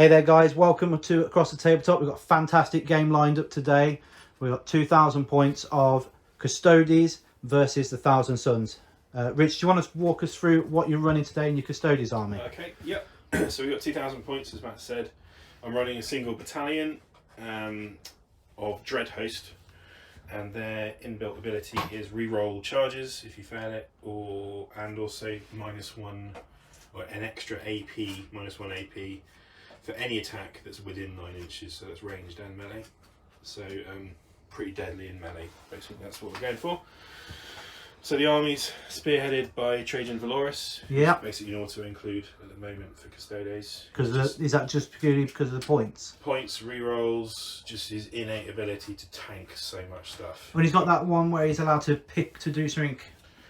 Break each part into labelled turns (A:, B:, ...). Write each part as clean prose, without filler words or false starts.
A: Hey there guys, welcome to Across the Tabletop. We've got a fantastic game lined up today. We've got 2,000 points of Custodies versus the Thousand Sons. Rich, do you want to walk us through what you're running today in your Custodies army?
B: Okay, yep. So we've got 2,000 points, as Matt said. I'm running a single battalion of Dread Host, and their inbuilt ability is reroll charges if you fail it, and also -1 or an extra AP, -1 AP for any attack that's within 9 inches, so that's ranged and melee. So pretty deadly in melee, basically. That's what we're going for. So the army's spearheaded by Trajan Valoris.
A: Yeah.
B: Basically an auto include at the moment for Custodes.
A: Is that just purely because of the points?
B: Points, rerolls, just his innate ability to tank so much stuff.
A: When he's got that one where he's allowed to pick to do something.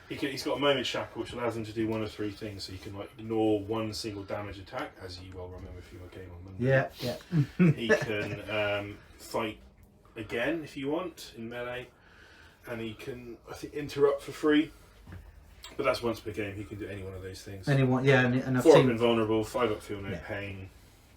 B: He's got a moment shackle which allows him to do one of 3 things. So you can ignore one single damage attack, as you well remember if you were game on Monday.
A: Yeah.
B: He can fight again if you want in melee, and he can, I think, interrupt for free. But that's once per game. He can do any one of those things.
A: Anyone, yeah, and I've
B: 4
A: seen.
B: up invulnerable, 5 up feel no pain.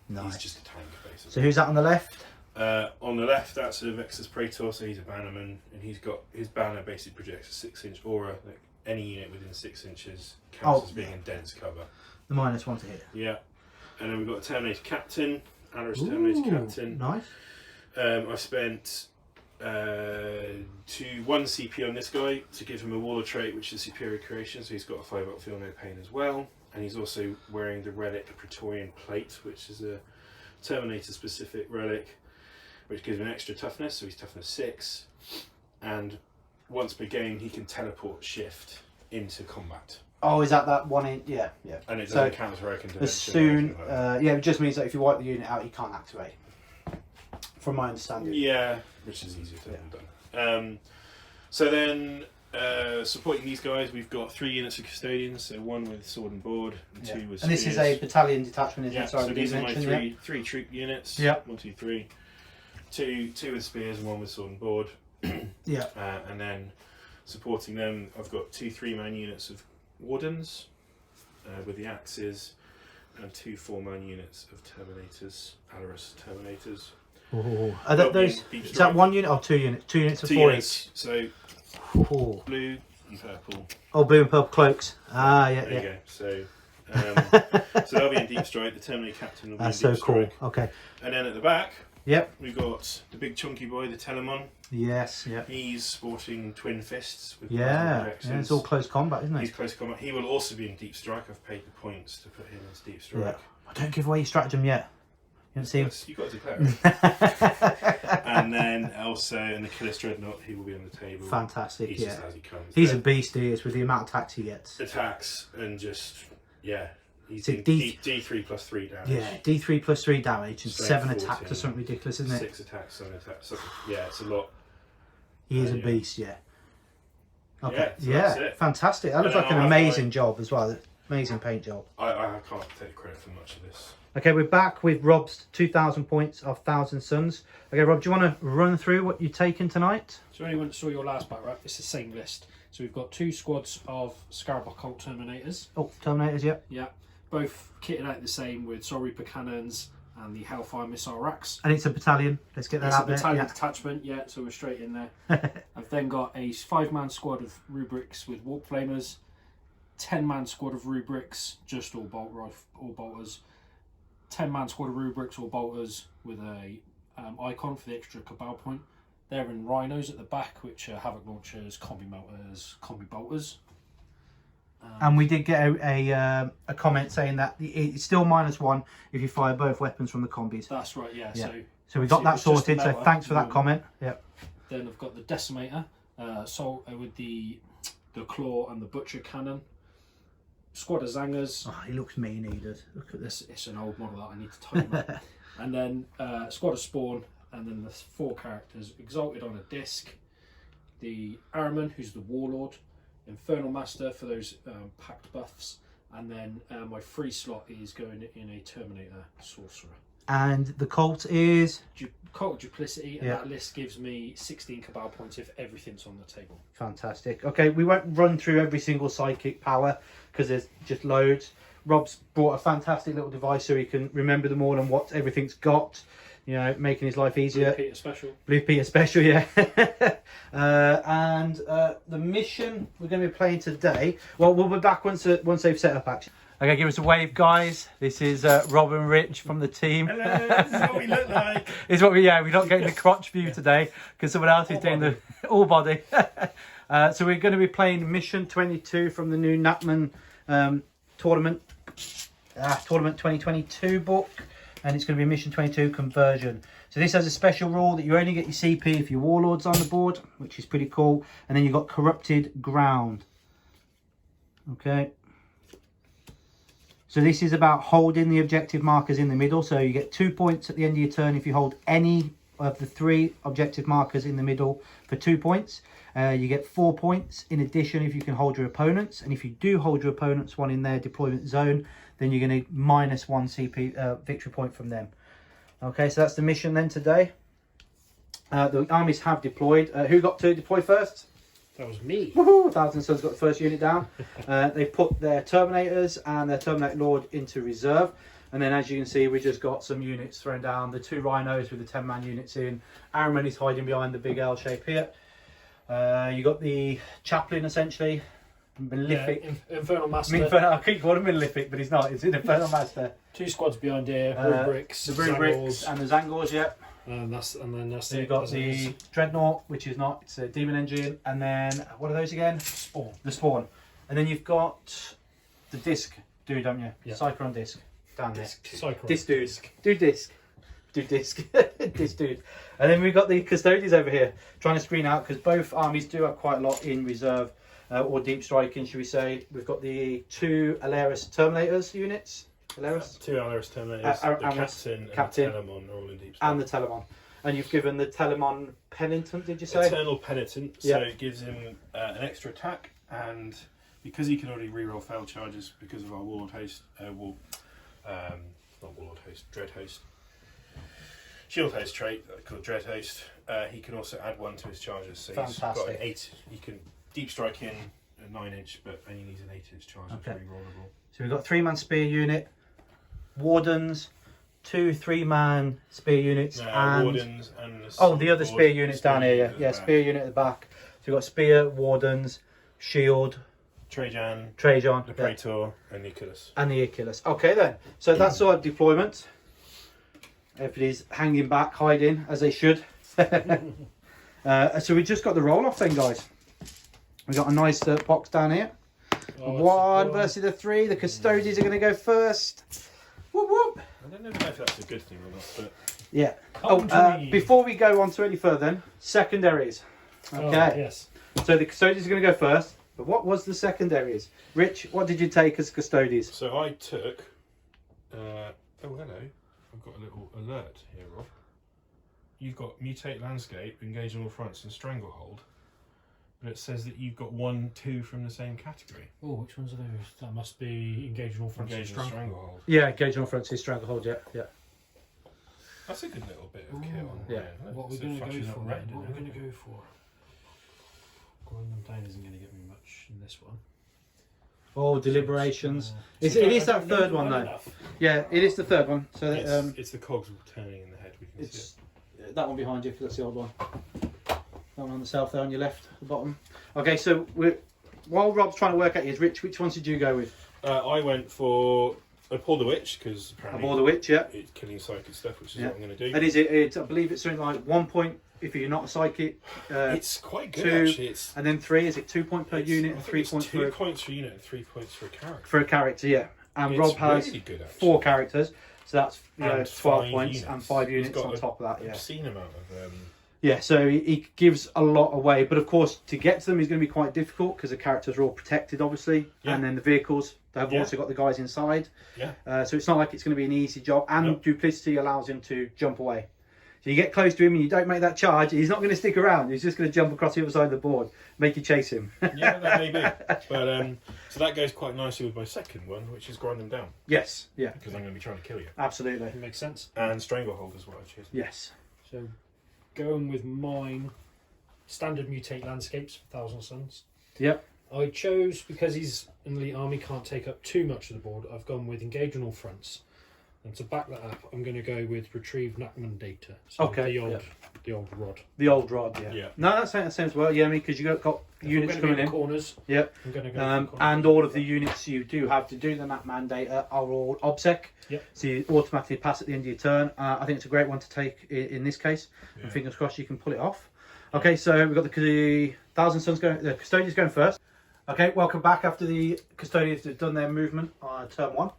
A: Nice.
B: He's just a tank basically.
A: So who's that on the left?
B: On the left, that's a Vexus Praetor, so he's a bannerman, and he's got his banner basically projects a 6-inch aura. Like any unit within 6 inches counts as being in dense cover.
A: The -1 to hit.
B: Yeah, and then we've got a Terminator Captain, Alaris Terminator Captain.
A: Nice.
B: I've spent 1 CP on this guy to give him a Waller trait, which is Superior Creation, so he's got a 5 up feel no pain as well, and he's also wearing the relic Praetorian Plate, which is a Terminator specific relic, which gives him an extra toughness, so he's toughness 6, and once per game he can teleport shift into combat.
A: Oh, is that one in? Yeah.
B: And it doesn't count as heroic intervention.
A: As soon, yeah, it just means that if you wipe the unit out, you can't activate. From my understanding.
B: Yeah, which is easier said than done. So then, supporting these guys, we've got 3 units of Custodians, so 1 with sword and board, and 2 with spears.
A: And this is a battalion detachment, isn't it? Sorry,
B: so these are my three troop units.
A: Yeah.
B: 1, 2, 3. 2 with spears and 1 with sword and board.
A: Yeah.
B: And then supporting them, I've got 2 3-man units of Wardens with the axes, and 2 4-man units of Terminators, Alaris Terminators.
A: Oh, are those? Is that 1 unit or 2 units? 2 units of 4
B: units.
A: each.
B: So blue and purple.
A: Oh, blue and purple cloaks. Ah, yeah,
B: there you go. So they'll be in deep strike. The Terminator Captain will be in deep strike. That's so
A: cool. Okay.
B: And then at the back,
A: yep,
B: we've got the big chunky boy, the Telemon.
A: Yes, yeah.
B: He's sporting twin fists with
A: it's all close combat, isn't it?
B: He's close combat. He will also be in deep strike. I've paid the points to put him as deep strike.
A: Yeah. I don't give away your stratagem yet. You haven't seen.
B: You've got to declare it. And then also in the Killis Dreadnought, he will be on the table.
A: Fantastic.
B: He's just as he comes.
A: He's a beast. He is with the amount of attacks he gets.
B: Attacks and just he's D3 plus 3 damage.
A: Yeah, D3 plus 3 damage and
B: Strength
A: 7
B: 14,
A: attacks or something ridiculous, isn't it?
B: 6 attacks, 7 attacks. So, yeah, it's a lot.
A: He is a beast. Yeah. Okay.
B: That's it.
A: Fantastic. That looks like an amazing job as well. Amazing paint job.
B: I can't take credit for much of this.
A: Okay, we're back with Rob's 2,000 points of Thousand Sons. Okay, Rob, do you want to run through what you've taken tonight?
C: So anyone that saw your last pack, right? It's the same list. So we've got 2 squads of Scarab Occult Terminators.
A: Oh, Terminators, yep.
C: Yeah. Both kitted out the same with Soul Reaper cannons and the Hellfire missile racks.
A: And it's a battalion. Let's get that out there.
C: It's a battalion detachment, yeah, so we're straight in there. I've then got a 5-man squad of Rubrics with Warp Flamers, 10-man squad of Rubrics, just all bolters, 10-man squad of Rubrics or bolters with a icon for the extra Cabal point. They're in Rhinos at the back, which are Havoc Launchers, Combi Melters, Combi Bolters.
A: And we did get a comment saying that it's still -1 if you fire both weapons from the combis.
C: That's right, yeah.
A: So we got that sorted, so thanks for that comment. Yep.
C: Then I've got the Decimator, with the Claw and the Butcher Cannon. Squad of Zangers.
A: Oh, he looks mean, he does. Look at this.
C: It's an old model that I need to tighten up. And then Squad of Spawn, and then the 4 characters. Exalted on a disc. The Araman, who's the Warlord. Infernal Master for those packed buffs. And then my free slot is going in a Terminator Sorcerer.
A: And the Colt is?
C: Cult of Duplicity, and that list gives me 16 Cabal points if everything's on the table.
A: Fantastic. Okay, we won't run through every single psychic power because there's just loads. Rob's brought a fantastic little device so he can remember them all and what everything's got. You know, making his life easier.
C: Blue Peter special.
A: Blue Peter special, yeah. And the mission we're going to be playing today. Well, we'll be back once they've set up. Actually. Okay, give us a wave, guys. This is Rob and Rich from the team.
B: Hello, this is what we look like.
A: It's what we're not getting the crotch view today because someone else is doing the all body. So we're going to be playing mission 22 from the new Nachmund tournament 2022 book. And it's going to be mission 22 conversion. So this has a special rule that you only get your CP if your warlord's on the board, which is pretty cool. And then you've got corrupted ground. Okay. So this is about holding the objective markers in the middle. So you get 2 points at the end of your turn if you hold any of the 3 objective markers in the middle for 2 points. You get 4 points in addition if you can hold your opponents. And if you do hold your opponents one in their deployment zone, then you're going to minus 1 CP victory point from them. Okay, so that's the mission then today. The armies have deployed. Who got to deploy first?
C: That was me.
A: Woohoo! Thousand Sons got the first unit down. They put their Terminators and their Terminator Lord into reserve. And then as you can see, we just got some units thrown down. The 2 Rhinos with the 10-man units in. Araman is hiding behind the big L shape here. You got the Chaplain essentially. Malefic.
C: Yeah, Infernal Master.
A: I keep calling him Malefic, but he's not. It's an Infernal Master.
C: 2 squads behind here. Rubrics.
A: The Rubrics and the Zangors, yeah.
C: And then that's
A: So you've got the Dreadnought, which is not. It's a Demon Engine. And then, what are those again?
C: Spawn.
A: The Spawn. And then you've got the Disc dude, don't you?
C: Yeah.
A: Cyclone Disc. Down there.
C: Cyclone.
A: Disc dude. Do Disc. Do Disc. Disc dude. And then we've got the Custodies over here. Trying to screen out, because both armies do have quite a lot in reserve. Or deep striking, should we say. We've got the 2 Alaris Terminators units. Alaris?
B: 2 Alaris Terminators, the Captain and the Telemon are all in deep strike.
A: And the Telemon. And you've given the Telemon Penitent, did you say?
B: Eternal Penitent, so it gives him an extra attack, and because he can already reroll failed charges because of our Warlord Host, not Warlord Host, Dread Host, Shield Host trait called Dread Host, he can also add 1 to his charges, so he's got an 8, he can deep strike in a 9-inch, but only needs an 8-inch charge, which is rerollable.
A: So we've got 3-man spear unit, Wardens, 2 3-man spear units, and
B: Wardens and
A: the other spear units down here, yeah, spear unit at the back. So we've got spear, Wardens, shield,
B: Trajan,
A: the
B: Praetor, and Nicholas.
A: And the Achilles. Okay then, so that's our deployment. Everybody's hanging back, hiding, as they should. So we just got the roll off then, guys. We've got a nice box down here. 1 versus the 3. The Custodies are going to go first. Whoop whoop.
B: I don't know if that's a good thing or not, but
A: yeah. Before we go on to any further, then secondaries. Okay.
C: Yes.
A: So the Custodies are going to go first. But what was the secondaries? Rich, what did you take as Custodies?
B: So I took. Oh hello. I've got a little alert here, Rob. You've got Mutate Landscape, Engage on all fronts, and Stranglehold. But it says that you've got 1, 2 from the same category.
C: Oh, which ones are those? That must be Engage on all fronts.
B: Engage and Stranglehold.
A: Yeah, Engage on all fronts is Stranglehold, yeah.
B: That's a good little bit of kit on
A: yeah.
B: there.
C: What are we going to go for? What are we going to go for? Going them down isn't going to get me much in this one.
A: Oh, Deliberations. It is that third one, though. Yeah, it is the third one. So
B: it's the cogs turning in the head. We can see it.
A: That one behind you, because that's the old one. That one on the south there on your left, the bottom. Okay, so while Rob's trying to work out his Rich, which ones did you go with?
B: I went for Abhor the Witch, because
A: Abhor the Witch, yeah.
B: It's killing psychic stuff, which is what I'm going to do.
A: And is it? I believe it's something like 1 point if you're not a psychic.
B: It's quite good
A: 2,
B: actually.
A: And then 3. Is it 2 points per unit? And 3 points
B: 2 points per unit and 3 points for a character.
A: For a character, yeah. And Rob has
B: really good,
A: 4 characters, so that's 12 points
B: units.
A: and 5 units on top of that. Yeah.
B: Obscene amount of.
A: Yeah, so he gives a lot away, but of course to get to them is going to be quite difficult because the characters are all protected, obviously, and then the vehicles they've also got the guys inside.
B: Yeah.
A: So it's not like it's going to be an easy job, and duplicity allows him to jump away. So you get close to him and you don't make that charge, he's not going to stick around. He's just going to jump across the other side of the board, make you chase him.
B: Yeah, that may be. But so that goes quite nicely with my second one, which is Grind Them Down.
A: Yes. Yeah.
B: Because I'm going to be trying to kill you.
A: Absolutely.
C: It makes sense.
B: And Stranglehold is what I've chosen.
A: Yes.
C: So going with mine, standard Mutate Landscapes for Thousand Sons.
A: Yep.
C: I chose, because he's an elite army, can't take up too much of the board, I've gone with engage on all fronts. And to back that up, I'm going to go with retrieve Nachmund data. So
A: Okay,
C: the old rod.
A: The old rod, yeah.
B: Yeah.
A: No, that sounds well, yeah, because you got units coming in.
C: Corners.
A: Yep.
C: I'm going to go
A: And all of the units you do have to do the Nachmund data are all OBSEC.
C: Yep.
A: So you automatically pass at the end of your turn. I think it's a great one to take in this case.
B: Yeah.
A: And fingers crossed you can pull it off. Okay, so we've got the Thousand Sons going, the Custodians going first. Okay, welcome back after the Custodians have done their movement on turn 1.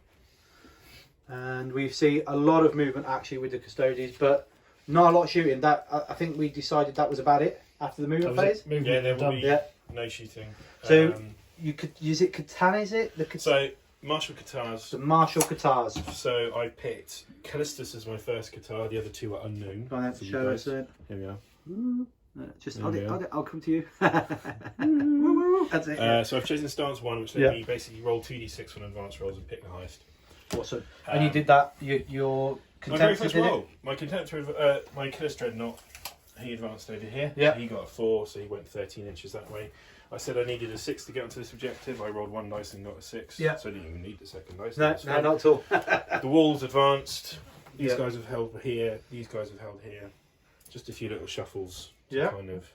A: And we see a lot of movement actually with the Custodians, but not a lot of shooting. That I think we decided that was about it after the movement phase.
B: Yeah, there will be
A: Yeah.
B: no shooting.
A: So you could use it. Catan, is it?
B: So martial katars.
A: The martial katars.
B: So I picked Callistus as my first katar. The other two are unknown.
A: Go on,
B: for you
A: show
B: guys.
A: us it.
B: Here we are.
A: Just
B: There we are.
A: I'll come to you. That's it.
B: So I've chosen stance 1, which let me basically roll 2d6 on advanced rolls and pick the highest.
A: Awesome. And you did that. Your
B: My very
A: contemptor
B: first
A: did it.
B: roll. My contemptor, my Killis Dreadnought, he advanced over here.
A: Yeah.
B: He got a 4, so he went 13 inches that way. I said I needed a 6 to get onto this objective. I rolled 1 dice and got a 6.
A: Yeah.
B: So I didn't even need the second dice.
A: No,
B: That's
A: no,
B: fine.
A: not at all.
B: The walls advanced. These
A: Yeah.
B: guys have held here. These guys have held here. Just a few little shuffles. To
A: Yeah.
B: kind of.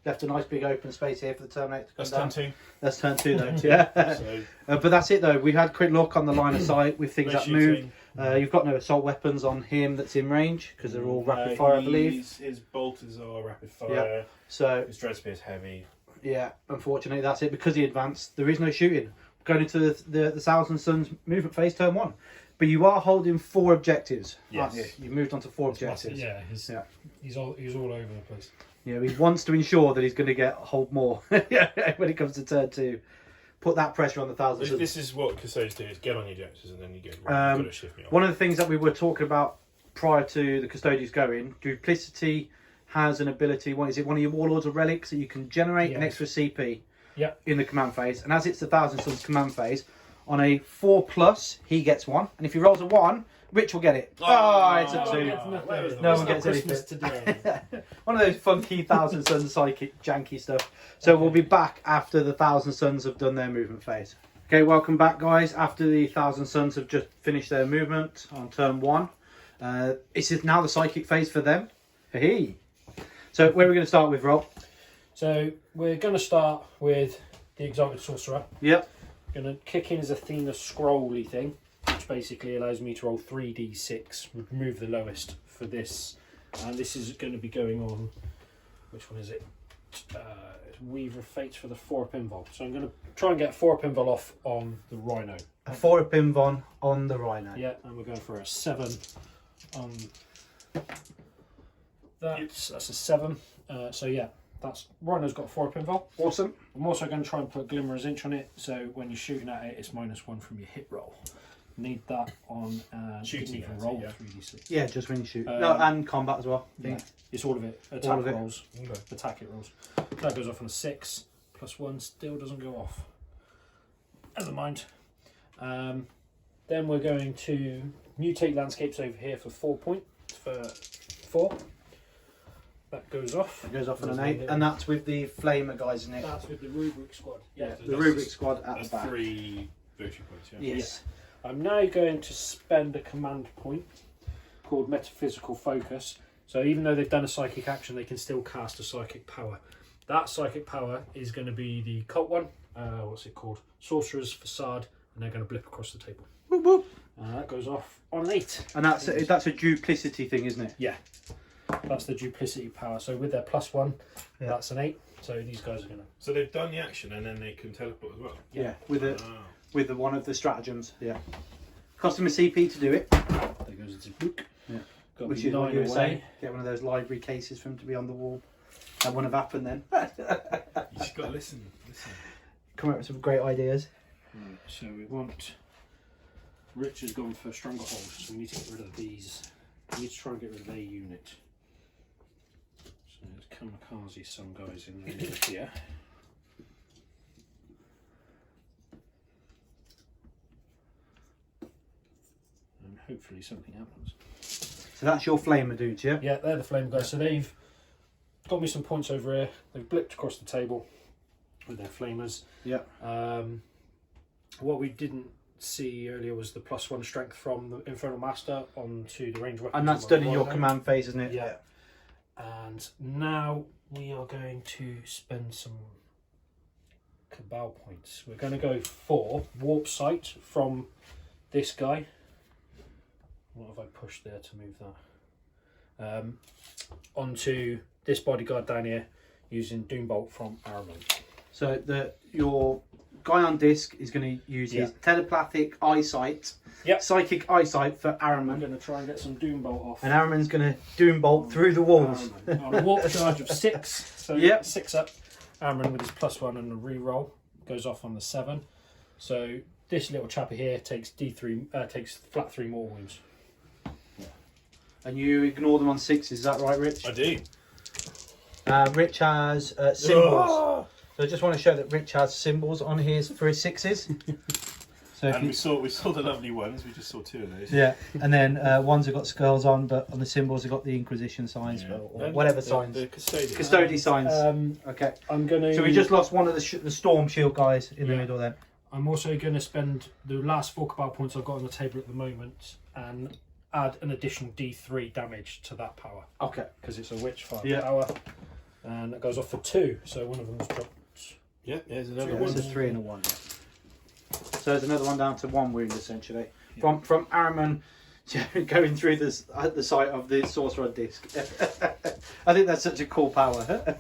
A: Left a nice big open space here for the Terminator to come
B: That's
A: down.
B: turn 2.
A: That's turn 2 though. Yeah.
B: So
A: But that's it though. We had a quick look on the line of sight with things
B: no
A: that moved.
B: shooting.
A: You've got no assault weapons on him that's in range because they're all rapid fire, I believe.
B: His bolters are rapid fire.
A: Yeah. So
B: His dread spear's heavy.
A: yeah, unfortunately that's it because he advanced. There is no shooting going into the Thousand Sons movement phase turn 1. But you are holding 4 objectives, aren't you?
B: Yes.
A: You've moved on to 4 objectives.
C: Yeah, he's all over the place.
A: Yeah, he wants to ensure that he's going to hold more when it comes to turn 2. Put that pressure on the Thousand Sons.
B: This is what Custodians do: is get on your objectives and then you go. Right, you've got to shift me off.
A: One of the things that we were talking about prior to the Custodians going, Duplicity has an ability. One is it one of your warlords or relics that you can generate an extra CP in the command phase, and as it's the Thousand Sons command phase, on a 4+, he gets 1, and if he rolls a 1, Rich will get it. It's a 2. No one gets anything.
C: today.
A: One of those funky Thousand Sons psychic janky stuff. So we'll be back after the Thousand Sons have done their movement phase. Okay, welcome back guys. After the Thousand Sons have just finished their movement on turn 1, this is now the psychic phase for them. Hey. So where are we going to start with, Rob?
C: So we're going to start with the Exalted Sorcerer.
A: Yep.
C: Going to kick in as a Athena scrolly thing, which basically allows me to roll 3d6, remove the lowest for this, and this is going to be going on. Which one is it? Weaver of Fates for the 4-up invul. So I'm going to try and get 4-up invul off on the Rhino.
A: A 4-up invon on the Rhino.
C: Yeah, and we're going for a 7 on that. That's a 7. So yeah, that's Rhino's got 4-up invul.
A: Awesome.
C: I'm also going to try and put Glimmer's Inch on it, so when you're shooting at it, it's -1 from your hit roll. Need that on
B: Shooting,
C: even
B: yeah,
C: roll
B: yeah.
C: 3d6.
A: Yeah, just when you shoot. No, and combat as well. I think.
C: Yeah, it's all of it. Attack
A: All of it.
C: rolls,
B: Okay.
C: attack it rolls. That goes off on a 6. +1 still doesn't go off. Never mind. Then we're going to mutate landscapes over here for 4 points for 4. That goes off.
A: It goes off on an 8, and that's with the Flamer guys, isn't it?
C: That's with the Rubric squad. Yeah.
A: The Rubik squad at
B: That's
A: the back.
B: 3 victory points. Yeah.
A: Yes.
C: I'm now going to spend a command point called Metaphysical Focus. So even though they've done a psychic action, they can still cast a psychic power. That psychic power is going to be the cult one. What's it called? Sorcerer's Facade, and they're going to blip across the table.
A: Whoop, whoop.
C: That goes off on an 8.
A: And that's a duplicity thing, isn't it?
C: Yeah, that's the duplicity power. So with their +1,
A: Yeah.
C: that's an 8. So these guys are going to.
B: So they've done the action and then they can teleport as well.
A: Yeah, with the
B: Ah.
A: with the one of the stratagems. Yeah. Cost him a CP to do it.
C: There goes into book.
A: Yeah.
C: Got
A: Which
C: me
A: is what
C: 9
A: you were
C: away.
A: saying. Get one of those library cases for him to be on the wall. That wouldn't have happened then.
B: You just got to listen.
A: Come up with some great ideas.
C: Right, so we want. Rich has gone for stronger holds, so we need to get rid of these. We need to try and get rid of their unit. So there's kamikaze, some guys in there here. And hopefully something happens.
A: So that's your Flamer dudes, yeah?
C: Yeah, they're the flame guys. So they've got me some points over here. They've blipped across the table. with their flamers.
A: Yeah.
C: What we didn't see earlier was the +1 strength from the Infernal Master onto the range weapons.
A: And that's done in your command phase, isn't it?
C: Yeah. And now we are going to spend some Cabal points. We're going to go for Warp Sight from this guy. What have I pushed there to move that? Onto this bodyguard down here using Doombolt from Araman.
A: So your guy on disc is going to use his telepathic eyesight, psychic eyesight for
C: I'm
A: Araman.
C: going to try and get some Doombolt off.
A: And Araman's going to Doombolt through the walls.
C: On a warp charge of 6, so 6 up. Araman with his +1 and a re-roll goes off on the 7. So this little chapper here takes D3, takes flat 3 more wounds.
A: And you ignore them on 6s, is that right, Rich?
B: I do.
A: Rich has symbols. So I just want to show that Rich has symbols on his for his 6s. So
B: And we saw the lovely ones. We just saw 2 of those.
A: yeah, and then ones have got skulls on, but on the symbols have got the Inquisition signs, or whatever signs.
B: The
A: Custodies signs. Okay.
C: I'm going to.
A: So we just lost one of the Storm Shield guys in the middle then.
C: I'm also going to spend the last 4 Cabal points I've got on the table at the moment and add an additional D3 damage to that power.
A: Okay.
C: Because it's a Witchfire power. And it goes off for 2, so one of them's dropped.
B: Yeah, there's another
A: Yeah,
B: one.
A: it's a 3 and a 1. So there's another one down to 1 wound essentially. From Araman going through the site of the Sorcerer disc. I think that's such a cool power.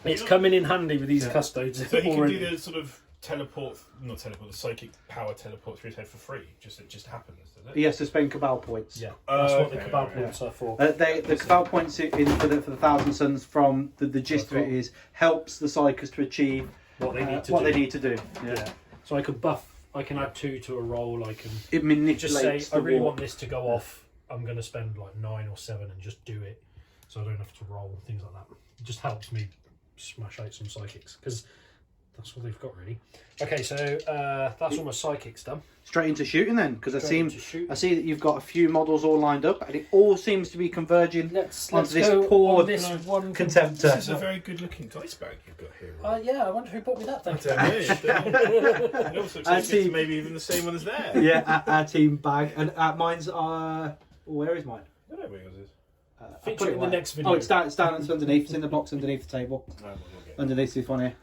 C: It's coming in handy with these custodes.
B: So he can do the sort of the psychic power teleport through his head for free. It just happens, does it?
A: He has to spend Cabal points.
C: Yeah, that's what the Cabal points are for.
A: The Cabal points for the Thousand Sons from the gist of it is helps the Psykers to achieve
C: what they need to do.
A: Yeah.
C: So I could buff. I can add 2 to a roll. I can
A: It manipulates
C: just say I
A: the
C: really
A: war.
C: want this to go off. I'm going to spend like 9 or 7 and just do it, so I don't have to roll and things like that. It just helps me smash out some psychics because that's all they've got really. Okay, so that's all my psychics done.
A: Straight into shooting then, because I
C: Straight
A: see
C: into
A: that you've got a few models all lined up, and it all seems to be converging
C: Let's
A: onto this
C: go
A: poor
C: on this one
A: Contemptor.
B: This is a very good looking dice bag you've got here.
C: Yeah, I wonder who bought me that thing.
B: It also looks like
A: see-
B: it's maybe even the same one as there.
A: Yeah, our team bag, and mine's where is mine?
B: I don't know where yours is.
C: Feature it in the next video.
A: Oh, it's down underneath. It's in the box underneath the table.
B: No, we'll get
A: Underneath this one here.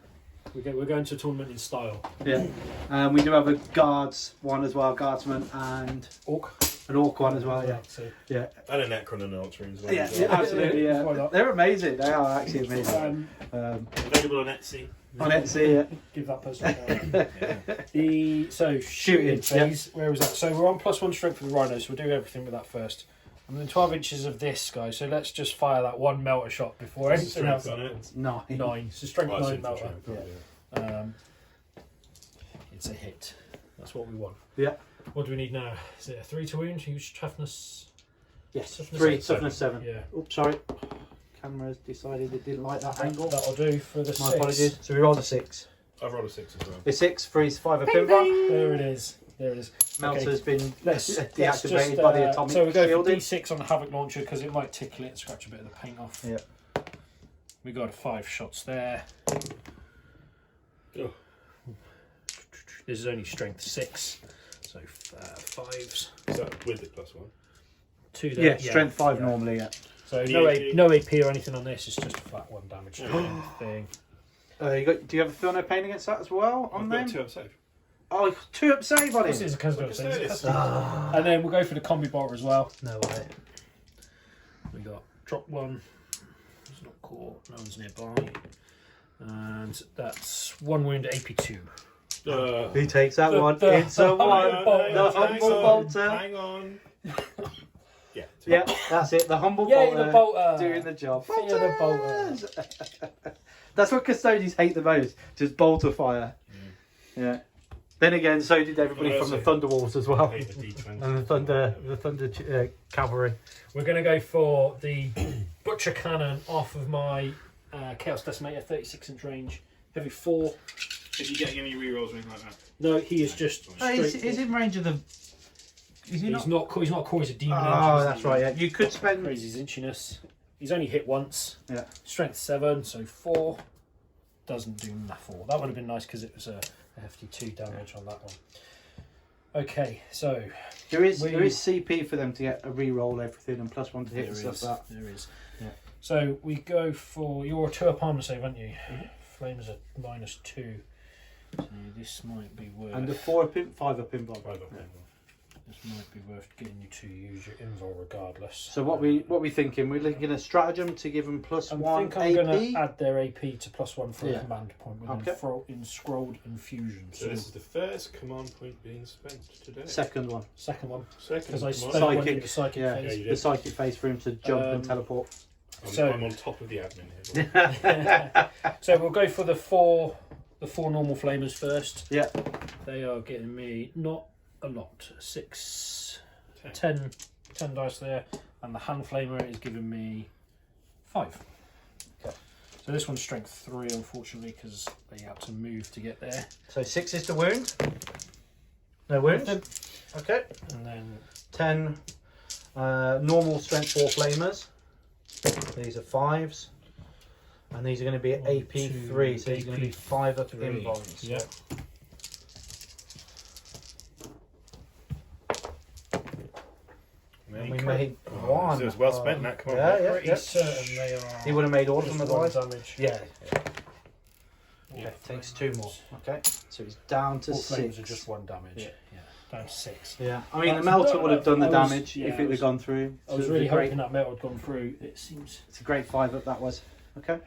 C: We're going to a tournament in style.
A: Yeah. We do have a guards one as well, guardsman, and
C: Orc.
A: an orc one as well. Yeah.
C: So,
A: Yeah.
B: And a Necron and Ultra as well.
A: Yeah, absolutely.
C: Why
A: Yeah.
C: not?
A: They're amazing. They are actually amazing.
B: Available on Etsy.
A: On Etsy.
C: give that person a shout. Shooting
A: Shooting,
C: phase. Where was that? So we're on +1 strength for the rhino, so we'll do everything with that first. I'm in 12 inches of this guy, so let's just fire that one melter shot before anything else happens.
A: 9.
C: 9. It's a strength 9 melter.
A: Yeah.
C: It's a hit. That's what we want.
A: Yeah.
C: What do we need now? Is it a 3 to wound? Huge toughness.
A: Yes.
C: Toughness
A: 3.
C: 7.
A: Toughness 7.
C: Yeah.
A: Oops, sorry. Camera's decided it didn't like that angle.
C: That'll do for the
A: My
C: 6.
A: apologies. So we rolled a 6.
B: I've rolled a 6 as well.
A: The 6 frees 5 of Pimba.
C: There it is. There it is.
A: Melter's been
C: Let's
A: deactivated
C: just,
A: by the atomic
C: so we go for
A: shielding.
C: D6 on the Havoc launcher because it might tickle it and scratch a bit of the paint off.
A: Yeah.
C: We got 5 shots there.
B: Oh.
C: This is only strength 6, so 5s.
B: Is that with it +1?
C: 2 there.
A: Yeah, strength 5 normally. Yeah.
C: So
B: Yeah.
C: no AP or anything on this. It's just a flat 1 damage thing.
A: Do you have a feel no pain against that as well on
B: I've
A: them?
B: got 2 up save.
A: Oh, 2 up save on
C: This
A: it.
C: is a custom.
B: Look at this.
C: And then we'll go for the combi bolter as well.
A: No way.
C: We got drop 1. It's not caught. No one's nearby. And that's 1 wound AP 2.
A: He takes that one.
C: the
A: It's a 1. The humble bolter.
B: Hang on. Yeah.
A: Yeah, that's it. The humble
C: Yay,
A: bolter
C: the bolter.
A: doing the job.
C: Fear the
A: Bolters! That's what custodians hate the most. Just bolter fire. Yeah. Then again, so did everybody
B: Well,
A: from the
B: that's
A: Thunder Wolves as well,
B: I hate the D20.
A: and the Thunder Cavalry.
C: We're going to go for the Butcher Cannon off of my Chaos Decimator, 36-inch range, heavy 4.
B: Is he getting any rerolls or anything like that?
C: No, he is just straight.
A: He's in range of the. Is he
C: He's not. He's not core. He's a demon.
A: Oh,
C: engine,
A: that's right. Yeah, you could spend.
C: Crazy zinchiness. He's only hit once.
A: Yeah.
C: Strength 7, so 4. doesn't do nothing. That would have been nice because it was a hefty 2 damage on that one. Okay, so
A: there is CP for them to get a re-roll everything and +1 to hit and stuff like that.
C: There is.
A: Yeah.
C: So we go for your 2 up armor save, aren't you? Flames are -2. So this might be worth.
A: And the 4 up in, 5 up in, 5 up.
C: This might be worth getting you to use your invul regardless.
A: So what we thinking? We're looking at stratagem to give them +1
C: I think I'm going to add their AP to +1 for a command point with in scrolled infusion.
B: So this is the first command point being spent today.
A: Second one.
C: Second one.
B: Second.
C: Because I spent
A: Psychic.
C: one in the psychic phase.
A: The psychic phase for him to jump and teleport.
B: I'm on top of the admin here.
C: So we'll go for the four normal flamers first.
A: Yeah.
C: They are getting me not a lot. 10 dice there, and the hand flamer is giving me 5.
A: Okay.
C: So this one's strength 3, unfortunately, because they had to move to get there.
A: So 6 is the wound. No wounds. Okay.
C: And then
A: 10 normal strength 4 flamers. These are 5s. And these are going to be at AP 3, so he's going to be 5 up in bonds.
C: Yeah.
A: And we made 1.
B: So it's well spent, Nat. Come on.
A: Yeah.
C: Pretty certain they are.
A: He would have made all of them otherwise.
C: Damage.
A: Yeah. Okay, takes 2 more. Okay, so he's down to 6.
C: Flames are just 1 damage. Yeah. Down to 6.
A: Yeah, I mean the melter would have done the damage if it had gone through.
C: I was really hoping that melter had gone through. It seems.
A: It's a great 5 up that was. Okay.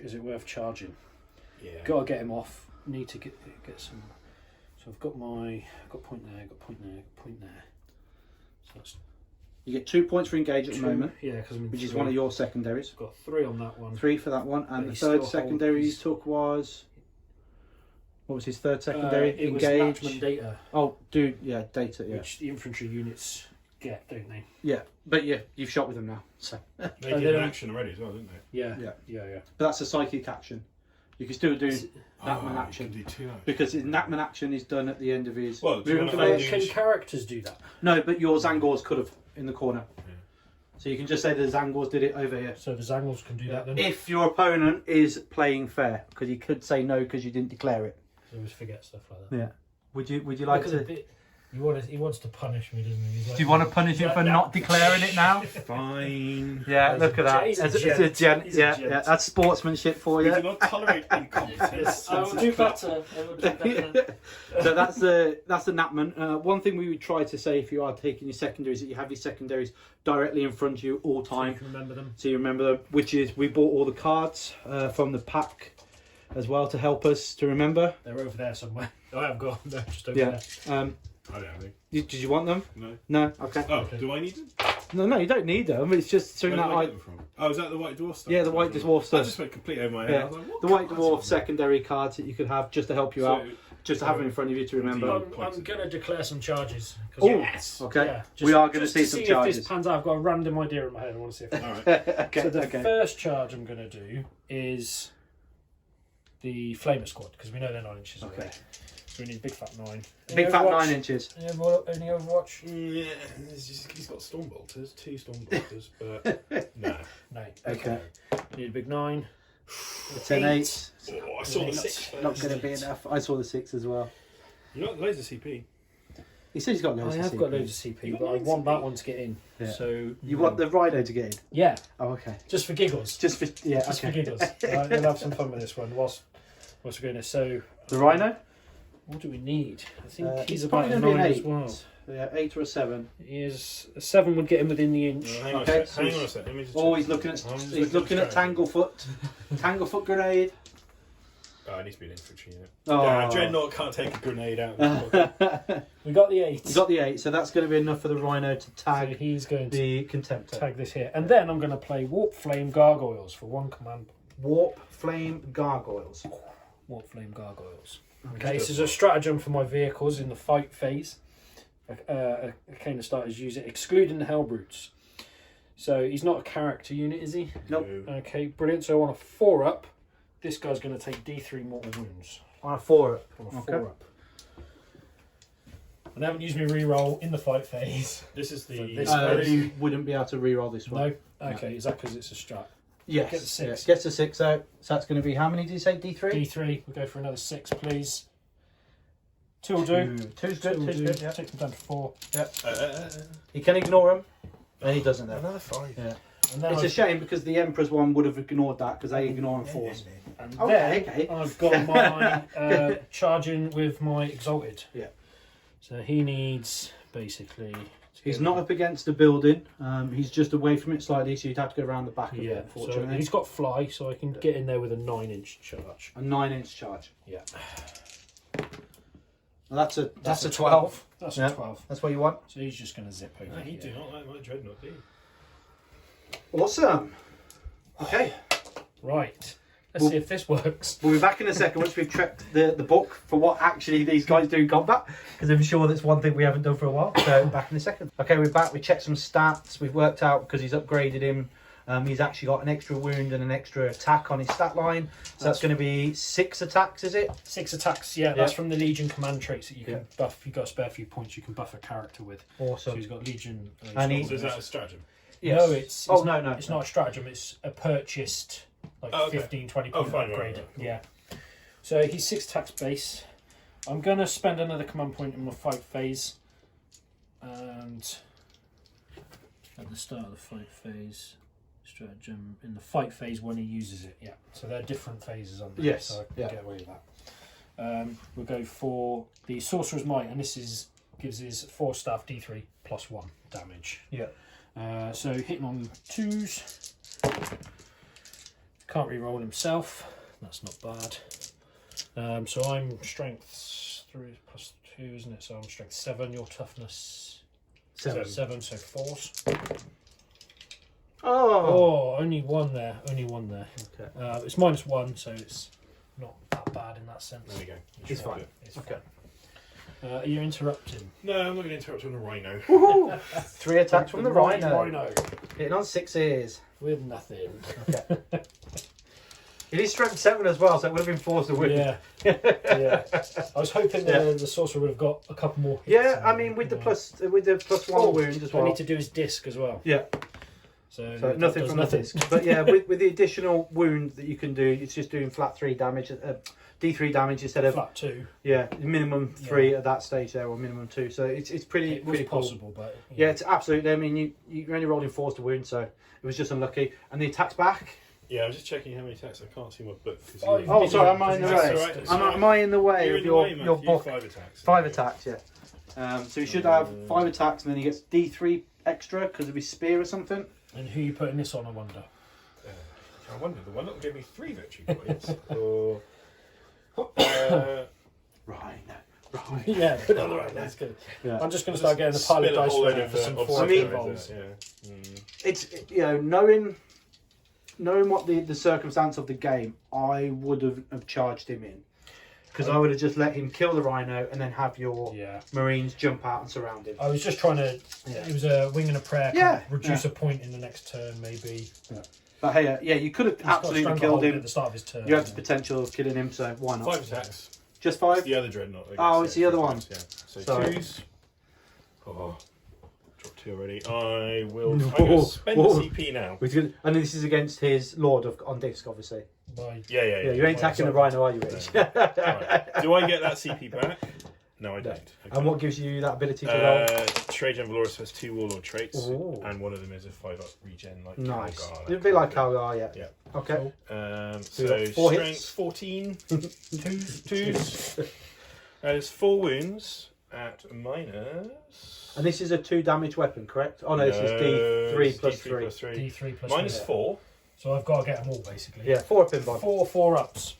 C: Is it worth charging?
B: Yeah.
C: Got to get him off. Need to get some. So I've got point there, got point there. So that's
A: You get 2 points for engage at the
C: 2,
A: moment.
C: Yeah, because
A: which is one of your secondaries.
C: I've got 3 on that one.
A: 3 for that one, and
C: But
A: the
C: he
A: third
C: still
A: secondary he
C: holds-
A: took was. What was his third secondary?
C: It was
A: engage.
C: Nachmund data,
A: Oh, dude, yeah, data, yeah.
C: which the infantry units get, don't they?
A: Yeah, but yeah, you've shot with them now. So,
B: They
C: they
B: did an
C: don't-
B: action already as well, didn't they?
C: Yeah.
A: but that's a psychic action. You can still do Nachmund
B: You
A: action
B: can do 2 actions.
A: because his Nachmund action is done at the end of his
B: Well, do you
A: movement
B: wanna
A: phase.
B: undo-
C: Can characters do that?
A: No, but your Zangors could have in the corner. So you can just say the Zangors did it over here.
C: So the Zangles can do that then?
A: If your opponent is playing fair, because you could say no because you didn't declare it.
C: I always forget stuff like that.
A: Yeah. Would you like
C: Look at
A: to?
C: the bit- He wants to punish me, doesn't he? He's like,
A: Do you want to punish him for not declaring it now?
B: Fine.
A: Yeah,
C: He's
A: look
C: a
A: at that.
C: gent.
A: It's a gent.
C: He's a
A: Yeah,
C: gent.
A: yeah, that's sportsmanship for
B: We
A: you.
B: do not tolerate incompetence.
C: I will do better. I will do better.
A: So that's the Nachmund. One thing we would try to say if you are taking your secondaries, that you have your secondaries directly in front of you all
C: So
A: time,
C: you can remember them.
A: so you remember them. Which is we bought all the cards from the pack as well to help us to remember.
C: They're over there somewhere. I have got them. They're just over
A: Yeah.
C: there.
B: I don't think.
A: Did you want them?
B: No.
A: No. Okay.
B: Oh, do I need them?
A: No, you don't need them. It's just something
B: Where
A: that
B: did I
A: I.
B: get them from? Oh, is that the White Dwarf stuff?
A: Yeah, the White Dwarf
B: I
A: stuff.
B: just went complete over my head.
A: Yeah.
B: I was like, what
A: The White
B: cards
A: Dwarf
B: are
A: secondary cards that you could have just to help you out, just to have them in front of you to remember.
C: I'm going to declare some charges.
A: Oh,
B: Yes.
A: okay.
C: Yeah,
A: We are going to
C: just
A: see some
C: If
A: charges.
C: this pans out, I've got a random idea in my head. I want to see if it.
B: All right.
A: Okay.
C: So the
A: Okay.
C: first charge I'm going to do is the Flamer Squad, because we know they're 9 inches away.
A: Okay.
C: So we need a big fat 9.
A: Big fat 9 inches.
C: Any Overwatch?
B: Yeah, he's got Stormbolters, 2 Stormbolters, but no.
C: No.
A: Okay.
C: Need a big 9.
A: It's an 8.
B: Oh, I saw the 6 first.
A: Not going to be enough. I saw the 6 as well.
B: You got loads of CP.
A: He says he's got
C: I
A: loads of
C: have
A: CP.
C: got loads of CP,
B: You've
C: but
B: got
C: I
B: loads
C: want
B: of
C: that
B: CP.
C: one to get in.
A: Yeah.
C: So
A: You want the Rhino to get in?
C: Yeah,
A: Oh, okay.
C: just for giggles.
A: Just for yeah.
C: Just for
A: Okay.
C: giggles. Right, we'll have some fun with this one whilst we're going to. So
A: The Rhino.
C: what do we need? I think he's
A: He's
C: about
A: probably
C: a
A: going to
C: 9
A: be
C: as
A: an 8.
C: well.
A: Yeah, 8 or a 7.
C: He is a 7 would get him within the inch.
B: Hang on
A: Okay,
B: a sec. Hang on a sec. Let me just
A: Oh,
B: check.
A: he's looking at
B: I'm just
A: he's looking at
B: strategy.
A: Tanglefoot. Tanglefoot grenade.
B: Oh, it needs to be an infantry unit.
A: Oh.
B: Yeah, Dreadnought can't take a grenade out of his pocket.
C: We got the 8.
A: He's got the 8, so that's going to be enough for the Rhino to
C: So
A: tag
C: he's going to
A: the Contemptor.
C: tag this here, and then I'm going to play Warp Flame Gargoyles for 1 command.
A: Warp Flame Gargoyles.
C: Warp Flame Gargoyles. Okay, this is a stratagem for my vehicles in the fight phase. A kind of starters use it, excluding the Hellbrutes. So he's not a character unit, is he?
A: Nope.
C: Okay, brilliant. So on a 4-up, this guy's going to take D3 mortal wounds.
A: On a 4-up.
C: On a
A: Okay.
C: 4-up. And I haven't used my reroll in the fight phase.
B: This is the.
C: This
A: You wouldn't be able to reroll this one.
C: No? Okay, is that because it's a strat?
A: Yes.
C: Get the 6.
A: Yeah. Gets the 6 out. So that's going to be, how many did you say? D3?
C: D3. We'll go for another 6, please. 2 will do.
A: 2's good. 2's good. Yeah.
C: Take them down to 4.
A: Yep. He can ignore them. And he doesn't though.
B: Another 5.
A: Yeah.
C: And then
A: It's a shame because the Emperor's one would have ignored that because they ignore on 4s.
C: And
A: Okay,
C: then
A: okay.
C: I've got my charging with my Exalted.
A: Yeah.
C: So he needs basically.
A: He's not up against the building. He's just away from it slightly, so you'd have to go around the back of it,
C: Yeah. So
A: unfortunately.
C: he's got fly, so I can get in there with a 9-inch charge.
A: A 9-inch charge.
C: Yeah.
A: Well, that's a 12.
C: That's
A: Yeah.
C: a 12.
A: That's what you want.
C: So he's just going to zip over.
B: No, you
C: here.
B: do not like my Dreadnought, do you?
A: Awesome. Okay.
C: Right. Let's see if this works.
A: We'll be back in a second once we've checked the book for what actually these guys do in combat, because I'm sure that's one thing we haven't done for a while. So back in a second. Okay, we're back. We checked some stats. We've worked out because he's upgraded him. He's actually got an extra wound and an extra attack on his stat line. So that's going to be 6 attacks, is it?
C: 6 attacks, yeah. That's from the Legion command traits that you can buff. If you've got a spare few points, you can buff a character with.
A: Awesome.
C: So he's got Legion.
A: And
B: So is that a stratagem?
A: Yes.
C: No, it's
A: no.
C: It's not a stratagem. It's a purchased like 15, 20 point
B: fine,
C: upgrade.
B: right.
C: Yeah. So he's 6 attacks base. I'm going to spend another command point in my fight phase. And at the start of the fight phase, stratagem in the fight phase when he uses it. Yeah. So there are different phases on there.
A: Yes,
C: So I can
A: yeah.
C: get away with that. We'll go for the Sorcerer's Might, and this gives his 4 staff D3 plus 1 damage.
A: Yeah.
C: So hitting on 2s. Can't re-roll himself. That's not bad. So I'm strength 3 plus 2, isn't it? So I'm strength 7. Your toughness
A: 7.
C: 7. So 4s.
A: Oh.
C: Only 1 there. Only 1 there.
A: Okay.
C: It's -1, so it's not that bad in that sense.
B: There we go.
A: It's fine.
C: It's
A: Okay.
C: fine. Are you interrupting?
B: No, I'm not going to interrupt on a rhino.
A: Woohoo! 3 attacks from the Rhino.
C: Rhino.
A: Hitting on 6 ears.
C: With nothing.
A: Okay. It is strength 7 as well, so it would have been forced to win.
C: Yeah. Yeah. I was hoping the sorcerer would have got a couple more hits.
A: Yeah, I mean with the +1 wound as well.
C: I need to do his disc as well.
A: Yeah.
C: So
A: So nothing from the disc. But yeah, with the additional wound that you can do, it's just doing flat 3 damage, D3 damage instead of
C: flat 2.
A: Yeah, minimum 3 at that stage there, or minimum 2. So it's pretty
C: It was
A: cool.
C: possible, but
A: Yeah, it's absolutely. I mean, you're only rolling 4s to wound, so it was just unlucky. And the attack's back.
B: Yeah, I'm just checking how many attacks. I can't see my book.
A: Oh, sorry, am I in the
B: That's
A: way?
B: all right.
A: Am I in the way
B: You're
A: of
B: in the way,
A: your
B: Matthew.
A: book?
B: 5 attacks.
A: 5 attacks, yeah. So he should have 5 attacks, and then he gets D3 extra because of his spear or something.
C: And who are you putting this on, I wonder?
B: I wonder, the one that will give me 3 victory points. or...
A: Right.
C: Yeah, put it on the right. That's good.
A: Yeah.
C: I'm just going to start getting the pile of
B: Spill a
C: dice
B: whole load
C: ready
B: of,
C: for some
B: of
C: 4
A: I mean-
C: rolls.
B: Yeah.
A: It's knowing what the circumstance of the game, I would have charged him in. Because I would have just let him kill the Rhino and then have your Marines jump out and surround him.
C: I was just trying to. It was a wing and a prayer.
A: Yeah.
C: Reduce a point in the next turn, maybe.
A: Yeah. But hey, you could have
C: He's got
A: absolutely
C: stranglehold
A: killed him.
C: at the start of his turn.
A: You had the potential of killing him, so why not?
B: 5 attacks.
A: Just 5?
B: The other dreadnought.
A: Oh, it's the other one.
B: Yeah. So
A: Sorry.
B: 2s. Oh, dropped 2 already. I'm going
A: Whoa,
B: to spend
A: whoa.
B: CP now.
A: And this is against his Lord on disc, obviously.
B: Yeah.
A: Yeah, you ain't attacking the Rhino, are you, Rich?
B: Right. Do I get that CP back? No, I don't. Okay.
A: And what gives you that ability to roll?
B: Trajan Valoris has 2 warlord traits,
A: Ooh.
B: and one of them is a 5-up regen. Like
A: Nice.
B: Calgar,
A: It'd be like Calgar, yeah.
B: Yeah.
A: Okay.
B: So
A: you got 4
B: strength
A: hits.
B: 14, 2s. That is 4 wounds at minus.
A: And this is a 2 damage weapon, correct? Oh no, this is D3
B: it's
A: plus
B: D3
A: 3.
B: plus 3.
C: D3 plus
B: Minus
C: 3.
B: 4.
C: So I've got to get them all basically.
A: Yeah, 4 up in bond.
C: 4 ups.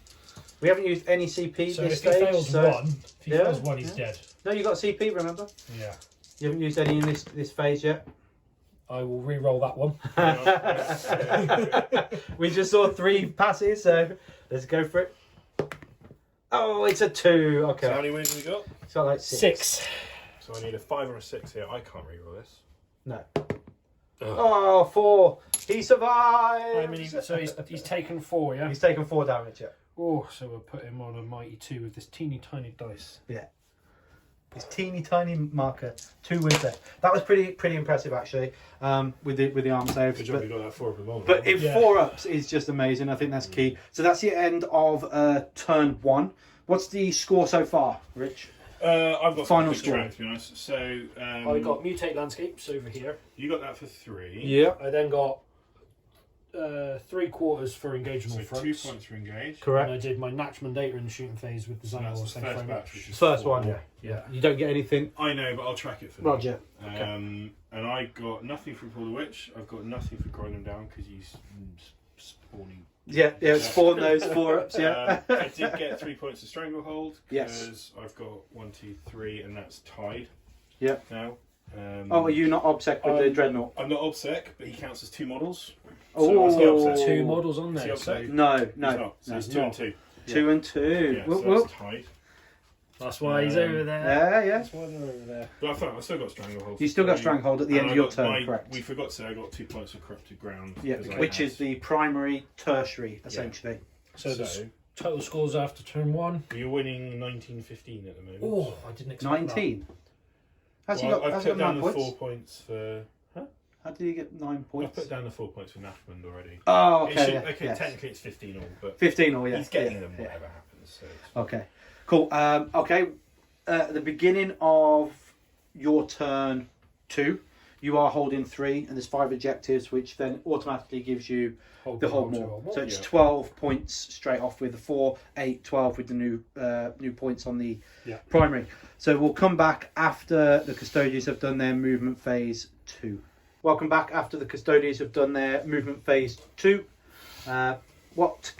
A: We haven't used any CP
C: So
A: this
C: if he
A: stage.
C: fails
A: so...
C: one, fails one, he's dead.
A: No, you got CP, remember?
C: Yeah.
A: You haven't used any in this phase yet.
C: I will re-roll that one.
A: We just saw 3 passes, so let's go for it. Oh, it's a 2. Okay.
B: So how many wounds have we got?
A: It's got like 6.
B: So I need a 5 or a 6 here. I can't reroll this.
A: No.
B: Ugh.
A: Oh, 4. He survived.
C: I mean, so he's taken 4, yeah?
A: He's taken 4 damage, yeah.
C: Oh, so we'll put him on a mighty 2 with this teeny tiny dice.
A: Yeah. His teeny tiny marker, 2 wins there. That was pretty impressive actually, with the arm saves.
B: Good job you got that 4 up at the moment.
A: But 4 ups is just amazing. I think that's key. So that's the end of turn 1. What's the score so far, Rich?
B: I've got
A: final
B: score
A: score.
B: to be honest. So
C: I got Mutate Landscapes over here.
B: you got that for 3.
A: Yeah.
C: I then got 3/4 for engage
B: So
C: all
B: 2
C: fronts.
B: points for engage.
A: Correct.
C: And I did my Nachmund data in the shooting phase with design
B: That's
C: or
B: the
C: same
B: first
C: frame
B: batch,
C: up.
B: which is
A: First
B: 4.
A: one, yeah. You don't get anything.
B: I know, but I'll track it for you.
A: Roger.
B: And I got nothing from Pull the Witch. I've got nothing for Grind Them Down because you spawning.
A: Yeah, spawn those 4 ups, yeah.
B: I did get 3 points of Stranglehold because
A: Yes.
B: I've got 1, 2, 3, and that's tied.
A: Yeah.
B: Now.
A: Oh, are you not obsec with the Dreadnought?
B: I'm not obsec, but he counts as 2 models.
A: Oh,
B: So I was
C: 2 models on
B: Is he
C: there.
B: obsec?
C: So
A: No,
B: He's not. So he's 2 and 2.
A: 2 and 2.
B: Yeah,
A: Whoop,
B: so
A: whoop.
B: that's tied.
C: that's why he's over there.
A: Yeah.
C: That's why they're over there.
B: But I thought I still got Stranglehold.
A: You still got
B: So-
A: Stranglehold at the
B: and
A: end
B: I
A: of your
B: got
A: turn, correct?
B: We forgot to say I got 2 points of Corrupted Ground.
A: Yeah,
B: because I
A: which
B: had-
A: is the primary, tertiary, essentially.
C: So the total scores after turn 1.
B: You're winning 19-15 at the moment.
C: Oh, I didn't expect
A: 19. How's
B: Well,
A: he
B: I've
A: got
B: put down
A: 9
B: the
A: points?
B: 4 points for.
A: How did he get 9
B: I've
A: points?
B: put down the 4 points for Nachmund already.
A: Oh,
B: It
A: okay.
B: should-
A: Yeah,
B: okay,
A: yes.
B: technically it's 15 all, but
A: 15 or yeah.
B: he's getting
A: yeah,
B: them
A: yeah.
B: whatever happens. So it's-
A: Okay, cool. Okay, at the beginning of your turn 2, you are holding 3, and there's 5 objectives, which then automatically gives you the hold more. So it's
B: Yeah.
A: 12 points straight off with the 4, 8, 12 with the new points on the
C: Yeah.
A: primary. So we'll come back after the Custodians have done their movement phase 2. Welcome back after the Custodians have done their movement phase 2. What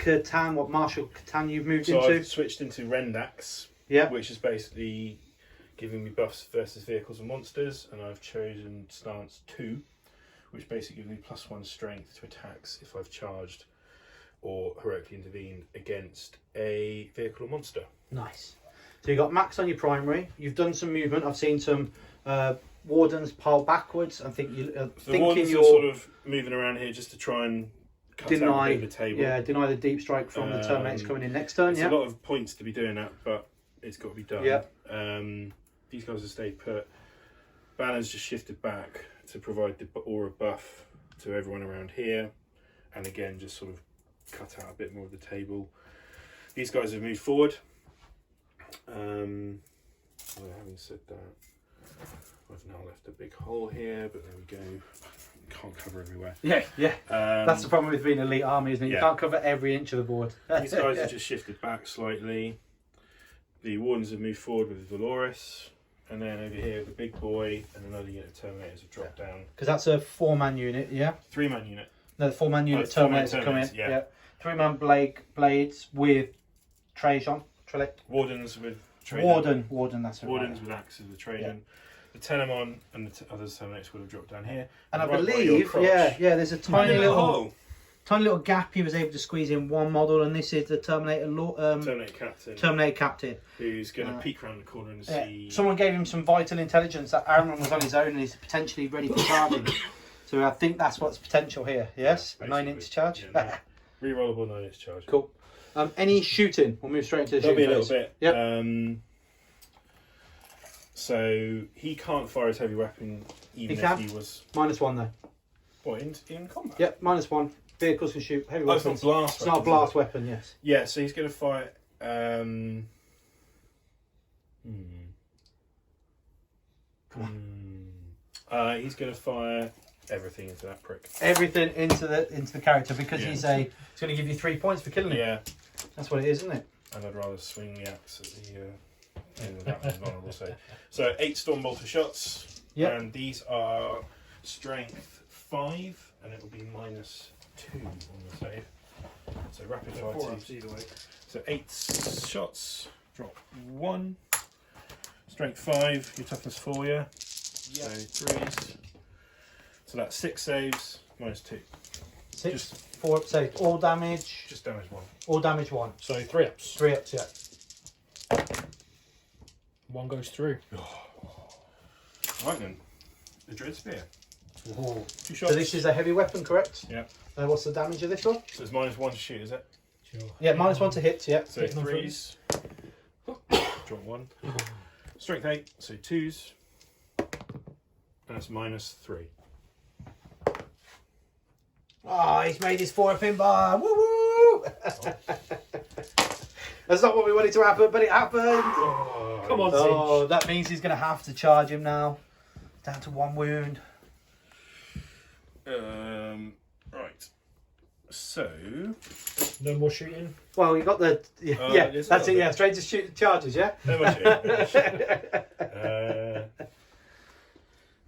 A: Marshall Catan you've moved
B: So
A: into?
B: I've switched into Rendax,
A: Yeah.
B: which is basically giving me buffs versus vehicles and monsters, and I've chosen stance 2, which basically gives me +1 strength to attacks if I've charged or heroically intervened against a vehicle or monster.
A: Nice. So you got max on your primary. You've done some movement. I've seen some wardens pile backwards. I think you
B: The
A: thinking
B: wardens
A: you're
B: are sort of moving around here just to try and cut out
A: deny
B: a bit of the table.
A: deny the deep strike from the Terminators coming in next turn.
B: It's
A: Yeah.
B: a lot of points to be doing that, but it's got to be done.
A: Yeah.
B: These guys have stayed put. Banners just shifted back to provide the aura buff to everyone around here, and again just sort of cut out a bit more of the table. These guys have moved forward. Having said that, I've now left a big hole here, but there we go. Can't cover everywhere.
A: Yeah. That's the problem with being elite army, isn't it? You
B: yeah.
A: can't cover every inch of the board.
B: These guys have just shifted back slightly. The Wardens have moved forward with Valoris, and then over here the big boy and another unit of Terminators have dropped down.
A: Because that's a 4-man unit, yeah.
B: 3-man unit.
A: No, the 4-man unit
B: 4-man
A: Terminators have come in.
B: Terminators, yeah.
A: 3-man blades with Trajan.
B: Wardens with Trajan.
A: Warden. That's it.
B: Wardens with axes with Trajan. The Tenemon and the other Terminators would have dropped down here.
A: And I
B: Right by your
A: believe,
B: crotch.
A: there's a tiny
B: Tiny little
A: little
B: hole.
A: tiny little gap he was able to squeeze in one model, and this is the Terminator
B: Terminator Captain,
A: Captain.
B: who's going to peek around the corner and
A: Yeah.
B: see.
A: Someone gave him some vital intelligence that Aaron was on his own and he's potentially ready for charging. So I think that's what's potential here. Yes,
B: Yeah,
A: 9-inch charge.
B: Yeah, rerollable 9-inch charge.
A: Cool. Any shooting? We'll move straight into the
B: That'll be
A: shooting
B: a little
A: phase.
B: bit.
A: Yep.
B: So he can't fire his heavy weapon even
A: He
B: if
A: can.
B: he was
A: -1 though.
B: what in combat.
A: Yep, -1. Vehicles can shoot heavy
B: Oh, it's
A: weapons.
B: not blast.
A: It's not a
B: weapons,
A: blast
B: is it?
A: weapon. Yes.
B: Yeah, so he's going to fire. He's going to fire everything into that prick.
A: Everything into the character because
B: Yeah.
A: he's going to give you 3 points for killing him.
B: Yeah,
A: That's what it is, isn't it?
B: and I'd rather swing the axe at the end of that one, vulnerable save. So 8 Stormbolter shots.
A: Yep.
B: And these are strength 5, and it will be -2 on the save. So rapid fire 2.
C: either way.
B: So 8 shots, drop 1. Strength 5, your toughness 4, yeah? So 3s. So that's 6 saves, -2.
A: 6,
B: Just-
A: 4 ups, saved. All damage.
B: Just damage 1.
A: All damage 1.
C: So 3 ups.
A: 3 ups, yeah.
C: 1 goes through.
B: Right then, the Dread Spear.
A: Ooh.
B: 2 shots.
A: So this is a heavy weapon, correct?
B: Yeah.
A: What's the damage of this one?
B: So it's -1 to shoot, is it?
C: Sure.
A: Yeah, -1 to hit, yeah.
B: So
C: Hitting on
B: 3s. Drop 1. Strength 8, so 2s. That's -3.
A: Oh, he's made his 4-pin bar. Woo woo! That's not what we wanted to happen, but it happened.
C: Come on,
A: Oh, that means he's going to have to charge him now. Down to 1 wound.
B: Right. So.
C: No more shooting.
A: Well, you got the yeah. That's it. Yeah, straight to shoot charges. Yeah.
B: No more shooting.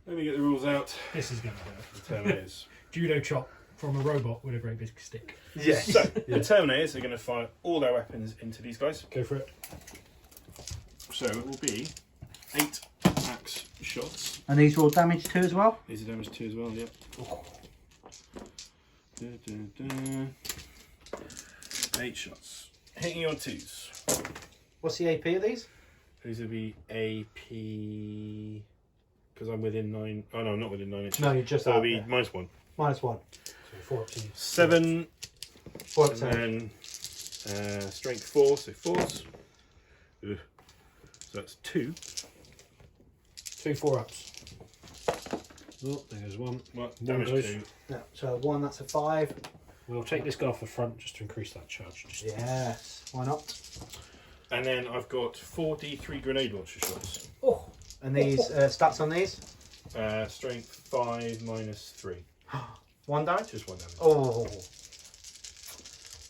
B: Let me get the rules out.
C: This is going to hurt.
B: The Terminators.
C: Judo chop from a robot with a great big stick.
A: Yes.
B: So the Terminators are going to fire all their weapons into these guys.
C: Go for it.
B: So it will be 8 axe shots.
A: And these are all damaged too as well.
B: These are damaged 2 as well. Yep.
C: Oh.
B: 8 shots. Hitting your 2s.
A: What's the AP of these?
B: These will be AP because I'm within 9. Oh no, I'm not within 9 inches.
A: No, you're just
B: so it'll
A: out
B: be
A: there.
B: -1.
A: -1.
C: So 4 up to you.
B: 7.
A: 4 up
B: And
A: to
B: then strength 4, so 4s. Ugh. So that's 2.
C: 2 4-ups. Oh, there's one.
B: Well,
C: One
B: damage
C: goes.
B: 2.
A: Yeah, so 1, that's a 5.
C: We'll take this guy off the front just to increase that charge. Just
A: Yes, why not?
B: And then I've got 4d3 grenade launcher shots.
C: Oh.
A: And these stats on these?
B: Strength 5 -3.
A: 1 damage?
B: Just 1 damage.
A: Oh.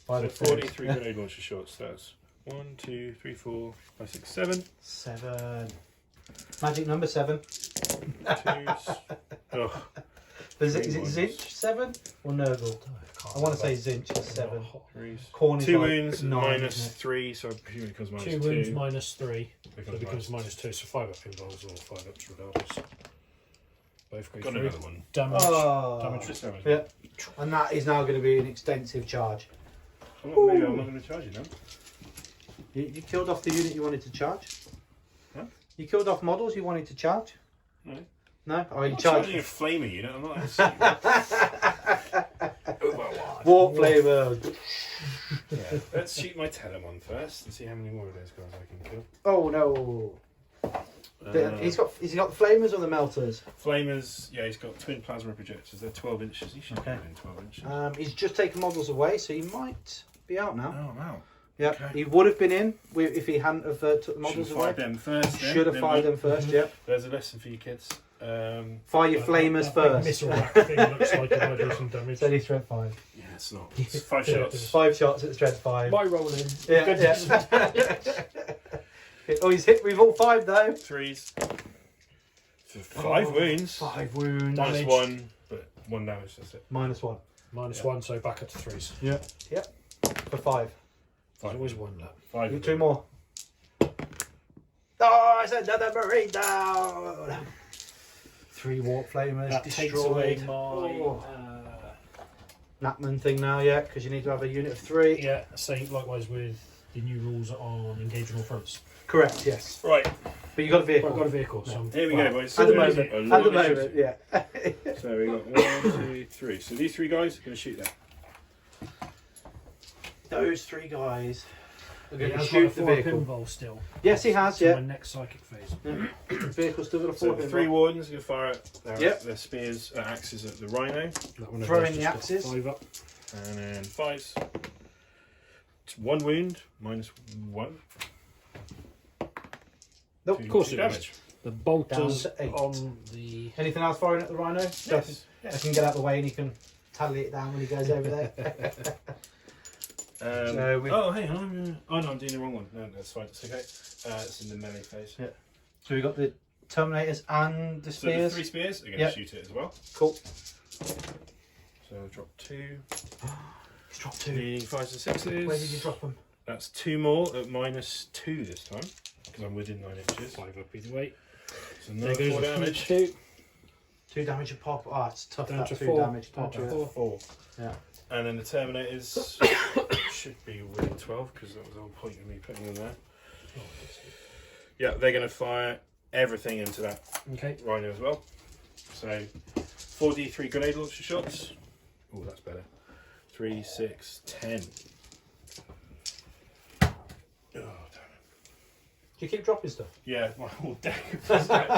B: So 4d3 grenade launcher shots. That's 1, 2, 3, 4, 5, 6, 7.
A: 7. Magic number 7.
B: 2s. Oh,
A: Is it Zinch 7 or Nurgle? I want to say Zinch is 7.
B: 3s.
A: Corn is
B: 2
A: like
B: wounds,
A: 9,
B: -3, so I presume it becomes -2.
C: 2 wounds -3. So
B: Becomes
C: it becomes
B: minus-
C: -2. So 5 up involves or 5 ups regardless. Both go
B: Got
C: through.
B: another one.
C: Damage.
A: Oh.
C: Damage.
B: Just damage.
A: Yeah. And that is now going to be an extensive charge.
B: Maybe I'm not going to charge you now.
A: You killed off the unit you wanted to charge?
B: Huh?
A: You killed off models you wanted to charge?
B: No.
A: No? Oh,
B: I'm
A: you
B: not charging
A: charged.
B: a flamer unit. I'm not actually.
A: Warp flavour.
B: Yeah. Let's shoot my Telemon first and see how many more of those guys I can kill.
A: Oh no. Has he got the flamers or the melters?
B: Flamers, yeah, he's got twin plasma projectors. They're 12 inches. He should
A: Okay.
B: be within 12 inches.
A: He's just taken models away, so he might be out now.
B: Oh, wow.
A: Yeah,
B: Okay.
A: he would have been in if he hadn't have took the
B: Should
A: models
B: have
A: away.
B: fired them first. then,
A: Should have
B: didn't
A: fired
B: we?
A: them first, yeah.
B: There's a lesson for you kids.
A: Fire your flamers
C: That big
A: first.
C: missile rack thing looks like it might do some damage.
A: Steady threat 5.
B: Yeah, it's not. It's 5 shots.
A: 5 shots at threat 5.
C: My rolling.
A: Yeah, oh, he's hit with all 5 though.
B: 3s. For 5 wounds.
A: 5 wounds.
C: Damage.
B: -1, but 1 damage, that's it.
A: -1.
C: -1, so back up to 3s.
A: Yeah. Yep. For 5.
C: There's always one left.
B: 5.
A: You 2 more. Oh, it's another marine down. 3 warp flamers
C: That takes away
A: destroyed.
C: my.
A: Oh. Nachmund thing now, yeah, because you need to have a unit of 3.
C: Yeah, same likewise with the new rules on engaging all fronts.
A: Correct, yes.
B: Right,
A: But you got a
C: I've
A: vehicle.
C: got a vehicle. So
B: here we go, boys.
A: At the
B: So
A: moment,
B: there's a
A: at
B: lot
A: the
B: of
A: moment,
B: issues.
A: yeah.
B: So we got 1, 2, 3. So these 3 guys are going to shoot them.
A: Those 3 guys are
C: he
A: going to
C: has got a
A: shoot the
C: 4
A: vehicle.
C: pinball still.
A: Yes, he has,
C: To
A: yeah.
C: my next psychic phase.
A: The vehicle's still got a 4
B: So the 3 wardens are going to fire their spears, axes at the rhino,
C: That one
A: Throw
C: over
A: in
C: there's
A: the
C: just got
A: axes.
C: 5 up.
B: and then 5s. It's 1 wound, -1.
A: Nope.
C: Of course
B: 2
C: it is.
B: damage.
C: The bolters
A: Down to 8.
C: on the.
A: Anything else firing at the rhino?
B: Yes.
A: I can get out of the way and he can tally it down when he goes over there. So we-
B: oh, hang on. Oh, no, I'm doing the wrong one. No, that's fine. It's okay. It's in the melee phase.
A: Yeah. So we've got the Terminators and the
B: So the
A: spears.
B: 3 spears are going to
A: Yep.
B: shoot it as well.
A: Cool.
B: So I'll drop 2.
A: He's dropped 2.
B: The 5s and 6s.
A: Where did you drop them?
B: That's 2 more at -2 this time, because I'm within 9 inches.
C: 5 up either way.
B: So
C: There
B: another
C: goes
B: 4
C: the
B: damage.
C: 2.
A: 2 damage a pop. Oh, it's tough.
C: Down
A: That
C: to
A: 2
C: 4.
A: damage.
C: Down
A: Pop,
C: to
A: yeah.
C: 4.
B: 4.
A: Yeah.
B: And then the Terminators should be within 12, because that was the whole point of me putting them there. Yeah, they're going to fire everything into that
C: Okay.
B: rhino as well. So 4d3 grenade launcher shots. Oh, that's better. 3, 6, 10. Oh, damn
A: Do you keep dropping stuff?
B: Yeah, my whole deck.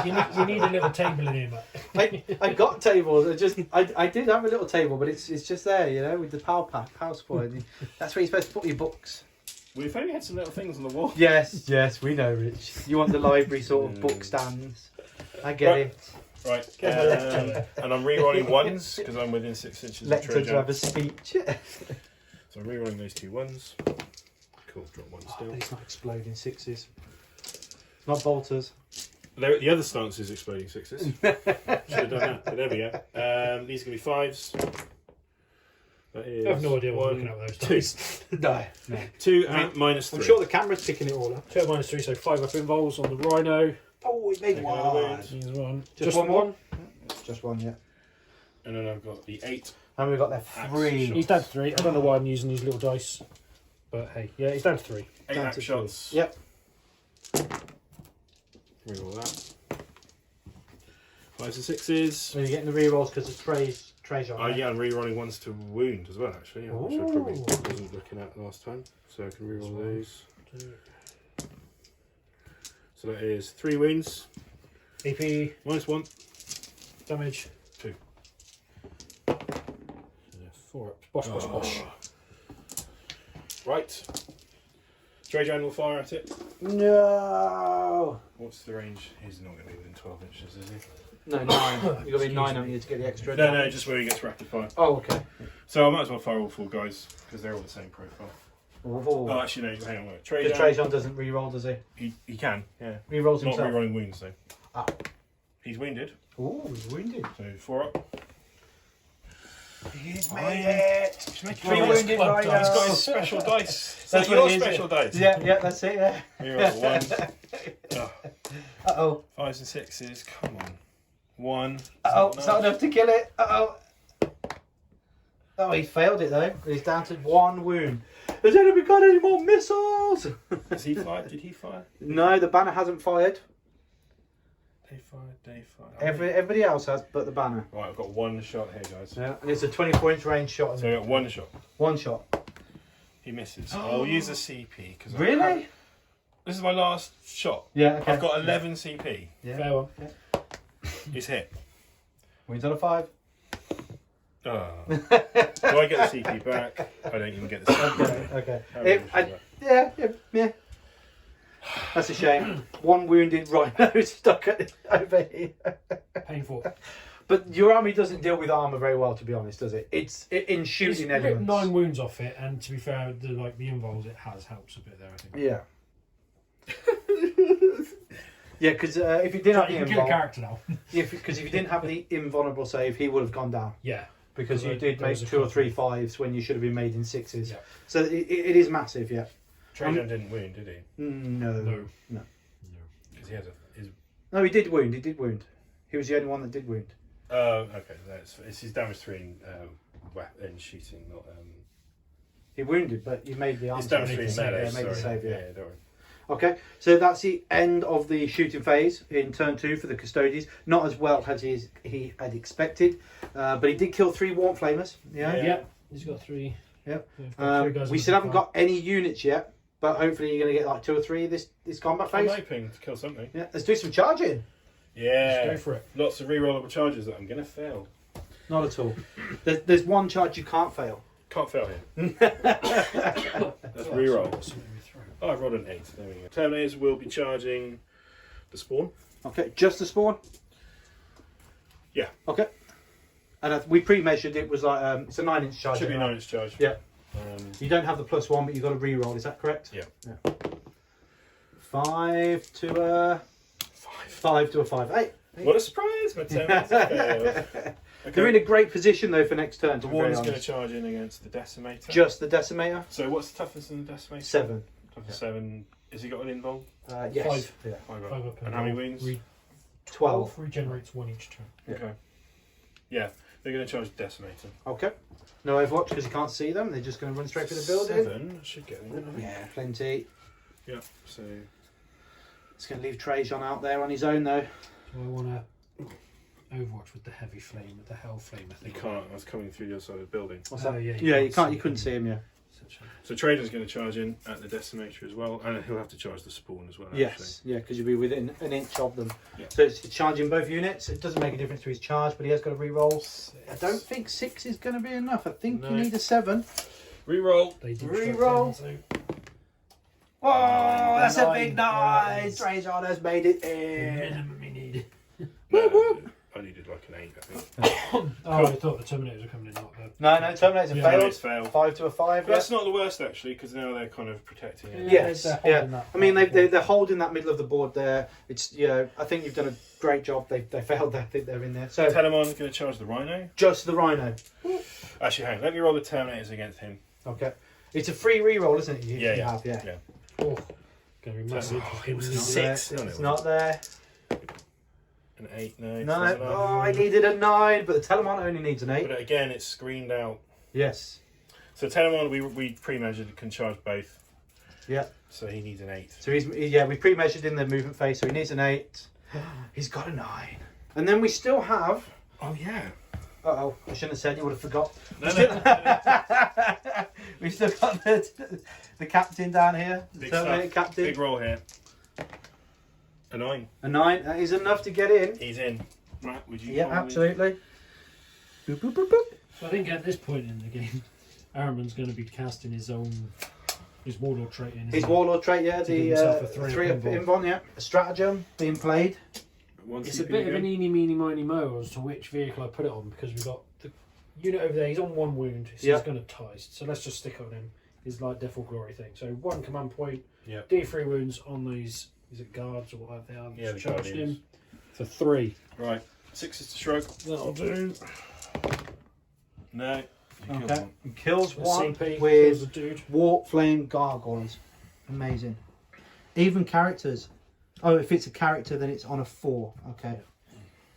C: You need a little table in here, mate.
A: I got tables. I did have a little table, but it's just there, you know, with the power supply. That's where you're supposed to put your books.
B: We've only had some little things on the wall.
A: Yes, we know, Rich. You want the library sort of book stands. I get
B: Right.
A: it.
B: Right, and I'm re-rolling ones because I'm within 6 inches of
A: Lecter
B: trade
A: to have a
B: jam.
A: speech.
B: So I'm re-rolling those 2 ones. Cool, drop one still.
A: It's not exploding sixes. It's not bolters.
B: The other stance is exploding 6s. Should have done that, but there we go. These are going to be 5s. That is
C: I have no idea what I'm
B: 1,
C: looking at with
B: 2.
C: those dice.
A: No.
B: 2 and minus 3.
A: I'm sure the camera's picking it all up.
C: 2 minus 3, so 5 up involves on the Rhino.
A: Oh, it made
B: Take
A: one.
B: another wound.
C: Here's one.
A: Just one more? Just one, yeah.
B: And then I've got the 8.
A: And we've got there
B: Axe
A: 3.
B: shot.
C: He's down to 3. I don't know why I'm using these little dice. But hey, yeah, he's down to 3.
B: 8
A: Down
B: axe
A: to
B: shots.
A: Yep.
B: Reroll that. 5s and 6s.
A: So you're getting the re-rolls because of Trey's on.
B: Oh yeah, I'm re-rolling ones to wound as well actually, which I probably
A: Ooh.
B: wasn't looking at last time. So I can re-roll those. So that is 3 wounds.
C: AP,
B: Minus 1.
C: damage.
B: 2.
C: Yeah, 4 up. Bosh, bosh, bosh.
B: Right. Trajan will fire at it.
A: No.
B: What's the range? He's not going to be within 12 inches, is he?
A: No, 9. You've got to be 9 on you to get the extra.
B: No,
A: damage.
B: just where he gets rapid fire.
A: Oh, okay.
B: So I might as well fire all 4 guys because they're all the same profile.
A: Oh,
B: Oh, actually no, hang on. Wait.
A: because Trajan doesn't re-roll, does he?
B: He can, yeah.
A: Re-rolls
B: Not
A: himself.
B: re-rolling wounds though.
A: Ah.
B: He's wounded,
A: Oh, he's wounded.
B: so 4 up.
A: He's made it.
C: Three
A: wounded
C: club
A: Rhino.
C: dice.
B: He's got his special dice.
A: That's
B: So your
A: what it is,
B: special dice.
A: Yeah, that's it, yeah.
B: Reroll 1. Oh,
A: Uh-oh.
B: 5s and 6s. Come on. 1.
A: Uh-oh, it's not enough to kill it. Uh-oh. Oh, he failed it though. He's down to 1 wound. Has anybody got any more missiles?
B: Has he fired? Did he fire?
A: No, the banner hasn't fired.
B: They fired. They fired.
A: Everybody else has, but the banner.
B: Right, I've got 1 shot here, guys.
A: Yeah, and it's a 24-inch range shot.
B: So I got 1 shot.
A: 1 shot.
B: He misses. I'll use a CP because
A: Really?
B: This is my last shot.
A: Yeah, okay.
B: I've got 11 CP.
A: Yeah.
C: Fair one.
B: He's hit.
A: Wins on a 5.
B: Oh. Do I get the CP back? I don't even get the CP back.
A: Okay.
B: How many should I-
A: Yeah. That's a shame. 1 wounded Rhino stuck over here.
C: Painful.
A: But your army doesn't deal with armour very well, to be honest, does it? It's in
C: He's
A: shooting
C: ripped
A: elements.
C: 9 wounds off it, and to be fair, the involves it helps a bit there, I think.
A: Yeah. Yeah, because if you didn't have the
C: You can kill a
A: invul,
C: character now.
A: because if you didn't have the invulnerable save, he would have gone down.
C: Yeah.
A: Because you
C: There-
A: did
C: there
A: make
C: was a
A: 2 or
C: couple.
A: 3 5s when you should have been made in 6s.
C: Yeah.
A: So it is massive, yeah.
B: Trajan didn't wound, did he?
A: No.
B: Because he has his.
A: No, he did wound. He was the only one that did wound.
B: Oh, okay. It's his damage 3 in shooting, not.
A: He wounded, but you made the
B: His
A: answer.
B: damage 3 in melee.
A: Yeah, made the
B: Sorry.
A: save, yeah.
B: Don't worry.
A: Okay, so that's the end of the shooting phase in turn 2 for the Custodies. Not as well as he had expected, but he did kill 3 Warm Flamers. Yeah.
C: Yeah. He's got 3.
A: Yep.
C: We've got 3 guys
A: We
C: on
A: still
C: the
A: haven't
C: fire.
A: got any units yet, but hopefully you're going to get like 2 or 3 this combat
B: I'm
A: phase.
B: hoping to kill something.
A: Yeah, let's do some charging.
B: Yeah.
C: Go for it.
B: Lots of rerollable charges that I'm going to fail.
A: Not at all. There's one charge you can't fail.
B: Can't fail here. Let's reroll. Oh, I've rolled an 8. There we go. Terminators will be charging the spawn.
A: Okay, just the spawn.
B: Yeah.
A: Okay. And we pre-measured it was like it's a 9-inch charge.
B: Should be a
A: right?
B: 9-inch charge.
A: Yeah.
B: Um,
A: You don't have the +1, but you've got to re-roll. Is that correct?
B: Yeah.
A: 5 to a 5 to a 5. Hey.
B: what a surprise! My terminators failed. Okay.
A: They're in a great position though for next turn. To
B: The
A: be very
B: one's going to
A: honest.
B: charge in against the decimator.
A: Just the decimator.
B: So what's the toughness in the decimator? 7. 7. Has he got an invuln?
A: Yes.
C: 5.
A: Yeah.
B: 5 up.
C: 5 up
B: And how many wings?
A: 12.
C: Regenerates 1 each turn.
A: Yeah.
B: Okay. Yeah, they're going to charge decimator.
A: Okay. No overwatch because you can't see them. They're just going to run straight for the building.
B: 7 should get them. I think.
A: Yeah, plenty.
B: Yeah. So
A: It's going to leave Trajan out there on his own though.
C: Do I want to Overwatch with the heavy flame, with the hell flame. I
B: You
C: think.
B: can't. I was coming through the other side of the building.
A: What's
C: Oh,
A: that?
C: yeah,
A: Yeah, you
C: can't
A: couldn't see him. Yeah.
B: So Trader's going to charge in at the decimator as well, and he'll have to charge the spawn as well.
A: Yes, yeah, because you'll be within an inch of them.
B: Yeah.
A: So it's charging both units. It doesn't make a difference to his charge, but he has got to re-roll. I don't think 6 is going to be enough. I think you need a 7.
B: Reroll.
C: They did
A: Re-roll.
C: so.
A: Oh, that's a
C: 9.
A: big
C: There it
A: 9!
C: is.
A: Trajan has made it
C: The
A: in.
C: minimum we needed.
B: No, I needed like an 8, I think.
C: Oh, I thought the Terminators were coming in, not the.
A: No, Terminator's
C: Yeah.
A: failed.
B: Terminator's failed.
A: 5 to a 5.
B: But that's not the worst actually, because now they're kind of protecting it.
A: Yes,
C: they're
A: yeah.
C: holding that
A: I mean,
C: part of the
A: they're holding that middle of the board there. It's, you know, I think you've done a great job. They failed. I think they're in there. So
B: Telemon's going to charge the Rhino.
A: just the Rhino.
B: Actually, hang on. Let me roll the Terminators against him.
A: Okay. It's a free re-roll, isn't it? You have, yeah.
C: Oh, going to be massive.
B: It was a
A: It's
B: 6.
A: there. It's not there.
B: An 8, no.
A: No.
B: it's not enough.
A: Oh, I needed a 9, but the Telemon only needs an 8.
B: But again, it's screened out.
A: Yes.
B: So Telemon, we pre-measured, can charge both.
A: Yeah.
B: So he needs an 8.
A: So we pre-measured in the movement phase, so he needs an 8. He's got a 9. And then we still have.
B: Oh yeah.
A: Uh-oh, I shouldn't have said. You would have forgot.
B: No.
A: We've still got the captain down here. The
B: Big
A: Terminator
B: stuff.
A: captain.
B: Big roll here. A 9.
A: A 9. That is enough to get in.
B: He's in. Right, would you?
A: Yeah,
B: roll me?
A: absolutely. Boop, boop, boop, boop.
C: So I think at this point in the game, Araman's going to be casting his warlord trait in.
A: His warlord trait, yeah,
C: To give himself a
A: the
C: 3
A: 3-up
C: invuln.
A: invuln, yeah. A stratagem being played.
B: One
C: It's a
B: CP
C: bit of an
B: again.
C: eeny, meeny, miny, mo as to which vehicle I put it on because we've got the unit over there. He's on 1 wound, so
A: Yeah.
C: he's going to tie. So let's just stick on him. His like death or glory thing. So 1 command point,
B: Yeah.
C: D3 wounds on these. Is it guards or whatever they are?
B: Yeah,
C: Just
B: the
C: charged
B: guardians.
C: him for 3.
B: Right. 6 is to stroke.
C: That'll do.
B: No. You killed
A: Okay.
B: one.
A: And kills
C: So
A: one
C: CP kills
A: with
C: the dude.
A: Warp Flame Gargoyles. Amazing. Even characters. Oh, if it's a character, then it's on a 4. Okay.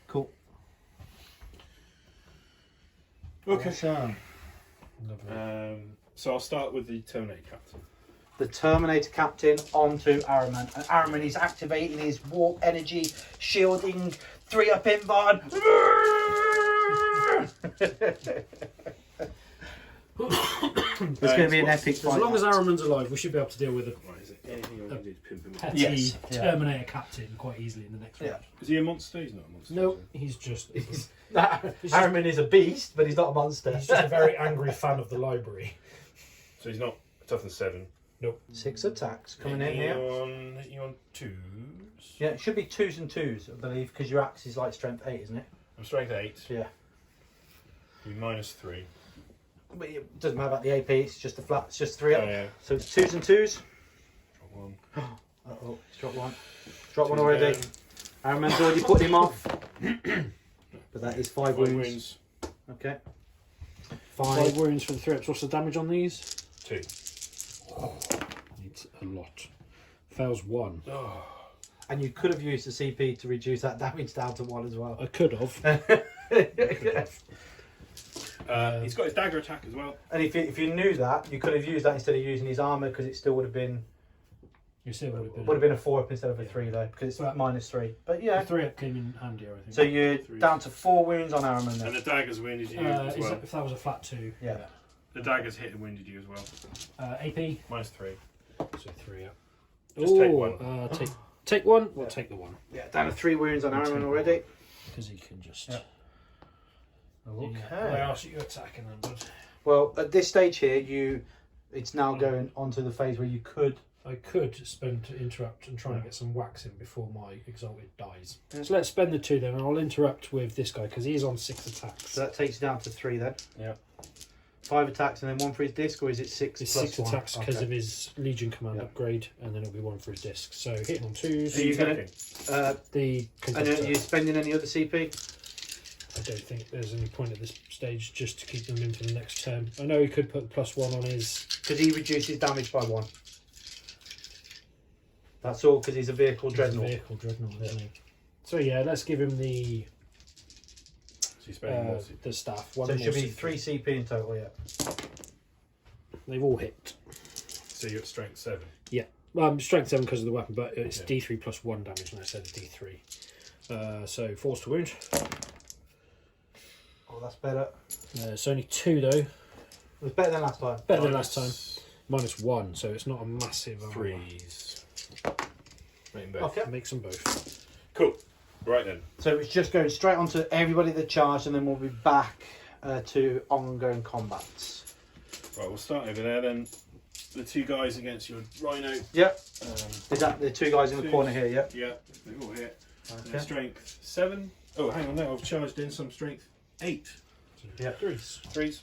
A: Cool.
B: Okay.
A: Awesome.
C: Lovely.
B: So I'll start with the Terminator captain.
A: The Terminator captain onto Araman. And Araman is activating his warp energy, shielding 3-up invuln. It's going to be an epic
C: As
A: fight.
C: long as Araman's alive, we should be able to deal with a
B: Right, is it anything I want to do to pimp him?
C: petty
A: Yes, yeah.
C: Terminator captain quite easily in the next
A: Yeah.
C: round.
B: Is he a monster? He's not a monster.
C: No, he's just
A: Araman is a beast, but he's not a monster.
C: he's just a very angry fan of the library.
B: So he's not toughness 7.
A: 6 attacks coming in here.
B: You on 2s?
A: Yeah, it should be 2s and 2s, I believe, because your axe is like strength 8, isn't it?
B: I'm strength 8.
A: Yeah.
B: You -3.
A: But it doesn't matter about the AP, it's just the flat, it's just 3 up.
B: Oh yeah.
A: So it's 2s and 2s.
B: Drop 1.
A: Uh-oh, he's dropped one. Dropped one
B: Two
A: already.
B: down.
A: Araman's already put him off. But that is 5
B: 5
A: wounds.
B: wounds.
A: Okay.
C: 5
A: 5.
C: wounds for the 3 ups. What's the damage on these?
B: 2.
C: Needs a lot. Fails 1.
B: Oh.
A: And you could have used the CP to reduce that damage down to 1 as well.
C: I could have.
B: He's got his dagger attack as well.
A: And if you knew that, you could have used that instead of using his armour, because it still would have been
C: You see what
A: would have been a 4 up instead of a 3 though, because it's
C: Right.
A: -3. But yeah.
C: The 3 up came in handier, I think.
A: So you're
B: 3.
A: down to 4 wounds on Araman
B: And
A: then.
B: the daggers wounded you as well.
C: if that was a flat 2.
A: Yeah.
B: The daggers hit and wounded you as well.
C: AP.
B: -3.
C: So 3 up.
B: Just take 1.
C: Take 1. We'll
A: Yeah.
C: take the 1.
A: Yeah, down to 3 wounds on
C: We'll take
A: Araman
C: one.
A: already.
C: Because he can just.
A: Yeah.
C: Where
A: Okay.
C: else are you attacking them, bud?
A: Well, at this stage here, it's now going on to the phase where you could.
C: I could spend to interrupt and try and
A: Yeah.
C: get some wax in before my exalted dies. So let's spend the 2 then, and I'll interrupt with this guy because he's on 6 attacks.
A: So that takes you down to 3 then.
B: Yeah.
A: 5 attacks and then 1 for his disc, or is it 6
C: It's
A: plus
C: 6
A: 1?
C: attacks because
A: Okay.
C: of his Legion command
A: Yeah.
C: upgrade, and then it'll be 1 for his disc. So hitting on 2s.
A: Are you gonna-
B: attacking?
C: The
A: And
C: contestant.
A: are you spending any other CP?
C: I don't think there's any point at this stage just to keep them in for the next turn. I know he could put +1 on his.
A: Because he reduces damage by 1. That's all because he's a vehicle dreadnought.
C: Vehicle dreadnought, isn't he? So yeah, let's give him the
B: So you're spending more CP.
C: the staff.
A: So
C: One
A: it
C: more
A: should be
C: CP.
A: 3 CP in total, yeah.
C: They've all hit.
B: So you're at strength 7.
C: Strength 7 because of the weapon, but it's
B: Yeah.
C: D3 +1 damage, and I said D3. So force to wound.
A: that's better.
C: It's only 2 though.
A: It was better than last time.
C: Better than last time. -1, so it's not a massive.
B: 3s. Make them both.
A: Okay.
C: Makes them both.
B: Cool. Right then.
A: So it's just going straight on to everybody that charged, and then we'll be back to ongoing combats.
B: Right, we'll start over there then. The 2 guys against your rhino.
A: Yep. Is that the 2 guys in the corner here? Yep.
B: Yeah, they're all here.
A: Okay.
B: Strength 7. Oh, hang on, no, I've charged in some strength 8.
A: Yep.
B: 3s.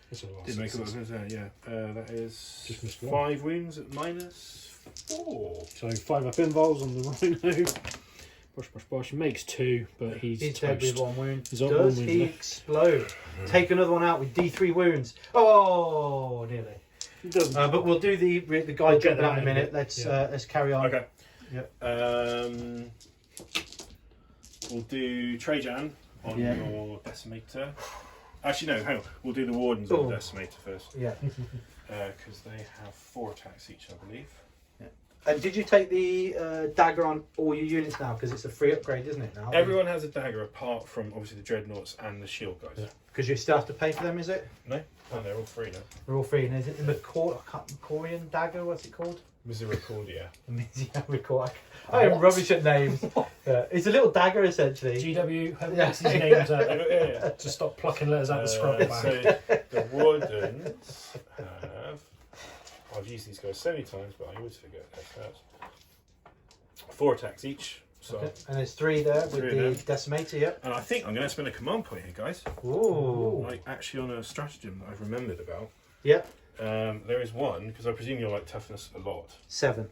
C: That's a lot.
B: Did make a lot of sense there, yeah. That is
C: Just missed one.
B: 5 wounds at -4.
C: So 5 up invols on the rhino. Bosh. He makes 2, but he's
A: dead with
C: toast.
A: 1 wound.
C: He's on
A: Does
C: 1 wound
A: he
C: left.
A: explode? Take another one out with D3 wounds. Oh, nearly.
C: He doesn't.
A: But we'll do the guy
C: We'll get
A: jumping
C: that
A: out in a minute. Let's carry on.
B: Okay.
A: Yep.
B: We'll do Trajan on
A: Yeah.
B: your Decimator. Actually, no, hang on. We'll do the Wardens on the Decimator first.
A: Yeah.
B: Because they have 4 attacks each, I believe.
A: And did you take the dagger on all your units now? Because it's a free upgrade, isn't it now?
B: Everyone has a dagger apart from obviously the Dreadnoughts and the Shield guys.
A: Because you still have to pay for them, is it?
B: No? Oh, they're all free now.
A: They're all free. And is it the Macorian dagger? What's it called?
B: Misericordia.
A: I am rubbish at names. It's a little dagger, essentially.
C: GW
A: Yeah.
C: makes his names out.
B: Yeah.
C: Just stop plucking letters out the scrub back.
B: So the Wardens have... I've used these guys so many times, but I always forget their stats. 4 attacks each. So,
A: Okay. And there's 3 there with
B: 3
A: the
B: of
A: Decimator, yep.
B: and I think I'm going to spend a command point here, guys.
A: Ooh.
B: Like actually on a stratagem that I've remembered about.
A: Yep.
B: There is one because I presume you're like toughness a lot.
A: 7.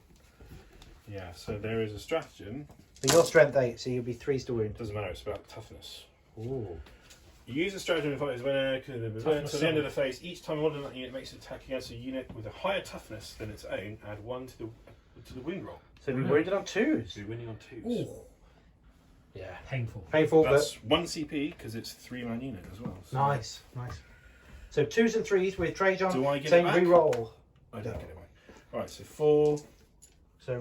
B: Yeah. So there is a stratagem.
A: But your strength 8, so you'll be 3s to wound.
B: Doesn't matter. It's about toughness.
A: Ooh.
B: You use a stratagem in fighters when
C: Toughness
B: to the end of the phase. Each time one of that unit makes an attack against a unit with a higher toughness than its own, add 1 to the wound roll.
A: So you'll be wounded on 2s.
B: So you're winning on 2s.
C: Ooh. Yeah, painful.
A: Painful,
B: That's 1 CP because it's 3-man unit as well.
A: but
B: So
A: nice. So 2s and 3s with Trajan.
B: Do I get
A: same
B: it back?
A: reroll.
B: I don't get it right. Right. So 4.
A: So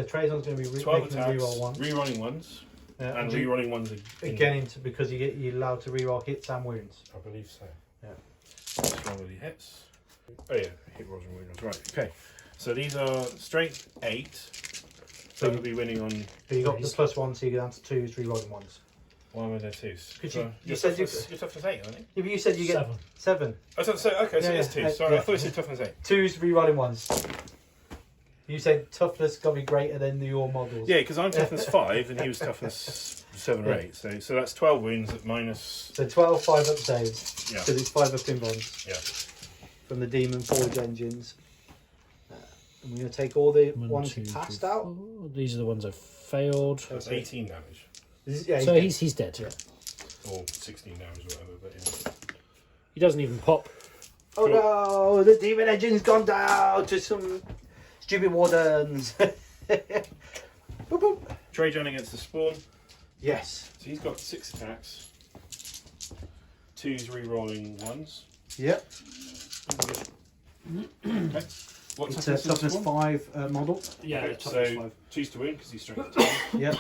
A: Trajan's going to be
B: 12
A: making
B: attacks.
A: reroll 1.
B: Rerolling ones.
A: Yeah,
B: And rerolling ones
A: again because you're allowed to reroll hits and wounds.
B: I believe so.
A: Yeah.
B: Let's roll the hits. Oh yeah, hit rolls and wound rolls. Right, okay. So these are strength 8. So we'll be winning on...
A: But you got the +1, so you go down to 2s, rerolling 1s.
B: Why am I there 2s?
A: Because
B: So
A: you said you...
B: You're toughness 8, aren't you?
A: Yeah, but you said you get 7.
B: I thought so. Okay, so
A: Yeah,
B: it's 2.
A: yeah.
B: Sorry,
A: Yeah.
B: I thought you said toughness 8.
A: 2s, rerolling 1s. You said toughness got to be greater than your models.
B: Yeah, because I'm toughness 5 and he was toughness 7 or 8. So that's 12 wounds at minus...
A: So 12 5 up saves.
B: Yeah.
A: Because it's 5 up in bonds.
B: Yeah.
A: From the Demon Forge engines. I'm going to take all the
C: 1,
A: ones
C: 2,
A: he
C: 3,
A: passed out.
C: 4. These are the ones I've failed.
B: That's 18 damage.
A: Yeah,
C: So he's dead.
A: Yeah.
B: Or 16 damage or whatever, but yeah.
C: He doesn't even pop.
A: Oh no, the Demon engine's gone down to some stupid wardens. Boop, boop.
B: Trajan against the spawn.
A: Yes.
B: So he's got 6 attacks. 2's re-rolling 1s.
A: Yep.
B: Okay. What
A: It's a toughness 5 model.
C: Yeah,
B: Okay,
C: toughness
B: so
C: 5.
B: 2's to win because he's strength 10.
A: Yep.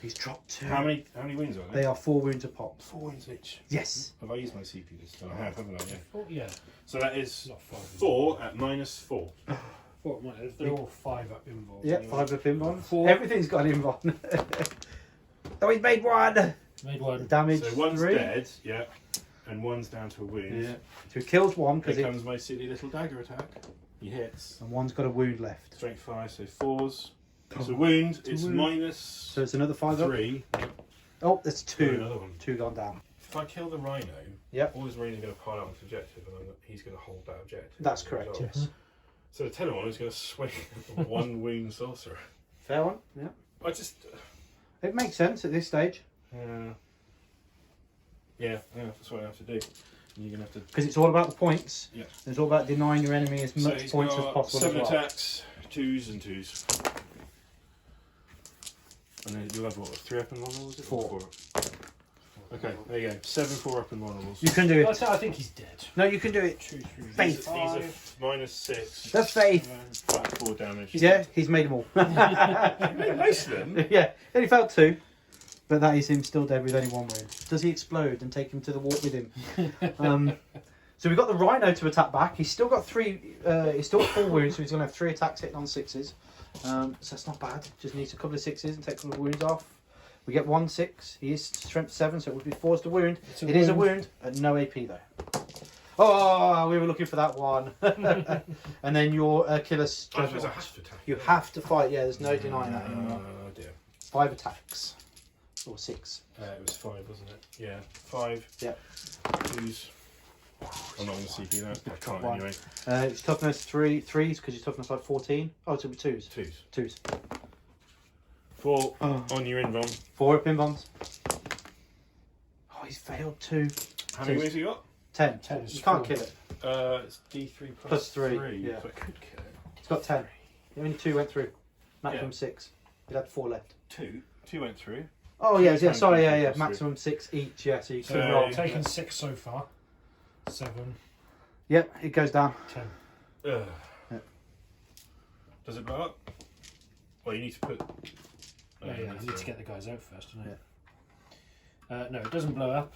A: He's dropped 2.
B: How many wins are
A: They
B: there?
A: are 4 wounds a pop.
B: 4 wins each.
A: Yes.
B: Have I used my CP this time? I have, haven't I? Yeah.
C: Oh, yeah.
B: So that is
C: Not 5.
B: 4 at minus 4.
C: They're all 5 up involved.
A: Yep, 5 up in one.
C: 4.
A: Everything's got in one. Oh, he's made 1.
C: Made 1.
A: Damage
B: So one's
A: 3.
B: dead, yeah, and one's down to a wound.
A: Yeah. So he kills 1 because
B: Here comes my silly little dagger attack. He hits.
A: and 1's got a wound left.
B: Strength 5, so 4s. It's a wound. It's
A: wound.
B: minus
A: So it's another 5 up.
B: 3.
A: Oh, that's 2.
B: Another one.
A: 2 gone down.
B: If I kill the rhino,
A: Yep.
B: all his marines are going to pile out on the objective, and he's going to hold that objective.
A: That's
B: as a
A: correct,
B: result.
A: yes.
B: So the Telemon is going to swing 1 wound sorcerer.
A: Fair one, yeah.
B: I just.
A: It makes sense at this stage.
B: Yeah, that's what I have to do. You're going to have to.
A: Because it's all about the points.
B: Yeah.
A: It's all about denying your enemy as much
B: he's
A: points as
B: got
A: possible.
B: 7
A: as well.
B: attacks, 2s and 2s. And then you'll have what, 3 up and 1 rolls?
A: 4.
B: Okay, there you go. 7 4 up and 1 rolls.
A: You can do it.
C: I think he's dead.
A: No, you can do it.
C: 2, 3,
A: Faith.
B: These are minus 6.
A: That's faith.
B: Flat 4 damage.
A: Yeah, he's made them all.
B: You made most of them.
A: Yeah, and he failed 2. But that is him still dead with only 1 wound. Does he explode and take him to the walk with him? So we've got the Rhino to attack back. He's still got 4 wounds, so he's going to have 3 attacks hitting on 6s. So that's not bad. Just needs a couple of 6s and take a couple of wounds off. We get 1 6. He is strength 7, so it would be forced a wound. It is a wound, and no AP though. Oh, we were looking for that one. And then your killer.
B: I suppose I have to attack.
A: You have to fight. Yeah, there's no denying that anymore.
B: Oh dear.
A: 5 attacks. Or 6.
B: It was 5, wasn't it? Yeah, 5.
A: Yep.
B: 2s. I'm not going to CP that. I can't
A: One.
B: anyway.
A: It's toughness 3s because your toughness like 14. Oh, it's 2s. 2s.
B: 4 on your invuln.
A: 4 pin bombs. Oh, he's failed 2.
B: How many wounds you got?
A: 10.
C: 10.
A: You can't kill it.
B: It's D3
A: Plus 3,
B: 3.
A: yeah.
B: So I could kill it.
A: It's got 10. Only 2 went through. Maximum
B: Yeah.
A: 6. It had 4 left.
B: 2 went through.
A: Oh yeah,
B: Two
A: yeah. Sorry,
B: times
A: yeah.
B: plus
A: Maximum 6 each. Yeah, so you
B: So-
A: can
C: So
A: roll.
C: I've taken 6 so far. 7,
A: Yep, it goes down.
C: 10.
B: Ugh.
A: Yeah.
B: Does it blow up? Well, you need to put.
C: Yeah, I need to get the guys out first, don't I? No, it doesn't blow up.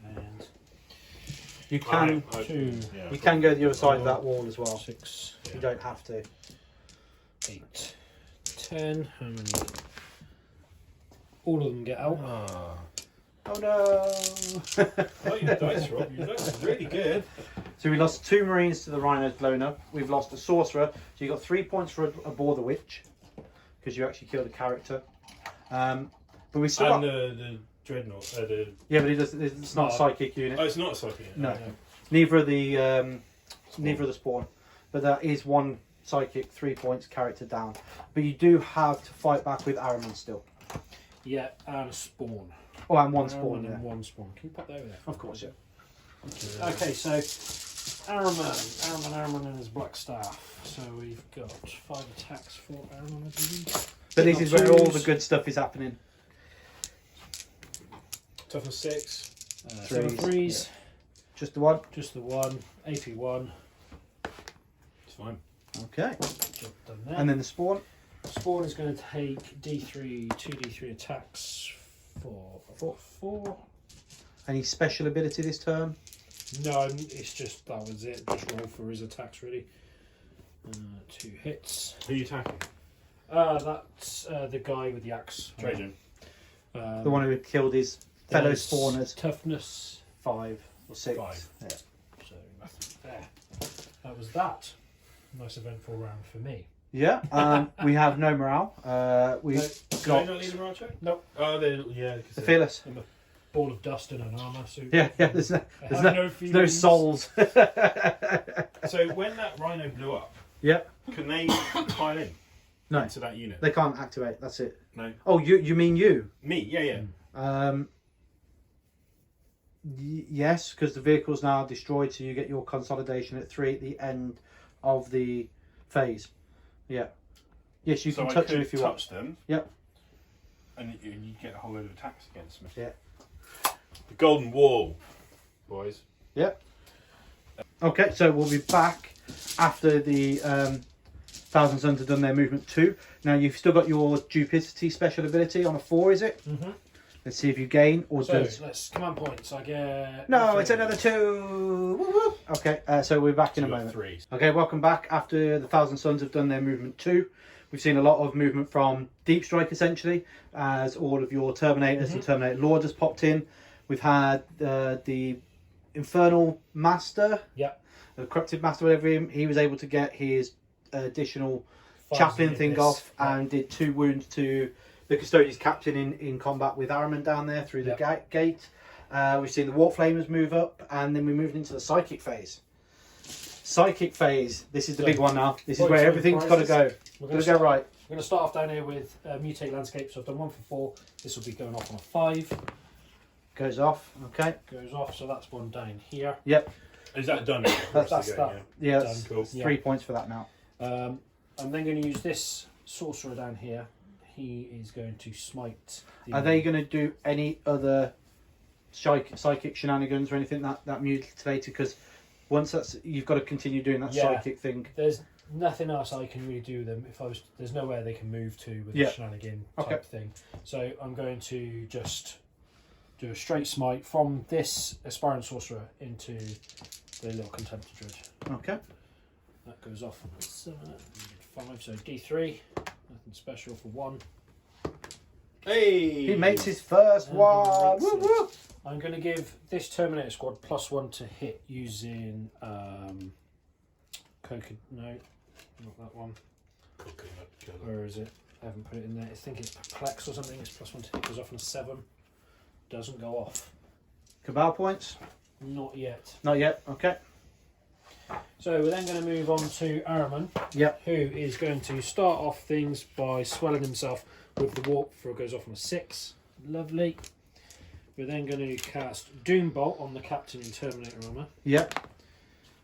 C: And
A: You can
C: 2,
B: Yeah,
A: you can go the other side of that wall as well.
C: 6,
A: You don't have to.
C: 8, 10. How many? All of them get out.
B: Ah.
A: Oh no!
B: Oh, your dice, Rob. Your dice is really good.
A: So we lost 2 Marines to the Rhinos blown up. We've lost a Sorcerer. So you got 3 points for a Bore the Witch because you actually killed a character. But we still
B: And
A: got.
B: the Dreadnought.
A: Yeah, but it's not a psychic unit.
B: Oh, it's not a psychic.
A: No.
B: Okay.
A: Neither of the spawn, but that is 1 psychic, 3 points, character down. But you do have to fight back with Araman still.
C: Yeah, and a spawn.
A: Oh, and 1 spawn.
C: And
A: Yeah.
C: 1 spawn. Can you pop that over there?
A: Of course, yeah.
C: Okay, so Araman and his black staff. So we've got 5 attacks for Araman, I believe.
A: But this is where all the good stuff is happening.
B: Toughness 6.
C: 7
A: Threes,
C: threes.
A: Just the 1.
C: Just the 1. AP 1.
B: It's fine.
A: Okay.
C: Job done there.
A: And then the spawn.
C: Spawn is going to take D3, 2D3 attacks for 4.
A: Any special ability this turn?
C: No, it's just that was it. Just roll for his attacks, really. 2 hits.
B: Who are you attacking?
C: That's the guy with the axe.
B: Trajan.
A: The one who had killed his fellow
C: there's
A: spawners.
C: Toughness
A: 5 or 6.
B: 5.
A: Yeah.
C: So there. That was that. Nice eventful round for me.
A: Yeah. We have no morale. We've
B: Did I
A: got
B: not lead the morale check?
C: Nope.
B: Oh, yeah.
A: the fearless.
C: I'm a ball of dust in an armour suit.
A: Yeah, yeah. There's no
C: feelings.
A: no souls.
B: So when that Rhino blew up,
A: Yeah.
B: can they pile in
A: No,
B: into that unit?
A: they can't activate. That's it.
B: No.
A: Oh, you mean you?
B: Me? Yeah.
A: Yes, because the vehicle's now destroyed, so you get your consolidation at 3 at the end of the phase. Yeah. Yes, you
B: So
A: can
B: I
A: touch
B: could
A: them if you want.
B: touch them.
A: Yep.
B: And you get a whole load of attacks against me.
A: Yeah.
B: The Golden Wall, boys.
A: Yep. Okay, so we'll be back after the Thousand Sons have done their movement 2. Now you've still got your Duplicity special ability on a 4, is it?
C: Mm-hmm.
A: Let's see if you gain or
C: So
A: does.
C: let's command points. I get.
A: No, it's another 2. Woo woo. Okay, so we're back in a
B: You got
A: moment.
B: 3.
A: Okay, welcome back after the Thousand Sons have done their movement 2. We've seen a lot of movement from Deep Strike essentially, as all of your Terminators and Terminator Lord has popped in. We've had the Infernal Master,
C: Yep.
A: the Corrupted Master, whatever he was able to get his additional chaplain thing off and did 2 wounds to the Custodies captain in combat with Araman down there through the gate. We've seen the War Flamers move up, and then we moved into the Psychic phase. Psychic phase, this is the big one now. This is where everything's got to go.
C: We're
A: Got to go right.
C: We're going to start off down here with Mutate Landscape. So I've done 1 for 4. This will be going off on a 5.
A: Goes off, okay.
C: Goes off, so that's 1 down here.
A: Yep.
B: Is that done?
A: That's
C: that.
A: Yeah,
C: Done.
A: it's
B: Cool.
A: 3 points for that now.
C: I'm then going to use this sorcerer down here. He is going to smite.
A: Are they going to do any other psychic shenanigans or anything that mutilated? Because once that's, you've got to continue doing that
C: Yeah.
A: psychic thing.
C: There's nothing else I can really do with them. There's nowhere they can move to with
A: Yeah.
C: a shenanigan type thing. So I'm going to just do a straight smite from this aspiring sorcerer into the little contemptor druid.
A: Okay.
C: That goes off on 7, 5, so D3. Nothing special for 1.
B: Hey!
A: He makes his first
C: And
A: one.
C: he makes
A: Woo,
C: it.
A: woo.
C: I'm going to give this Terminator squad +1 to hit using no, not that one.
B: Coconut killer.
C: Where is it? I haven't put it in there. I think it's perplex or something. It's +1 to hit. Goes off on a 7. Doesn't go off.
A: Cabal points?
C: Not yet.
A: Not yet. Okay.
C: So we're then going to move on to Araman,
A: Yep.
C: who is going to start off things by swelling himself with the warp before it goes off on a 6. Lovely. We're then going to cast Doombolt on the captain in Terminator armor.
A: Yep.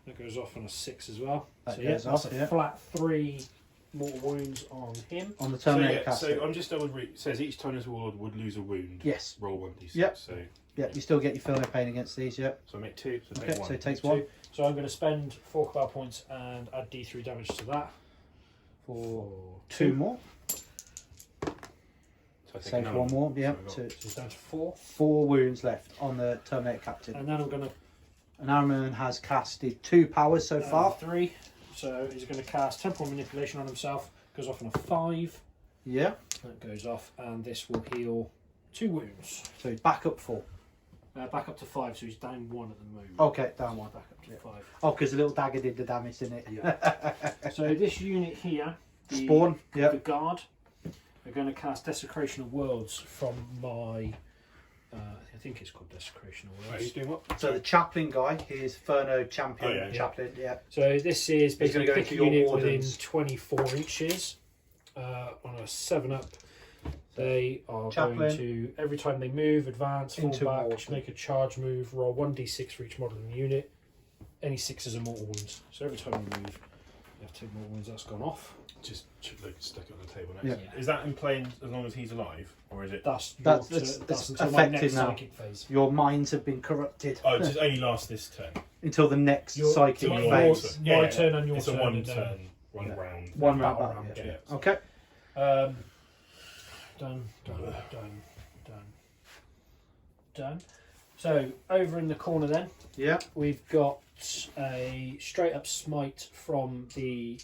C: That goes off on a 6 as well.
A: That
C: So
A: goes
C: that's
A: off,
C: a
A: yeah.
C: flat 3 mortal wounds on him.
A: On the
B: So,
A: Terminator
B: yeah,
A: caster.
B: so I'm just double read. It says each Tonus Warlord would lose a wound.
A: Yes.
B: Roll 1d6.
A: Yep.
B: So
A: Yep. You still get your fill no pain against these. Yep.
B: I make 2. So
A: Okay.
B: take 1.
A: So it takes
C: 2.
A: 1.
C: So I'm going to spend 4 cabal points and add D3 damage to that for
A: 2 more.
B: So I take
A: Save
B: another
A: 1 more. Yep.
B: So I've got-
A: So
C: So it's down to 4.
A: 4 wounds left on the Terminator captain.
C: And then I'm going to
A: And Araman has casted 2 powers so far.
C: 3. So he's going to cast Temporal Manipulation on himself. Goes off on a 5.
A: Yeah.
C: That goes off, and this will heal 2 wounds.
A: So he's back up 4.
C: Back up to 5, so he's down 1 at the moment.
A: Okay. Down 1.
C: Back up to 5.
A: Oh, because the little dagger did the damage, didn't it?
C: Yeah. So this unit here, the,
A: Spawn.
C: the
A: Yep.
C: guard, are going to cast Desecration of Worlds from my. I think it's called Desecration of
B: Wait, he's
C: Worlds.
B: doing what?
A: So the chaplain guy, his Inferno champion
B: Oh, yeah.
A: chaplain. Yeah.
C: So this is
A: He's gonna
C: basically
A: go
C: pick a
A: into your
C: unit
A: wardens.
C: within 24 inches on a 7-up. They are
A: Chaplain.
C: going to, every time they move, advance, fall
A: Into
C: back,
A: mortal.
C: make a charge move, roll 1d6 for each model in the unit. Any 6s are mortal wounds. So every time you move, you have to take mortal wounds. That's gone off.
B: Just like, stuck it on the table next.
A: Yeah.
B: to you. Is that in play as long as he's alive, or is it?
C: That's
A: That's
C: until my
A: affected
C: next
A: now.
C: psychic phase.
A: Your minds have been corrupted
B: Oh, it just only lasts this turn.
A: until the next
C: Your-
A: psychic
B: till
C: your-
A: phase.
C: my turn and your
B: it's
C: turn.
B: a 1
C: and then-
B: turn, 1
A: Yeah.
B: round.
A: One
C: battle
A: round.
C: round,
A: Yeah.
B: yeah.
A: Okay.
C: Done. So over in the corner then,
A: Yeah.
C: we've got a straight up smite from the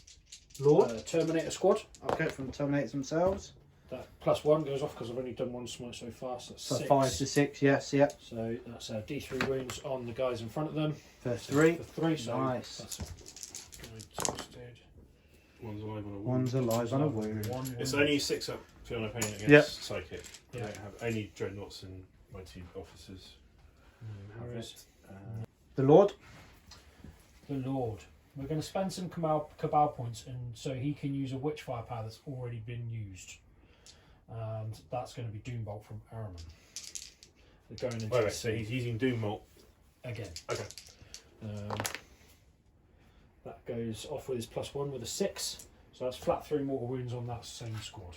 A: Lord.
C: Terminator squad.
A: Okay. From Terminators themselves.
C: That +1 goes off because I've only done 1 smite so far. So that's
A: So
C: 6.
A: 5 to 6. Yes. Yep.
C: So that's D3 wounds on the guys in front of them.
A: For 3.
C: For 3. So
A: Nice.
C: that's exhausted.
B: One's alive on a wound.
A: One's alive on a wound.
C: One
B: It's
C: wound.
B: only 6 up. Feel no pain against
A: Yep.
B: psychic. I
C: Yeah.
B: don't have any dreadnoughts and mighty officers.
C: Where
B: Have
C: is
B: it.
A: The Lord.
C: the Lord? We're going to spend some cabal points, and so he can use a witch firepower that's already been used. And that's going to be Doombolt from Araman. They're going into
B: Wait,
C: the
B: so
C: sea
B: he's using Doom Molt.
C: again.
B: Okay.
C: That goes off with his +1 with a 6. So that's flat 3 mortal wounds on that same squad.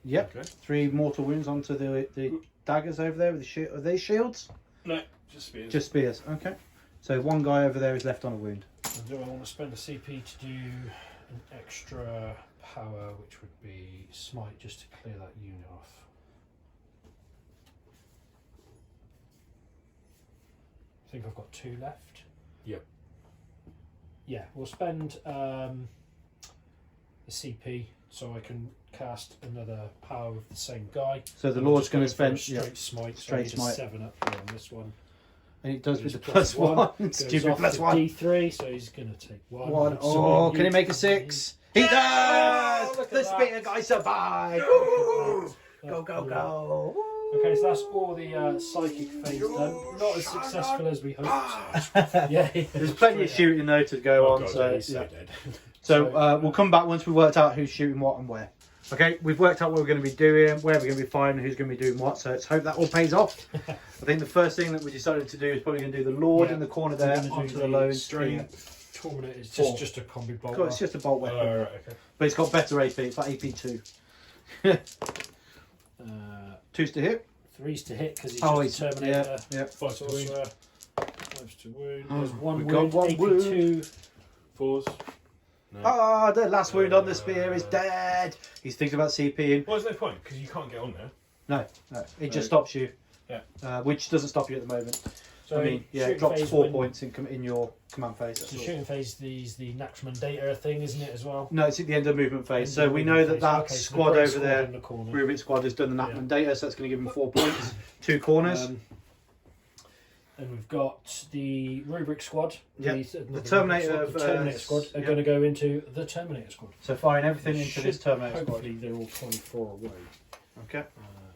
A: Yep.
B: Okay.
A: 3 mortal wounds onto the daggers over there with the shield. Are they shields?
B: No, just spears.
A: Just spears. Okay. So 1 guy over there is left on a wound.
C: And do I want to spend a CP to do an extra power, which would be smite, just to clear that unit off? I think I've got 2 left.
B: Yep.
C: Yeah, we'll spend a CP so I can cast another power with the same guy.
A: So the
C: I'm
A: Lord's
C: just
A: going to
C: for a
A: spend.
C: straight
A: Yeah.
C: smite.
A: straight
C: so I need a
A: smite.
C: 7 up here on this one.
A: And it does with
C: Goes
A: the +1.
C: Goes
A: Stupid
C: off
A: +1.
C: to D3, so he's going to take 1.
A: 1.
C: So
A: Oh, can he
C: you-
A: make a 6? He does!
C: look at
A: The
C: that.
A: spear guy survived!
C: Go,
A: Go, go, go!
C: Okay, so that's all the psychic phase done. Not as successful as we hoped. Yeah,
A: There's plenty of shooting though to go
B: Oh
A: on,
B: God,
A: so
B: he's so
A: yeah.
B: dead.
A: So we'll come back once we've worked out who's shooting what and where. Okay, we've worked out what we're going to be doing, where we're going to be firing, who's going to be doing what. So let's hope that all pays off. I think the first thing that we decided to do is probably going to do the Lord
C: Yeah.
A: in the corner
C: We're
A: there
C: gonna do
A: onto the
C: the
A: lone
C: strength. Torment is
A: 4.
C: just a combi bolt.
A: Cool, it's just a bolt weapon,
B: Oh, right, okay.
A: but it's got better AP. It's like AP2. 2's to hit.
C: 3's to hit because he's
A: Oh,
C: just
A: he's
C: a Terminator.
A: yeah.
B: 5 to wound.
C: Sorcerer. 5's to wound.
A: Oh,
C: There's 1
A: we got
C: wound.
A: 1 wound.
C: AP2
B: Fours. No.
A: Oh, the last wound on the spear is dead. He's thinking about CPing.
B: Well, there's no point because you can't get on there.
A: No, it just stops you.
B: Yeah.
A: Which doesn't stop you at the moment.
C: So
A: I mean, yeah, it drops 4 points in your command phase.
C: So shooting phase is the Nachmund data thing, isn't it, as well?
A: No, it's at the end of movement phase. So we know
C: Movement
A: that
C: phase. Okay, so the
A: squad
C: grey
A: over
C: squad
A: there,
C: in the corner.
A: Rubik squad, has done the Nachmund data, so that's going to give him 4 points. 2 corners.
C: And we've got the Rubric squad.
A: Yep.
C: The
A: Terminator
C: the Terminator squad are going to go into the Terminator squad.
A: So firing everything into this Terminator squad.
C: Hopefully they're all 24 away.
A: Okay.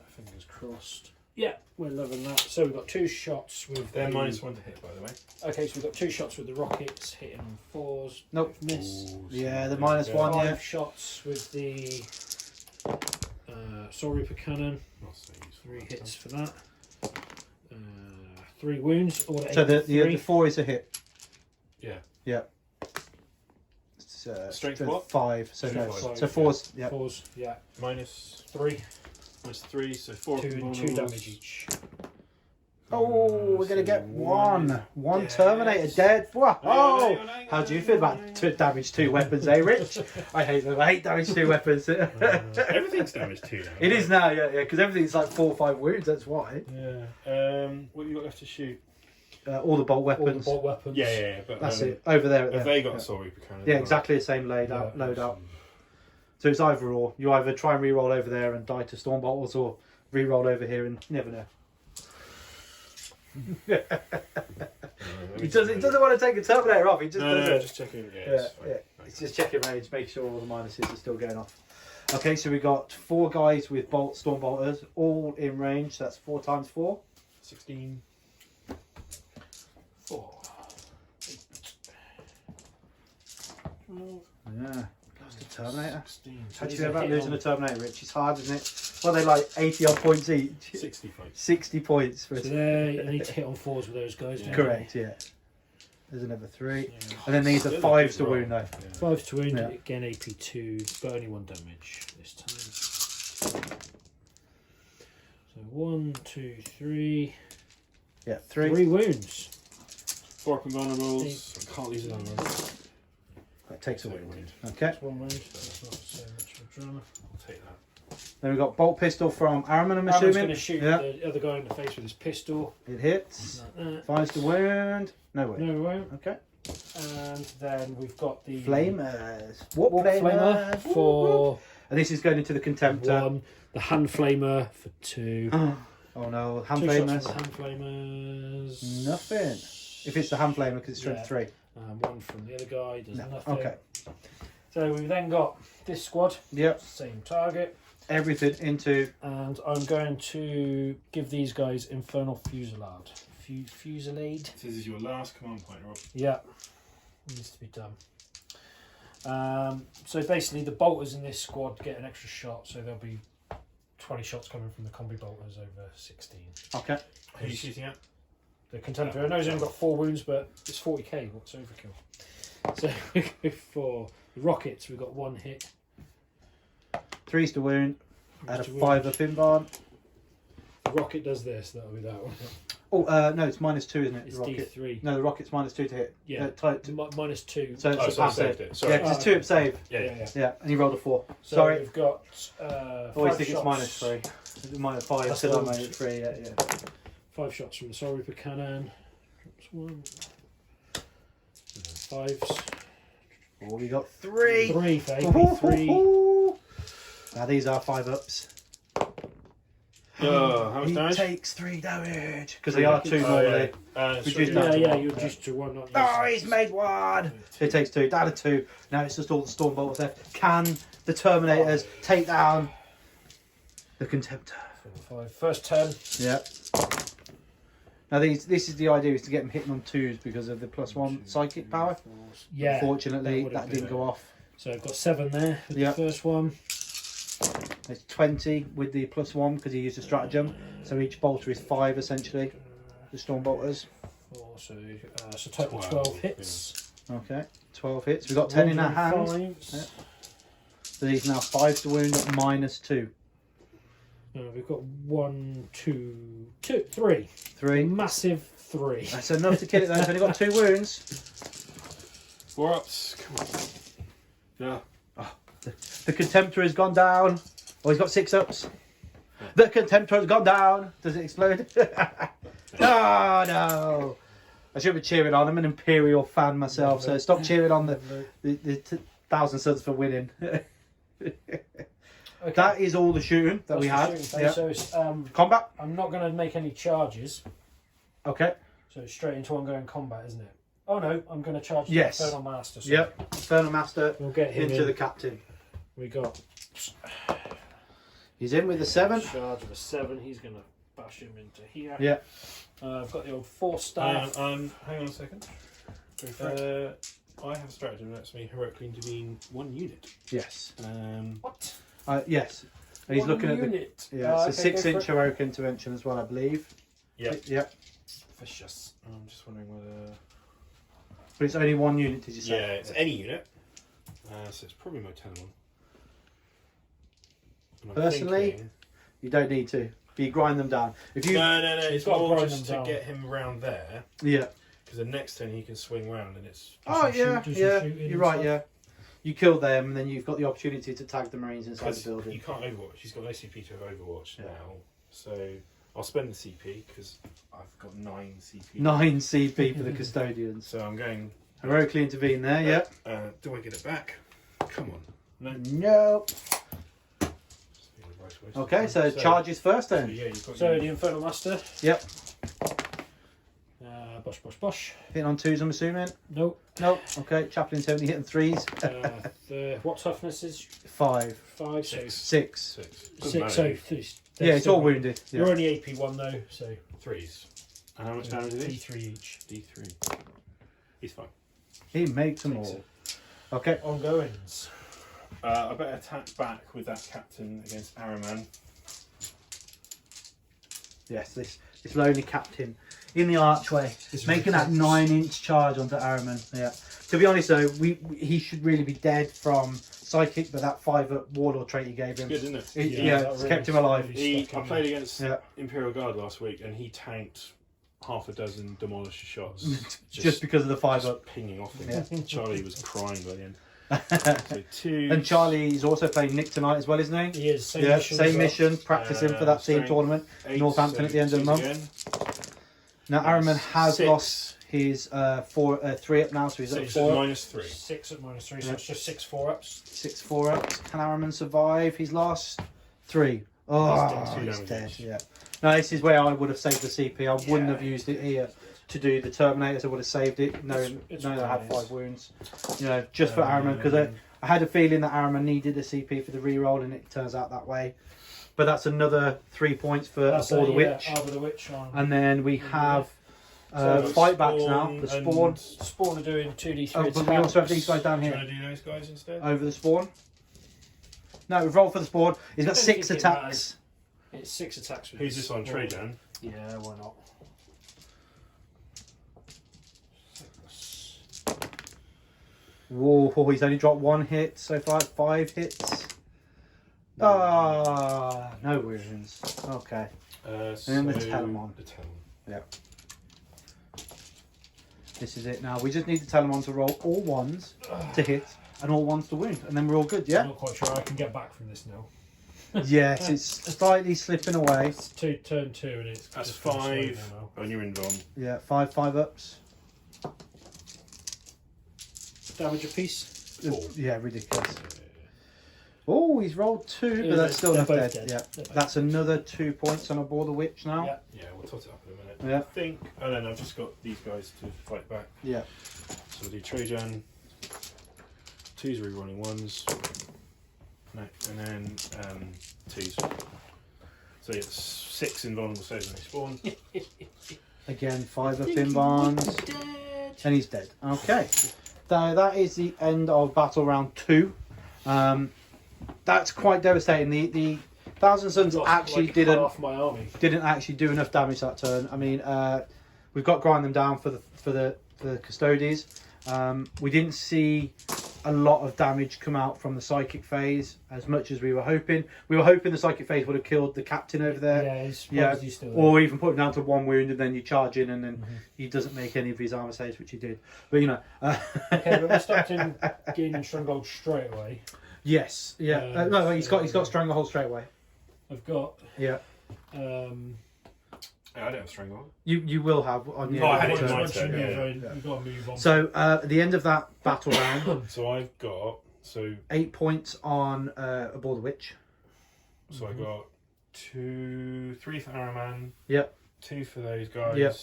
C: Fingers crossed. Yeah, we're loving that. So we've got 2 shots with.
B: They're -1 to hit, by the way.
C: Okay, so we've got 2 shots with the rockets hitting on 4s.
A: Nope.
C: Miss.
A: Yeah, the -1,
C: 5
A: yeah.
C: shots with the Soul Reaper cannon.
B: Not so useful.
C: 3 hits for that. 3 wounds. All
A: So the 4 is a hit.
B: Yeah.
A: Yeah. It's,
B: Strength what?
A: 5. So
B: Strength
A: no.
B: 5.
A: So 4's. Yeah.
C: 4s, yeah.
B: -3. -3, so 4
C: 2 damage each.
A: Oh, we're gonna get one Terminator dead. Whoa! Oh, how do you feel about damage 2 weapons, eh, Rich? I hate them. I hate damage 2 weapons.
B: Everything's damage 2 now.
A: It is now, yeah, because everything's like 4 or 5 wounds. That's why.
B: Yeah. What have you got left to shoot?
A: All the bolt
C: All the
A: weapons.
C: bolt weapons.
B: Yeah. But
A: That's it. Over there.
B: Have
A: There.
B: they got
A: Yeah.
B: a Soul Reaper cannon?
A: Yeah, exactly the same load out. So it's either or. You either try and re-roll over there and die to storm bolters, or re-roll over here and you never know. He doesn't want to take the Terminator off. He just doesn't.
B: Just checking.
A: Yeah. It's just checking range, make sure all the minuses are still going off. Okay, so we got 4 guys with storm bolters, all in range. That's 4 times 4.
B: 16.
C: 4.
A: Yeah. Lost a Terminator.
C: 16.
A: How do you feel about losing a Terminator, Rich? It's hard, isn't it? Well, they're like 80 odd points each.
B: 60 points.
A: 60 points for
C: So they need to hit on 4s with those guys. don't
A: Correct, yeah. There's another 3.
C: they? Yeah.
A: And then these are
B: Still a
A: 5s to
B: big
A: wound, though.
B: roll.
C: 5 to wound,
A: Yeah.
C: again AP2, but only 1 damage this time. So 1, 2, 3.
A: Yeah, 3.
C: 3 wounds.
B: 4 up and vulnerables. I can't lose another one.
A: That takes a
B: Take
A: wound. Okay.
C: That's 1 wound, that's not so much of a drama.
B: I'll take that.
A: Then we've got bolt pistol from Araman, I'm
C: Aaron's
A: assuming.
C: going to shoot
A: Yeah.
C: the other guy in the face with his pistol.
A: It hits.
C: Like that.
A: Finds the wound. No wound.
C: No, he won't.
A: Okay.
C: And then we've got the
A: Flamers. Warp
C: Warp Flamer
A: Flamer.
C: for
A: And this is going into the Contemptor.
C: 1, the Hand Flamer for 2.
A: Oh no, hand
C: 2 shots
A: flamers.
C: from the Hand Flamers.
A: Nothing. If it's the hand flamer, because it's strength
C: Yeah.
A: 3.
C: 1 from the other guy does
A: No.
C: nothing.
A: Okay.
C: So we've then got this squad,
A: Yep.
C: same target,
A: Everything into.
C: and I'm going to give these guys Infernal Fusillade. Fusillade?
B: This is your last command point, Rob.
C: Yeah, needs to be done. So basically the bolters in this squad get an extra shot, so there'll be 20 shots coming from the combi bolters over 16.
A: Okay.
B: Who are you shooting at?
C: The Contemptor, I know he's only got 4 wounds, but it's 40k, what's overkill? So for the rockets, we've got 1 hit.
A: 3's to wound. Add a
C: to wound.
A: 5 up in barn.
C: The rocket does this, that'll be that one.
A: Oh, no, it's -2, isn't it?
C: It's
A: The rocket.
C: D3.
A: No, the rocket's -2 to hit.
C: Yeah. -2.
A: So it's
B: Oh,
A: a
B: so I
A: passive.
B: saved it. Sorry.
A: Yeah, 'cause it's 2 up save.
B: Yeah.
A: Yeah, and you rolled a 4.
C: So
A: Sorry.
C: we've got
A: Always
C: 5
A: think
C: shots.
A: it's -3. -5,
C: That's
A: still on
C: the-
A: -3, yeah.
C: 5 shots from the Soul Reaper cannon. Drops 1. 5s.
A: Oh, we got 3.
C: 3 for AP3.
A: Now these are 5 ups.
B: Oh, how much
A: He
B: damage?
A: takes 3 damage because they are 2 normally. Reduce
C: Yeah,
A: down to
C: yeah,
A: 1.
C: you're just to 1. Not
A: Oh, he's made 1. It takes 2. Down to 2. Now it's just all the storm bolters left. Can the Terminators take down the Contemptor?
C: 5. First 10.
A: Yeah. Now this is the idea, is to get them hitting on 2s because of the +1 psychic power.
C: Yeah.
A: Unfortunately,
C: that
A: that
C: would've
A: didn't
C: been
A: go off.
C: So I've got 7 there for
A: Yeah.
C: the first one.
A: It's 20 with the +1 because he used a stratagem. So each bolter is 5 essentially. The storm bolters.
C: 4, so total 12 hits.
A: Okay. 12 hits. We've got 10 in our hand.
C: 105s.
A: Yeah. So these are now 5 to wound at -2.
C: No, we've got 1, 2, 3.
A: 3.
C: Massive 3.
A: That's enough to kill it though. It's only got 2 wounds.
B: 4 ups. Come on. Yeah.
A: The Contemptor has gone down. Oh, he's got 6 ups. The Contemptor has gone down. Does it explode? Oh, no. I should be cheering on. I'm an Imperial fan myself, so stop cheering on the Thousand Sons for winning.
C: Okay.
A: That is all the shooting that we had.
C: Yeah. So it's,
A: Combat?
C: I'm not going to make any charges.
A: Okay.
C: So it's straight into ongoing combat, isn't it? Oh no, I'm going to charge the
A: Yes.
C: Infernal Master. So
A: Yep. Infernal Master
C: we'll get him
A: into
C: in.
A: the captain.
C: We got
A: He's in with the 7.
C: charge of a 7. He's going to bash him into here.
A: Yeah.
C: I've got the old 4 staff.
B: Hang on a second.
C: Go for it.
B: I have a stratagem that lets me heroically intervene 1 unit.
A: Yes.
C: What?
A: Yes. And he's
C: One
A: looking
C: unit.
A: at the. Yeah, it's a
C: okay, go
A: 6-inch
C: for it.
A: heroic intervention as well, I believe.
B: Yep.
A: Yep.
B: Vicious. I'm just wondering whether.
A: But it's only 1 unit, did you say?
B: Yeah, it's any unit. So it's probably my 10 one. And I'm
A: Personally,
B: thinking-
A: you don't need to. But you grind them down. If you.
B: No. It's
C: got to
B: more
C: grind
B: just
C: them
B: to
C: down.
B: get him around there.
A: Yeah.
B: Because the next turn he can swing round and it's.
A: Oh,
C: Does he
A: yeah.
C: shoot- does he
A: Yeah.
C: shoot in
A: You're
C: and
A: right,
C: stuff?
A: yeah. You kill them, and then you've got the opportunity to tag the Marines inside the
B: Because
A: building.
B: you can't Overwatch. He's got no CP to have Overwatch
A: Yeah.
B: now. So I'll spend the CP because I've got 9 CP.
A: 9 CP for the Custodians.
B: So I'm going.
A: Heroically intervene there, yeah.
B: Do I get it back? Come on. No.
A: Nope. Okay, so charges first
B: So,
A: then.
B: yeah, you've got
C: So
B: your-
C: the Infernal Master.
A: Yep.
C: Bosh.
A: Hitting on 2s, I'm assuming.
C: Nope.
A: Nope. Okay, Chaplain's only hitting 3s.
C: What toughness is
A: 5.
C: 5? So
B: 6.
A: 6.
B: 6.
C: 6. So
A: Yeah, it's all wounded.
C: You're
A: Yeah.
C: only AP 1 though, so
B: 3s. And how much damage is it?
C: D3 each.
B: D3. He's fine.
A: He makes them
C: Makes
A: all.
C: it.
A: Okay.
C: Ongoings.
B: I better attack back with that captain against Araman.
A: Yes, this lonely captain in the archway, making that 9-inch charge onto Araman. Yeah. To be honest though, he should really be dead from psychic, but that 5-up warlord trait he gave him,
B: Good, isn't it?
A: it's kept him alive.
C: really
B: I
C: stuck in
B: played
C: there.
B: against
A: Yeah.
B: Imperial Guard last week and he tanked half a dozen demolisher shots.
A: Just because of the 5-up.
B: pinging off him.
A: Yeah.
B: Charlie was crying by the end. So 2.
A: And Charlie's also playing Nick tonight as well, isn't he?
C: He is. Same
A: Yeah,
C: mission
A: same
C: as well.
A: mission, practicing for that team
B: strength,
A: tournament.
B: 8,
A: Northampton at the end of the month.
B: Again.
A: Now Araman has
B: 6.
A: lost his 3-up now, so he's at
B: 6
A: 4.
B: minus 3.
C: 6 at -3, so it's just 6 4-ups.
A: 6 4-ups. Can Araman survive? He's lost 3. Oh,
B: He's
A: he's
B: dead.
A: dead. Yeah. No, this is where I would have saved the CP. I wouldn't have used it here to do the Terminators. I would have saved it, knowing
C: It's
A: I had
C: nice.
A: 5 wounds. You know, just for Araman, because I had a feeling that Araman needed the CP for the reroll, and it turns out that way. But that's another 3 points for Arbor the Witch.
C: Arbor the Witch on.
A: And then we have
B: So
A: fight backs now.
B: Spawn
A: The Spawn.
B: and-
C: Spawn are doing 2d3
A: Oh, but we also have these guys down
B: Do you
A: here.
B: want to do those guys instead?
A: Over the Spawn. No, we've rolled for the Spawn. He's got
C: I don't
A: 6
C: think it
A: attacks.
C: matters. It's 6 attacks. With
B: Who's this on?
C: Spawn.
B: Trajan?
C: Yeah, why not?
A: Whoa, he's only dropped 1 hit so far, 5 hits. Ah, no wounds. Okay.
B: And
A: then the Telemon.
B: The Telemon.
A: Yeah. This is it now. We just need the Telemon to roll all 1s to hit and all 1s to wound, and then we're all good,
C: I'm
A: yeah?
C: not quite sure I can get back from this now.
A: Yes, it's slightly slipping away.
C: It's turn 2 and it's
B: That's
C: just gonna slow
B: 5
C: down now.
B: on your invuln.
A: Yeah, 5 ups.
C: Damage a piece.
B: 4.
A: Yeah, ridiculous. Oh, he's rolled 2, but that's still
C: they're
A: not
C: both
A: dead.
C: dead.
A: Yeah,
C: They're both
A: that's another 2 points on Aboard the Witch now.
C: Yeah.
B: Yeah, we'll tot it up in a minute.
A: Yeah.
B: I think. And then I've just got these guys to fight back.
A: Yeah.
B: So we'll do Trajan. 2s rerolling 1s. No, and then 2s. So yeah, 6 invulnerable saves when they spawn.
A: Again, 5 up in bonds. And he's dead. Okay. So that is the end of battle round 2. That's quite devastating. The Thousand Sons
C: Lost,
A: actually
C: like,
A: didn't
C: half my army.
A: actually do enough damage that turn. I mean, we've got grind them down for the Custodies. We didn't see a lot of damage come out from the psychic phase, as much as we were hoping. We were hoping the psychic phase would have killed the captain over there.
C: Yeah, he's still there.
A: Or even put him down to 1 wound and then you charge in and then he doesn't make any of his armor saves, which he did. But you know.
C: Okay, but we're starting gaining stronghold straight away.
A: Yes. Yeah. No, he's got stranglehold straight away.
C: I've got.
A: Yeah.
B: I don't have stranglehold.
A: You will have on your.
B: I had it in
C: Once
B: my
C: you
B: turn,
C: move on, you've got to move on.
A: So at the end of that battle round,
B: So I've got
A: 8 points on Aboard the Witch.
B: So I got 3 for Araman.
A: Yep.
B: 2 for those guys.
A: Yep.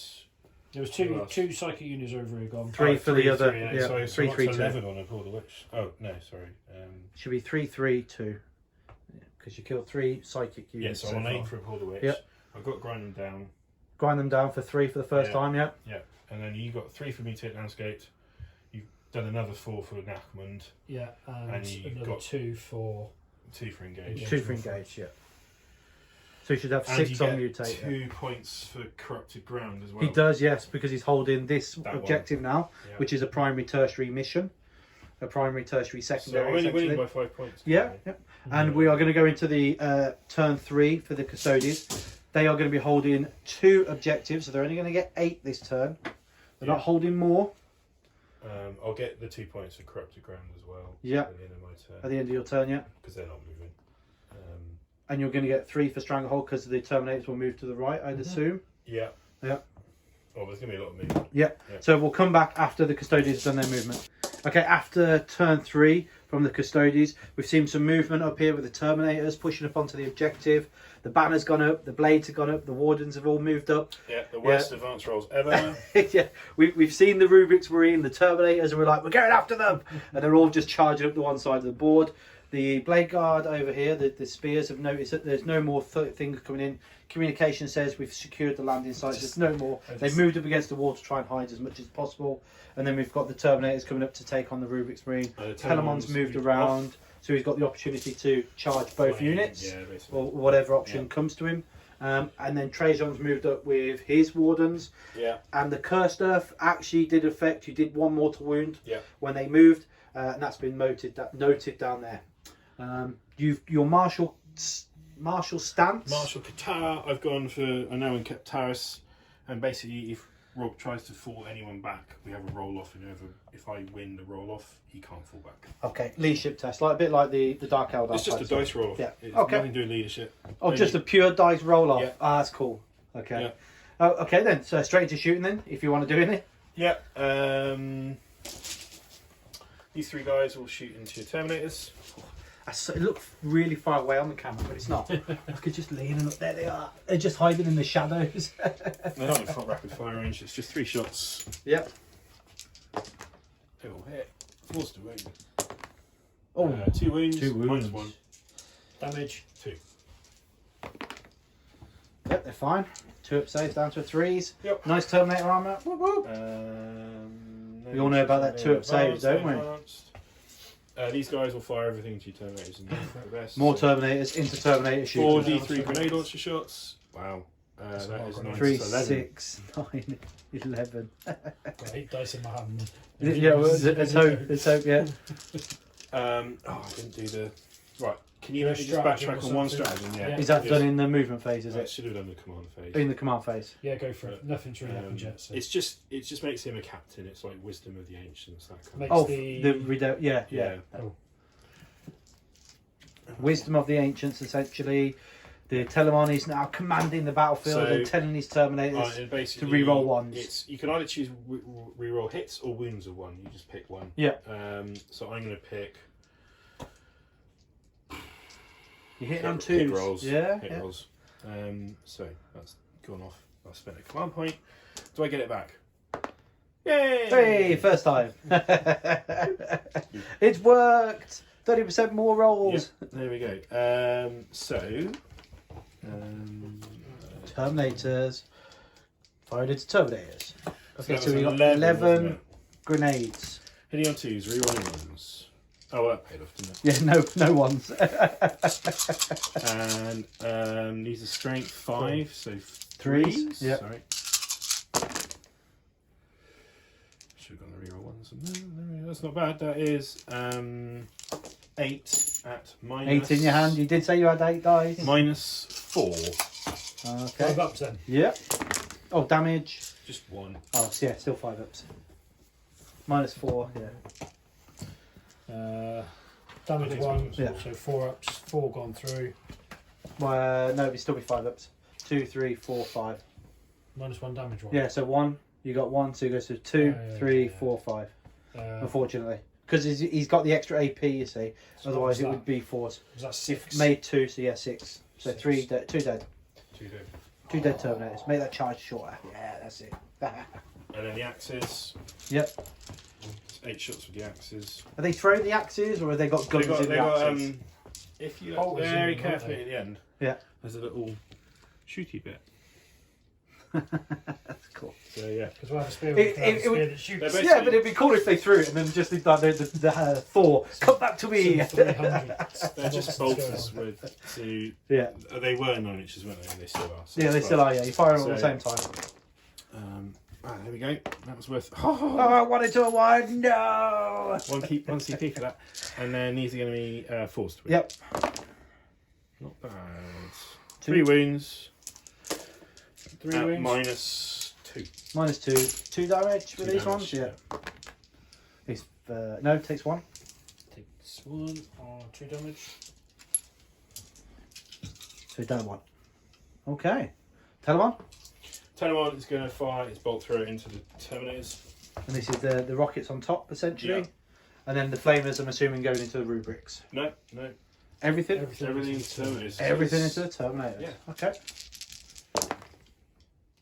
C: There was two psychic units over here gone.
A: 3 for the other.
B: Yeah.
A: Yeah.
B: So
A: 3, 3, 2.
B: 11 on Aboard the Witch. Oh no, sorry.
A: Should be 3, 3, 2. Because you killed 3 psychic
B: Yeah,
A: units.
B: so I'm on 8 for Aboard the Witch.
A: Yep.
B: I've got Grind Them Down.
A: Grind them down for 3 for the first time. Yeah.
B: Yeah, and then you got 3 for Mutate Landscape. You've done another 4 for Nachmund.
C: Yeah,
B: And you
C: another
B: got
C: 2 for
B: 2 for Engage.
A: 2 for Engage. Yeah. So you should have
B: And
A: 6
B: you
A: on
B: get
A: Mutate.
B: 2 points for Corrupted Ground as well.
A: He does, yes, because he's holding this
B: That
A: objective now,
B: Yeah.
A: which is a primary tertiary mission, a primary tertiary
B: So
A: secondary.
B: I'm only winning
A: essentially.
B: by 5 points.
A: Yeah, yeah. And we are going to go into the turn 3 for the Custodies. They are going to be holding 2 objectives, so they're only going to get 8 this turn. They're not holding more.
B: I'll get the 2 points for Corrupted Ground as well.
A: Yeah.
B: At the end of my turn.
A: At the end of your turn, yeah.
B: Because they're not moving.
A: And you're going to get 3 for Stranglehold because the Terminators will move to the right, I'd assume.
B: Yeah.
A: Yeah.
B: Oh, there's going to be a lot of movement.
A: Yeah. So we'll come back after the Custodians have done their movement. Okay, after turn 3 from the Custodians, we've seen some movement up here with the Terminators pushing up onto the objective. The banner's gone up, the blades have gone up, the Wardens have all moved up.
B: Yeah, the worst advance rolls ever.
A: Yeah, we've seen the Rubik's Marine, the Terminators, and we're like, we're going after them! And they're all just charging up to one side of the board. The Blade Guard over here, the Spears, have noticed that there's no more things coming in. Communication says we've secured the landing sites, there's no more. They've moved up against the wall to try and hide as much as possible. And then we've got the Terminators coming up to take on the Rubik's Marine. Telemon's moved around, so he's got the opportunity to charge both units, or whatever option comes to him. And then Trajan's moved up with his Wardens.
B: Yeah.
A: And the Cursed Earth actually did affect, you did 1 mortal wound when they moved, and that's been noted down there. Your Marshal stance.
B: Marshal Qatar, I've gone for, I know in Keptaris, and basically if Rob tries to fall anyone back, we have a roll off, and if I win the roll off, he can't fall back.
A: Okay, leadership test, like a bit like the Dark Eldar.
B: It's just a dice roll off.
A: Yeah.
B: It's
A: Okay.
B: nothing to do with leadership.
A: Oh, just a pure dice roll off.
B: Yeah.
A: Ah, that's cool. Okay.
B: Yeah.
A: Oh, okay then. So straight into shooting then, if you want to do any.
B: Yeah. These 3 guys will shoot into your Terminators.
A: It looks really far away on the camera, but it's not. I could just lean and look. There they are. They're just hiding in the shadows.
B: They're not in front rapid fire range. It's just 3 shots.
A: Yep.
B: They will hit. Forced to wound.
A: Oh,
B: 2 wounds.
A: 2 wounds.
B: -1.
C: damage.
B: 2.
A: Yep, they're fine. 2 up saves down to 3s.
B: Yep.
A: Nice Terminator armor. Whoop, whoop.
B: No
A: We all know about that 2 up saves, don't we?
B: These guys will fire everything to your Terminators and for the best.
A: More Terminators into Terminator
B: 4
A: shooting.
B: D3 grenade launcher shots. Wow. That is 9
A: 3,
B: to 11.
A: 6, 9, 11.
C: Got 8 dice in my hand.
A: Yeah, well, let's hope, yeah.
B: I didn't do the... Right, can you just
C: Stratagem
B: backtrack
C: or
B: on one
C: something?
B: stratagem? Yeah.
A: Is that done in the movement phase, is
B: I
A: it?
B: should have done the command phase.
A: In the command phase.
C: Yeah, go for it. Nothing's really happened yet. So.
B: It just makes him a captain. It's like wisdom of the ancients, that kind
C: Makes
B: of.
C: the
A: Yeah.
C: Oh.
A: Wisdom of the ancients, essentially. The Telemon is now commanding the battlefield
B: So,
A: and telling his Terminators
B: and basically,
A: to re-roll ones.
B: You can either choose re-roll hits or wounds of 1. You just pick one.
A: Yeah.
B: So I'm going to pick.
A: You're hitting on 2s.
B: Hit rolls.
A: Yeah.
B: Hit rolls. So that's gone off. I spent a command point. Do I get it back? Yay!
A: Hey, first time. It's worked. 30% more rolls.
B: Yep, there we go.
A: Terminators. Fired into Terminators. Okay,
B: that
A: so we
B: was
A: got
B: 11
A: 11 grenades.
B: Hitting on 2s, rerolling 1s. Oh, well, that paid off, didn't it?
A: Yeah, no ones.
B: And these are strength 5, so
A: 3s. Yep.
B: Sorry. Should have gone the reroll 1s. that's not bad. That is 8 at minus.
A: 8 in your hand. You did say you had 8 dice.
B: -4.
A: Okay.
D: 5 ups then.
A: Yep. Oh, damage.
B: Just 1.
A: Oh, so yeah, still 5 ups. -4. Yeah.
D: Damage
B: Okay,
D: 1,
A: yeah.
D: so 4 ups, 4 gone through.
A: No, it'd still be 5 ups. 2, 3, 4, 5.
D: -1 damage 1.
A: Yeah. So 1. You got 1, so it goes to 2,
D: Oh, yeah,
A: 3,
D: yeah.
A: 4, 5.
D: Uh,
A: Unfortunately, because he's got the extra AP. You see.
D: So
A: Otherwise,
D: what was
A: it
D: that?
A: would be 4.
D: was that 6?
A: Made 2, so yeah, 6. So
D: 6.
A: 3 dead, 2 dead.
B: 2 dead.
A: 2 dead Terminators. Make that charge shorter. Yeah, that's it.
B: And then the axes.
A: Yep.
B: It's 8 shots with the axes.
A: Are they throwing the axes, or have they got guns in the axes?
B: If you
D: Bolters
B: look
D: in
B: very
D: them, aren't
B: carefully
D: they?
B: at the end,
A: Yeah.
B: there's a little shooty bit.
A: That's cool.
B: So yeah.
D: Because we'll have a spear,
A: It-
D: we'll have a
A: it
D: spear
A: would-
D: that shoots.
B: They're basically-
A: Yeah, but it'd be cool if they threw it and then just did like the Thor. Come back to me.
D: Some 300.
B: They're just bolters with two.
A: Yeah.
B: They were 9 inches, weren't they? And they still are. So
A: Yeah, they
B: it's
A: still are. Yeah, you fire them all at the
B: So-
A: same time.
B: There we go. That was worth.
A: Oh, I wanted to one. No.
B: One CP for that. And then these are going to be forced to win.
A: Yep.
B: Not bad.
A: 2.
B: 3 wounds.
D: 3 wounds.
B: -2.
A: -2. 2 damage with
B: 2
A: these
B: damage,
A: ones. Yeah. He's no takes 1.
D: Takes 1 or 2 damage.
A: So down 1. Okay. Telemon.
B: Telemon is going to fire its bolt thrower into the Terminators.
A: And this is the rockets on top essentially.
B: Yeah.
A: And then the flamers, I'm assuming, going into the rubrics.
B: No.
A: Everything.
B: Everything's Terminators.
A: Everything into the Terminators.
B: Yeah.
A: Okay.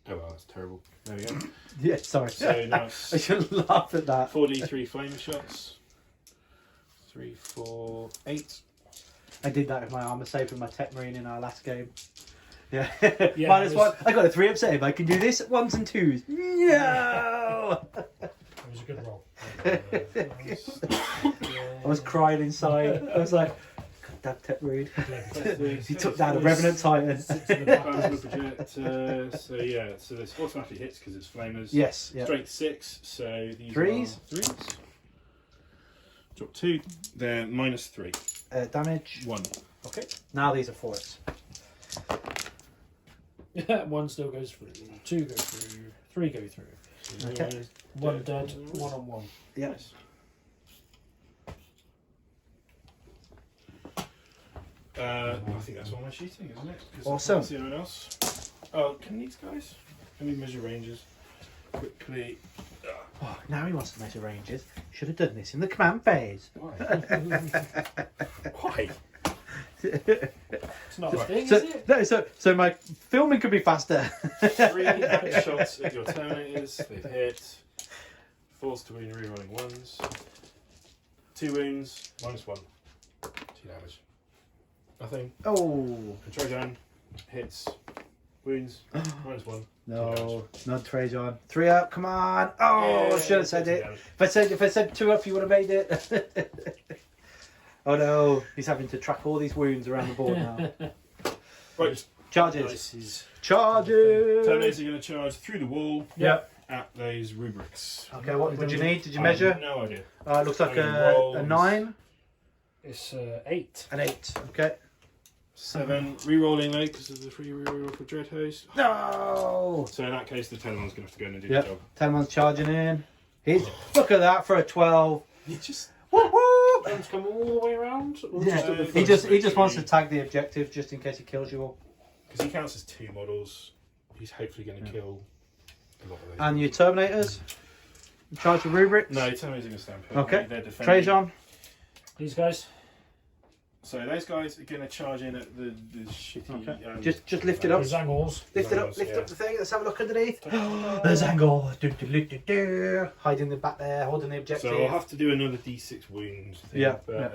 B: Oh well, that's terrible. There we go.
A: Yeah. Sorry.
B: So now
A: I
B: it's
A: should laugh at that.
B: 4d3 flame shots. 3, 4, 8.
A: I did that with my armor save with my tech marine in our last game. Yeah.
D: Yeah,
A: -1.
D: it was-
A: I got a 3 up save. I can do this at 1s and 2s. No.
D: It was a good roll.
A: I was crying inside. I was like, God damn tech marine. He took down a Revenant Titan.
B: Plasma projector. So yeah, so this automatically hits because it's flamers.
A: Yes. Yeah.
B: Strength 6. So these
A: Threes?
B: are 3s. Drop 2. They're -3.
A: Damage.
B: 1.
A: Okay. Now these are 4s.
D: 1 still goes through. 2 go through. 3 go through.
B: So
A: Okay.
B: those
D: 1 dead. 1 on 1.
A: Yeah.
B: Nice. I think that's all my shooting, isn't it? 'Cause I
A: Awesome.
B: can't see anyone else. Oh, can these guys? Can we measure ranges quickly?
A: Oh, now he wants to measure ranges. Should have done this in the command phase.
B: Why? Why?
D: It's not a thing,
A: So,
D: is it?
A: no, so my filming could be faster.
B: 3 shots at your Terminators. They've hit. Forced to wound, rerolling 1s. 2 wounds, -1. 2 damage. Nothing.
A: Oh
B: And Trojan hits. Wounds, -1.
A: no, not Trajan. 3 up, come on! Oh,
B: Yeah,
A: should have said
B: 2
A: it.
B: damage.
A: If I said 2 up, you would have made it. Oh no, he's having to track all these wounds around the board now.
B: Right.
A: Charges.
D: This is
A: Charges.
B: Terminators are going to charge through the wall
A: Yep.
B: at those rubrics.
A: Okay, what did you need? Did you
B: I
A: measure?
B: have no idea.
A: It looks like
B: I
A: a
B: rolls.
A: 9,
D: it's 8.
A: an 8. Okay.
B: 7. Rerolling though, because of the free reroll for Dread Host.
A: No.
B: So in that case, the Telemon's going to have to go in and do
A: Yep.
B: the job.
A: 10 charging in. Look at that for a 12.
B: You just.
A: Whoop whoop.
D: One's come all the way around. Or
A: Yeah,
D: just at the
B: he
A: he
D: front?
A: just wants to tag the objective just in case he kills you all.
B: Because he counts as 2 models, he's hopefully going to kill a lot of those.
A: And your Terminators, in charge of rubrics.
B: No, Terminators are going to stand put.
A: Okay.
B: They're defending.
A: Trajan.
D: These guys.
B: So those guys are going to charge in at the shitty.
A: Okay. Just lift it up.
D: These angles.
A: Lift it up.
B: Zangles,
A: Lift
B: yeah.
A: up the thing. Let's have a look underneath. There's angle. Hiding in the back there, holding the objective.
B: So I'll have to do another D6 wounds thing.
A: Yeah,
B: But,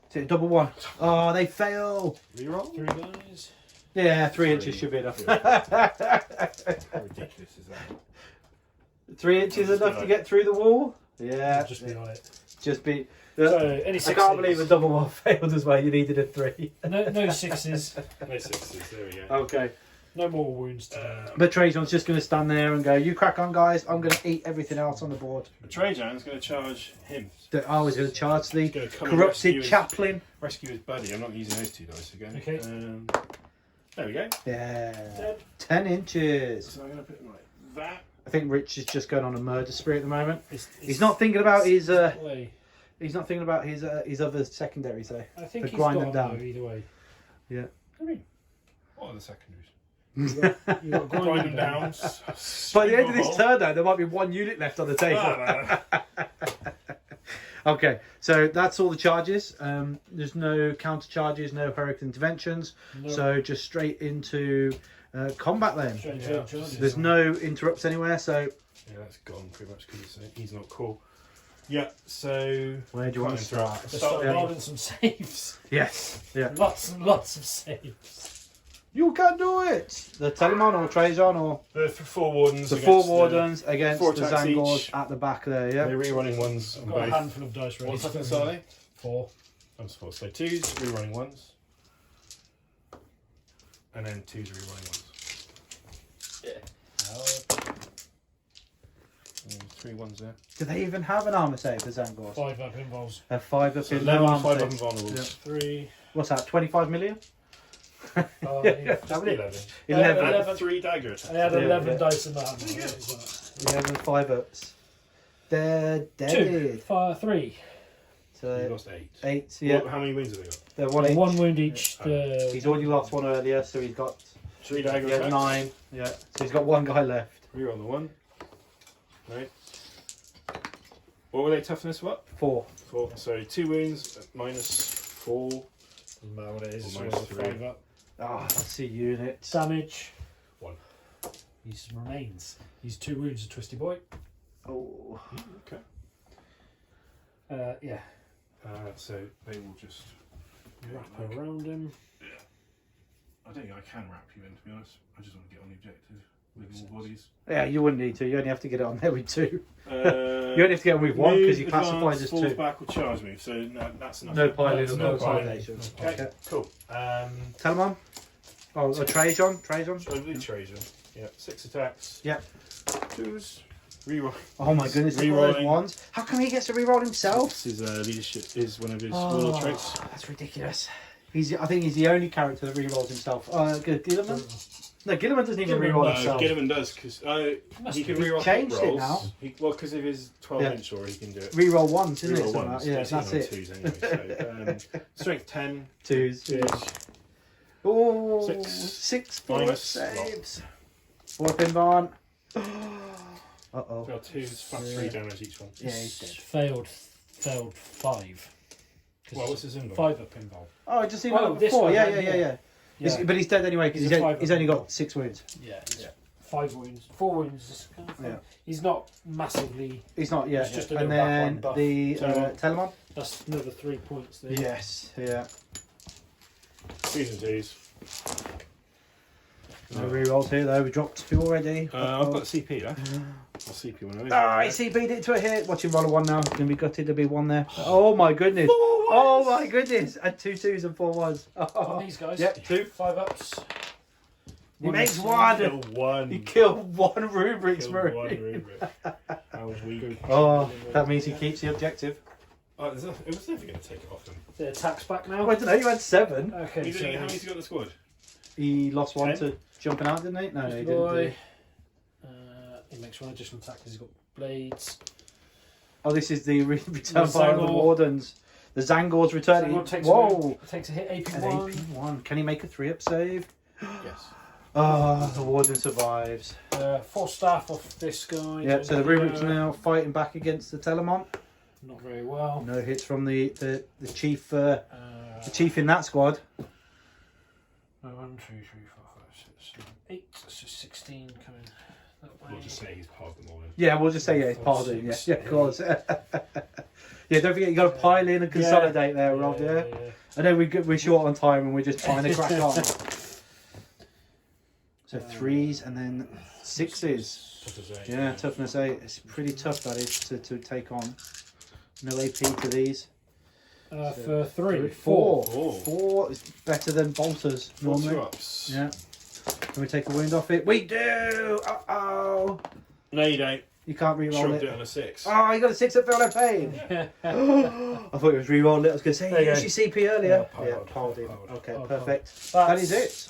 A: Is it a double 1? Oh, they fail.
B: reroll?
D: 3 guys.
A: Yeah, 3
B: Three.
A: inches should be enough.
B: How ridiculous is that?
A: 3 inches enough to get through the wall. Yeah.
D: Just be on it.
A: Just be.
D: So, any
A: I
D: sixes?
A: can't believe a double 1 failed as well. You needed a 3.
D: No 6s.
B: No 6s, there we go.
A: Okay.
D: No more wounds today.
A: But Trajan's just going to stand there and go, you crack on, guys. I'm going to eat everything else on the board.
B: Trajan's going to charge him.
A: I was going to charge the
B: Gonna come and
A: corrupted chaplain.
B: Rescue his buddy. I'm not using those 2 dice again.
D: Okay.
B: There we go.
A: Yeah.
D: Dead.
A: 10 inches.
B: So I'm going to put him like that.
A: I think Rich is just going on a murder spree at the moment.
D: It's
A: He's not thinking about his.
D: play.
A: He's not thinking about his other secondaries though.
D: I think
A: to
D: he's
A: grind
D: got
A: them down.
D: though, either way.
A: Yeah.
B: I mean, what are the secondaries?
D: You got
B: Grind them down.
A: By the end of this turn, though, there might be 1 unit left on the table. Okay, so that's all the charges. There's no counter charges, no heroic interventions.
D: No.
A: So just straight into combat then.
D: Straight
B: Yeah.
D: to the charges.
A: There's no interrupts anywhere. So
B: Yeah, that's gone pretty much because he's not cool. Yeah, so
A: where do you want to start?
D: Let's start
A: Yeah.
D: rolling some saves.
A: Yes. Yeah.
D: Lots and lots of saves.
A: You can do it. The Telemon or Trajan or
B: the 4 wardens.
A: the
B: against
A: 4 wardens against
B: 4
A: the
B: attacks
A: Zangors
B: each.
A: at the back there.
B: They're
A: Yeah.
B: rerunning ones
D: I've
B: on
D: got a
B: both.
D: handful of dice ready.
B: What toughness are they?
D: 4.
B: I'm supposed to say 2s, rerunning ones. And then 2s, rerunning ones. And 3 ones there.
A: Do they even have an armor save for Zangors?
D: 5 up involves.
A: A 5 up
B: So
A: in
B: 11,
A: no
B: 5
A: armor
B: up
A: save.
B: and vulnerables.
D: 3.
A: What's that? 25 million?
D: Oh, yeah.
B: How many? 11.
A: 11.
B: And
D: 11.
B: 3 dagger attacks.
D: I had
A: Yeah,
D: 11
A: yeah.
D: dice in that.
A: 11 5 ups. They're
D: 2.
A: dead.
D: 5, 3.
B: You
A: So
B: lost 8.
A: 8. Yeah.
B: How many wins have they got?
A: They're 1 each.
D: 1 wound each.
A: He's already lost 1 earlier, so he's got
B: 3 dagger attacks.
A: 9. Yeah. So he's got 1 guy left.
B: Reroll the 1. Right. What were they toughness? What?
A: 4.
B: 4. So 2 wounds at -4.
D: Doesn't matter what it is. It's
B: Or
D: always a
B: -3.
D: 5 up.
A: Ah, that's a unit.
D: Damage.
B: 1.
D: He remains. He's 2 wounds, a twisty boy.
A: Oh.
B: Okay.
D: Yeah.
B: So they will just
D: Wrap around him.
B: I don't think I can wrap you in, to be honest. I just want to get on the objective with more bodies.
A: Yeah, you wouldn't need to. You only have to get it on there with 2.
B: You
A: You only have to get it with 1 because you classify as
B: falls
A: 2.
B: back or charge move, so no, that's enough.
A: No piling
B: That's
A: or
B: no
A: no
B: piling.
A: coordination.
B: Okay,
A: Okay.
B: cool.
A: Tell him on. Oh, a Trajan. Trajan.
B: So the Trajan. Yeah, 6 attacks.
A: Yep.
B: 2s. Reroll.
A: Oh my goodness, look at those
B: Rerolling.
A: ones. How come he gets to reroll himself?
B: This is leadership is one of his
A: Oh,
B: ruler traits.
A: that's ridiculous. I think he's the only character that rerolls himself. Gilliman? No, Gilliman doesn't even
D: Gilliman,
A: reroll
B: No,
A: himself.
B: Gilliman does because he can
A: He's
B: reroll
A: changed
B: hit
A: it
B: rolls.
A: now.
B: Well, because of his 12
A: Yeah.
B: inch, or he can do it.
A: Reroll ones, isn't it?
B: Reroll
A: something
B: ones.
A: like- Yeah,
B: It's even
A: that's
B: on
A: it.
B: 2s anyway. So, strength 10.
A: 2s.
B: Twos.
A: Oh,
B: 6.
A: 6
B: Minus
A: saves. 4 pin barn. Uh-oh.
B: Well, 2s plus 3 damage each one.
A: Yeah, he's dead.
D: Failed 5.
B: Well, what's his involved?
D: 5 up involved.
A: Oh, I just seen
D: Oh,
A: that
D: this
A: before.
D: one,
A: Yeah,
D: yeah,
A: yeah, yeah.
D: Yeah.
A: But he's dead anyway because
D: He's
A: he's,
D: a 5
A: he's only got 6 wounds.
D: Yeah, it's
A: Yeah.
D: 5 wounds. 4 wounds. Is kind of fun.
A: Yeah.
D: He's not massively.
A: He's not yet.
D: It's just a
A: And
D: little back
A: then
D: one buff.
A: the
B: So-
A: Telemon.
D: That's another 3 points there.
A: Yes, yeah.
B: 2s and 2s.
A: No rerolls here though. We dropped 2 already.
B: I've got CP there. I'll CP one of those.
A: Ah, he CP'd it to a hit. Watch him roll a 1 now. He's going to be gutted to be 1 there. Oh my goodness. Oh my goodness. And 2 2s and 4 1s.
D: On
A: Oh.
D: these guys.
A: Yep, 2.
D: 5 ups.
A: He makes
D: extra.
A: 1.
B: Kill 1.
A: He killed 1 rubric
B: Kill
A: Marine.
B: 1 rubric. How weak.
A: Oh, that means he keeps the objective.
B: It was never going to take it off him.
D: The attack's back
A: Oh,
D: now.
A: I don't know. You had 7.
D: Okay,
B: How many's he got in the squad?
A: He lost 1
B: 10?
A: to jumping out, didn't he? No, he didn't.
D: boy.
A: Did he?
D: He makes 1 additional attack because he's got blades.
A: Oh, this is the return
D: The
A: fire of the
D: Zangor.
A: Wardens. The Zangor's returning.
D: Zangor takes
A: Whoa!
D: Takes a hit, AP
A: An
D: 1.
A: AP1. Can he make a 3-up save?
B: Yes.
A: Oh, the Warden survives.
D: 4 staff off this guy.
A: Yeah, so the Rubric's now fighting back against the Telemon.
D: Not very well.
A: No hits from the chief the chief in that squad.
D: 1, 2, 3, 4, 5, 6, 7, 8. So 16 coming that way.
B: We'll just say he's piled them all in.
A: Yeah, we'll just say yeah, it's part of it. Yeah, yeah, of course. Yeah, don't forget you got to pile in and consolidate there, Rob. Yeah. I know we're short on time and we're just trying to crack on. So 3s and then 6s.
B: Tough as 8.
A: Yeah, toughness 8. It's pretty tough that is to take on. No AP to these.
D: For 3,
A: 4.
B: Four.
A: 4 is better than bolters normally.
B: 2 ups.
A: Yeah. Can we take a wound off it? We do! Uh-oh!
B: No, you don't.
A: You can't re-roll
B: Shrugged
A: it.
B: it on a 6.
A: Oh, you got a 6 at Feel No Pain! I thought it was re-rolling it. I was going to say,
C: There you
A: you used your CP earlier.
C: Yeah,
A: piled in.
C: piled.
A: Okay,
C: Piled.
A: perfect. That is it.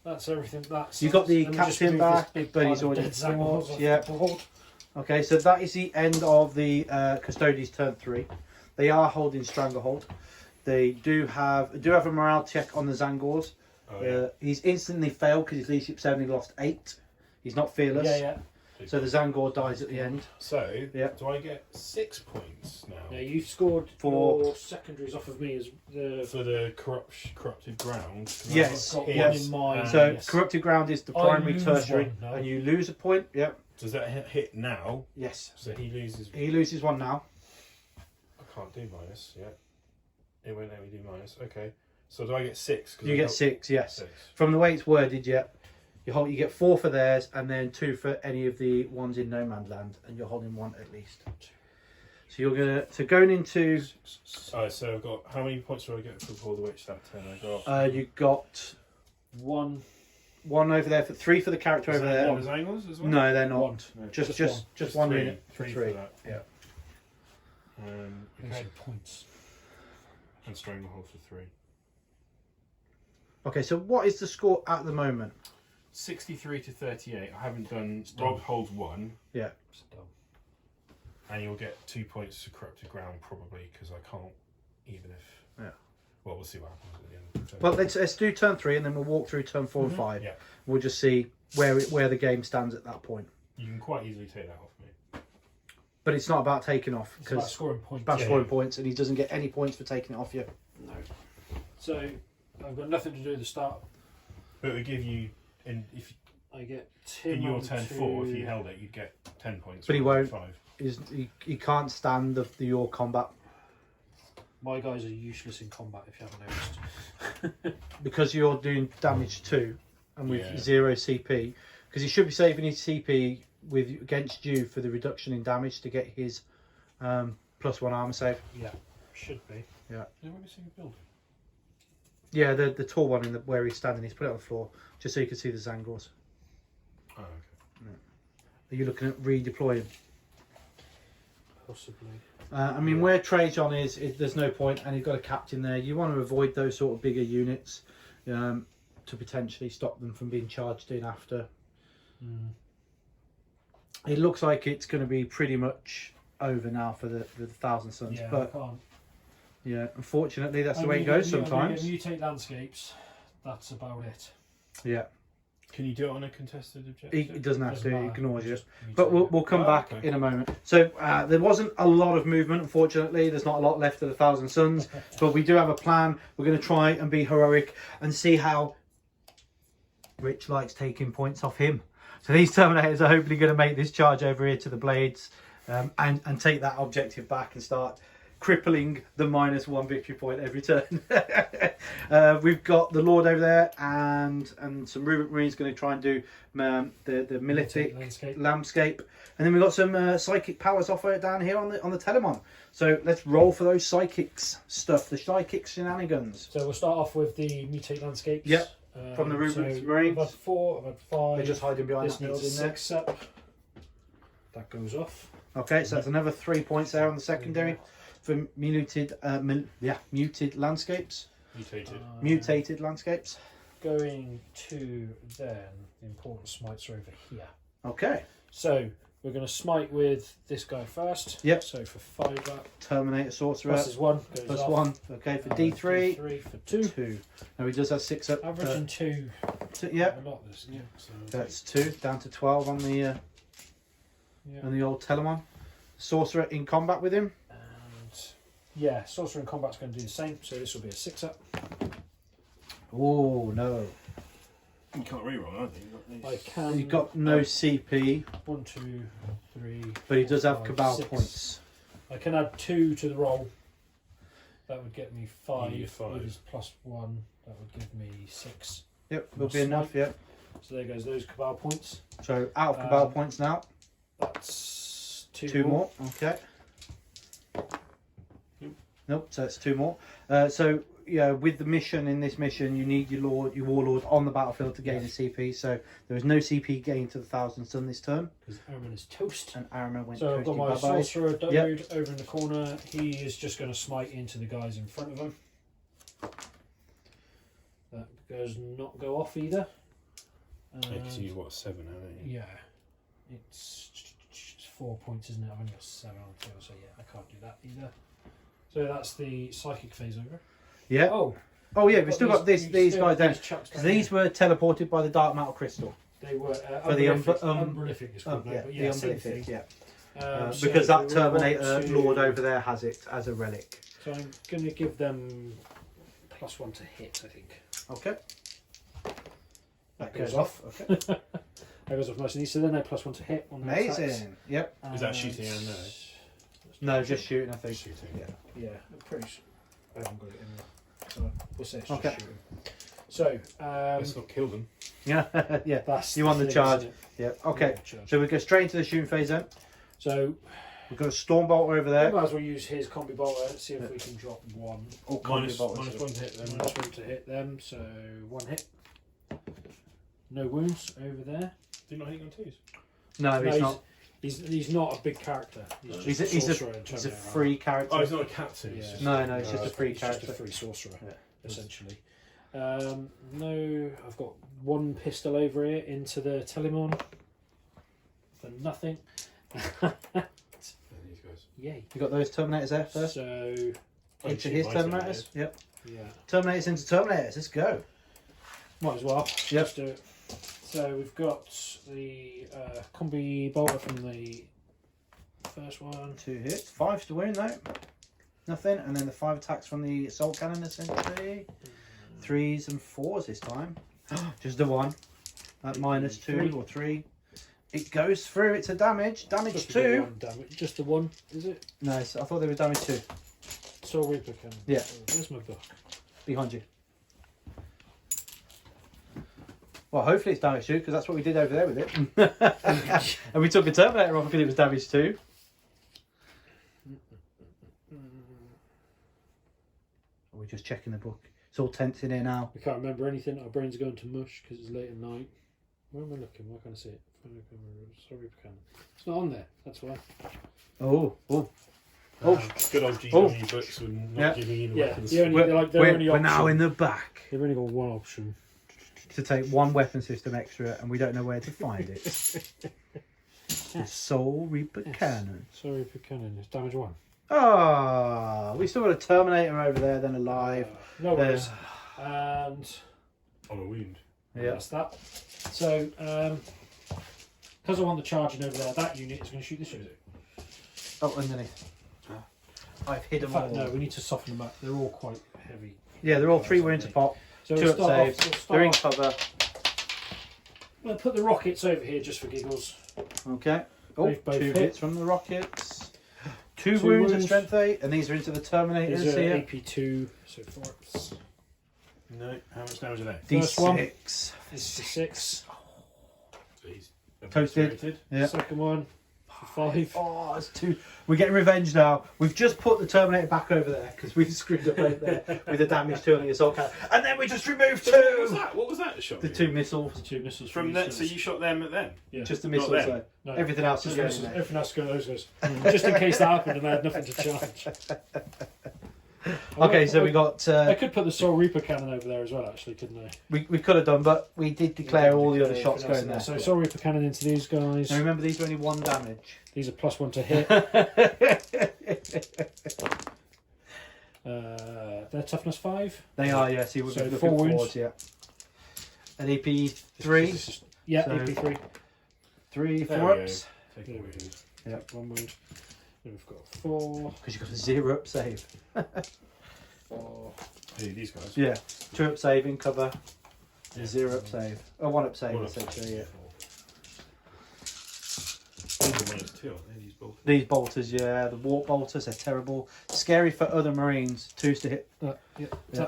C: That's everything. That's
A: You got the
C: let me just
A: captain
C: move
A: back,
C: this big
A: but
C: pile
A: he's
C: of
A: already
C: dead Zangors
A: fought.
C: off
A: Yeah.
C: the board.
A: Okay, so that is the end of the Custodies turn 3. They are holding Stranglehold. They do have a morale check on the Zangors.
B: Oh, yeah.
A: He's instantly failed because his leadership 7 he lost 8. He's not fearless.
C: Yeah.
A: So the Zangor dies at the end.
B: So,
A: Yeah.
B: do I get 6 points now?
C: Now you've scored
A: For-
C: your secondaries off of me as the.
B: For the corrupted ground? 'Cause
A: Yes,
B: I've got
C: Got one
A: yes.
C: in mind.
A: So
C: yes.
A: corrupted ground is the
C: I
A: primary
C: lose
A: tertiary,
C: one, no.
A: and you lose a point. Yep.
B: Does that hit now?
A: Yes.
B: So he loses.
A: He loses one now.
B: I can't do minus yet. It won't let me do minus. Okay. So do I get 6? 'Cause
A: You
B: I
A: get
B: got
A: 6. Yes.
B: 6.
A: From the way it's worded, yep. You get 4 for theirs, and then 2 for any of the ones in No Man's Land, and you're holding 1 at least. So going into.
B: Alright, so I've got, how many points do I get for the witch that turn? I got
A: You got
C: one.
A: 1 over there for 3 for the character over there.
B: One angles as well?
A: No, they're not.
C: One.
B: No,
A: Just one
B: three.
A: unit for 3.
B: For that.
A: Yeah.
B: Okay.
C: Points.
B: And stranglehold for 3.
A: Okay, so what is the score at the moment?
B: 63 to 38. I haven't done. Rob holds 1,
A: Yeah.
C: Still.
B: and you'll get 2 points to corrupted ground probably because I can't, even if.
A: Yeah.
B: Well, we'll see what happens at the end of the turn.
A: Well, let's do turn 3, and then we'll walk through turn 4 and 5.
B: Yeah.
A: We'll just see where the game stands at that point.
B: You can quite easily take that off me.
A: But it's not about taking off
C: It's about
A: because
C: scoring points.
A: about
B: Yeah,
A: scoring
B: yeah.
A: points, and he doesn't get any points for taking it off you.
C: No. So I've got nothing to do at the start.
B: But it would give you, if
C: I get Tim
B: in your
C: on
B: turn
C: to-
B: 4, if you held it, you'd get 10 points.
A: But he
B: rather
A: won't.
B: than 5.
A: He can't stand your combat
C: My guys are useless in combat if you haven't noticed.
A: because you're doing damage 2 and with
B: Yeah.
A: 0 CP. Because he should be saving his CP against you for the reduction in damage to get his +1 armor save.
C: Yeah, should be.
B: Is there a single building?
A: Yeah, the tall one where he's standing. He's put it on the floor just so you can see the Zangors.
B: Oh, okay.
A: Are you looking at redeploying?
C: Possibly.
A: I mean, where Trajan is, there's no point, and you've got a captain there. You want to avoid those sort of bigger units to potentially stop them from being charged in after. It looks like it's going to be pretty much over now for the Thousand Sons,
C: Yeah,
A: but
C: I can't.
A: yeah, unfortunately, that's the
C: I'm
A: way it
C: gonna
A: goes
C: get- I'm gonna
A: sometimes.
C: get mutate landscapes. That's about it.
A: Yeah,
B: Can you do it on a contested
A: he
B: objective?
A: doesn't have
C: Doesn't
A: to,
C: matter,
A: ignores you.
C: just
A: But
C: mutate
A: we'll come
B: Oh,
A: back
B: okay.
A: in a moment. So there wasn't a lot of movement, unfortunately. There's not a lot left of the Thousand Sons, but we do have a plan. We're going to try and be heroic and see how Rich likes taking points off him. So these Terminators are hopefully going to make this charge over here to the Blades and take that objective back and start crippling the -1 victory point every turn. We've got the Lord over there and some Rubric Marines going to try and do the Militic landscape, and then we've got some psychic powers off down here on the Telemon. So let's roll for those psychics stuff, the psychic shenanigans.
C: So we'll start off with the mutate landscapes.
A: Yep, from the Rubric Marines.
C: I've had 4, I've had 5.
A: They're just hiding behind
C: This
A: that
C: needs
A: building
C: a
A: there.
C: 6 up. That goes off.
A: Okay, so that's another 3 points there on the secondary for muted landscapes. Mutated landscapes.
C: Going to then, the important smites are over here.
A: Okay.
C: So we're going to smite with this guy first.
A: Yep.
C: So for 5 up.
A: Terminator Sorcerer.
C: Plus is 1. Goes
A: Plus
C: off.
A: 1. Okay, for D3.
C: D3 for 2.
A: 2. Now he does have 6 up.
C: Averaging 2.
A: Yep.
C: A lot this. Yeah. So
A: That's 2. Down to 12 on the
C: yeah.
A: old Telemon. Sorcerer in combat with him.
C: And yeah, Sorcerer in combat's going to do the same. So this will be a 6 up.
A: Oh no.
B: You can't reroll, I think.
C: I can.
A: He's got no CP,
C: 1, 2, 3.
A: but he does have
C: 5,
A: Cabal
C: 6.
A: points.
C: I can add 2 to the roll. That would get me 5.
B: You need 5.
C: With his +1, that would give me 6.
A: Yep, will be enough, yep.
C: So there goes those Cabal points.
A: So out of Cabal points now.
C: That's
A: 2 more. Okay. Nope, so it's 2 more. So with the mission, in this mission, you need your warlord on the battlefield to gain a CP. So there is no CP gain to the Thousand Son this turn.
C: Because Araman is toast.
A: And Araman went
C: So I've got my
A: bye-bye.
C: sorcerer dude over in the corner. He is just going to smite into the guys in front of him. That does not go off either.
B: Because you what 7, haven't you?
C: Yeah, it's 4 points, isn't it? I've only got 7 on 2, so yeah, I can't do that either. So that's the psychic phase over.
A: Yeah. Oh yeah, we've still got these guys down.
C: Because
A: These were teleported by the dark matter crystal.
C: They were
A: For the
C: Unprolific is called now,
A: yeah,
C: but yeah,
A: the
C: same
A: Unprolific,
C: thing.
A: yeah.
C: So
A: Because that
C: we
A: Terminator
C: want to-
A: Lord over there has it as a relic.
C: So I'm going to give them +1 to hit, I think.
A: Okay.
C: That goes off.
A: Okay.
C: That goes off nice and easy. So then they're +1 to hit on their attacks.
A: Amazing. Yep.
B: Is that shooting and
A: No, just shooting, I think.
B: Shooting.
A: Yeah.
C: Yeah, I'm pretty sure. I haven't got it in there. So we'll say it's
A: Okay.
C: just shooting. So,
B: Let's not kill them.
A: Yeah. Yeah.
C: that's
A: You want the
C: thing,
A: charge.
C: isn't it?
A: Yeah. Okay.
C: Yeah, charge.
A: So we go straight into the shooting phase then.
C: So
A: We've got a Stormbolt over
C: we
A: there.
C: might as well use his combi bolter. See if we can drop 1.
A: All
B: Minus
A: combi bolters.
B: -1 to hit them.
C: -1 to hit them. So 1 hit. No wounds over there.
B: Do you not hit on 2s?
A: No, he's not.
C: He's not a big character. He's just
A: He's
C: sorcerer and
A: a
C: Terminator.
A: free character.
B: Oh, he's not a captain.
C: Yeah.
B: He's just
A: No, it's just a
B: Right.
A: free
C: He's just
A: character.
C: a free sorcerer,
A: Yeah.
C: essentially. No, I've got 1 pistol over here into the Telemon for nothing.
B: Yeah, these guys.
C: Yay!
A: You got those Terminators there first.
C: So
A: Into his
B: my
A: Terminators. Yep.
C: yeah,
A: Terminators into Terminators. Let's go.
C: might as well.
A: Yep.
C: Let's do it. So we've got the combi bolter from the first one.
A: 2 hits. 5 to wound though. Nothing. And then the 5 attacks from the assault cannon essentially. 3s and 4s this time. Just the 1. At -2 or 3. It goes through. It's a damage. Damage
C: Just the
A: 2.
C: 1 damage. Just the 1, is it?
A: No, so I thought there was damage 2.
C: Soul Reaper cannon.
A: Yeah.
C: Where's my book?
A: Behind you. Well, hopefully it's damage 2 because that's what we did over there with it. And we took a Terminator off because it was damage 2. We're just checking the book. It's all tense in here now.
C: We can't remember anything. Our brains are going to mush because it's late at night. Where am I looking? Why can't I see it? Sorry, cannon. It's not on there. That's why.
A: Oh.
B: Good old GW books would not
A: Yeah.
B: giving you the
C: Yeah.
B: weapons.
C: The only, they're only
A: We're now
C: option.
A: in the back
C: They've only got 1 option.
A: to take 1 weapon system extra and we don't know where to find it. The Soul Reaper Cannon.
C: Sorry, cannon. It's damage 1.
A: Ah, we still got a Terminator over there then alive.
C: No
A: There.
C: worries. And
B: On a wound.
A: Yeah.
C: that's that. So, because I want the charging over there, that unit is going to shoot this unit.
A: Oh, underneath. I've hid
C: In
A: them
C: fact,
A: all.
C: no, we need to soften them up. They're all quite heavy.
A: Yeah, they're all 3 wounds to pop.
C: So
A: 2
C: we'll
A: up
C: start
A: saves.
C: off, we'll
A: They're in
C: start
A: cover.
C: We'll put the rockets over here just for giggles.
A: Okay. Oh,
C: They've both
A: 2
C: hit.
A: hits from the rockets. 2
C: 2
A: wounds at
C: wounds.
A: strength 8, and these are into the Terminators
C: These are
A: here.
C: AP2, so 4.
B: No. How much damage are they?
C: First one.
A: D6.
C: This is 6.
B: So he's
A: Toasted.
B: obliterated.
A: Yeah.
C: Second one, 5.
A: Oh, it's 2. We're getting revenge now. We've just put the Terminator back over there because we screwed up right there with the damage 2 on the assault cannon. And then we just removed
B: So what was
A: 2.
B: that? What was that shot?
A: The 2 missiles.
C: 2 missiles
B: From that, so you shot them at them?
C: Yeah.
A: Just the
B: Not
A: missiles
B: them.
A: though.
C: No.
A: Everything else is
C: Just
A: going
C: missiles.
A: in there.
C: Everything else goes. Just in case that happened and I had nothing to charge.
A: Okay, so we got.
C: I could put the Soul Reaper cannon over there as well, actually, couldn't I?
A: We could have done, but we did declare all the other shots going there.
C: So Soul Reaper cannon into these guys.
A: Now remember, these are only 1 damage.
C: These are +1 to hit. They're toughness 5.
A: They are, yes. You would
C: So
A: be
C: 4
A: looking
C: wounds.
A: forwards, yeah. An AP 3,
C: This is- yeah,
A: So-
C: AP3.
A: 3
B: There
A: 4
B: we
A: ups.
B: Take a wound.
A: Yeah.
C: 1 wound. Then we've got 4.
A: Because you've got a 0 up save.
C: 4.
B: Who, these guys?
A: Yeah. 2 up save in cover.
B: Yeah.
A: 0 up save. Oh, 1 up save,
B: One up
A: essentially, yeah.
B: These are -2, aren't they? These bolts.
A: These bolters, yeah. The warp bolters, they're terrible. Scary for other Marines. 2s to hit.
C: Yeah.
A: Yeah.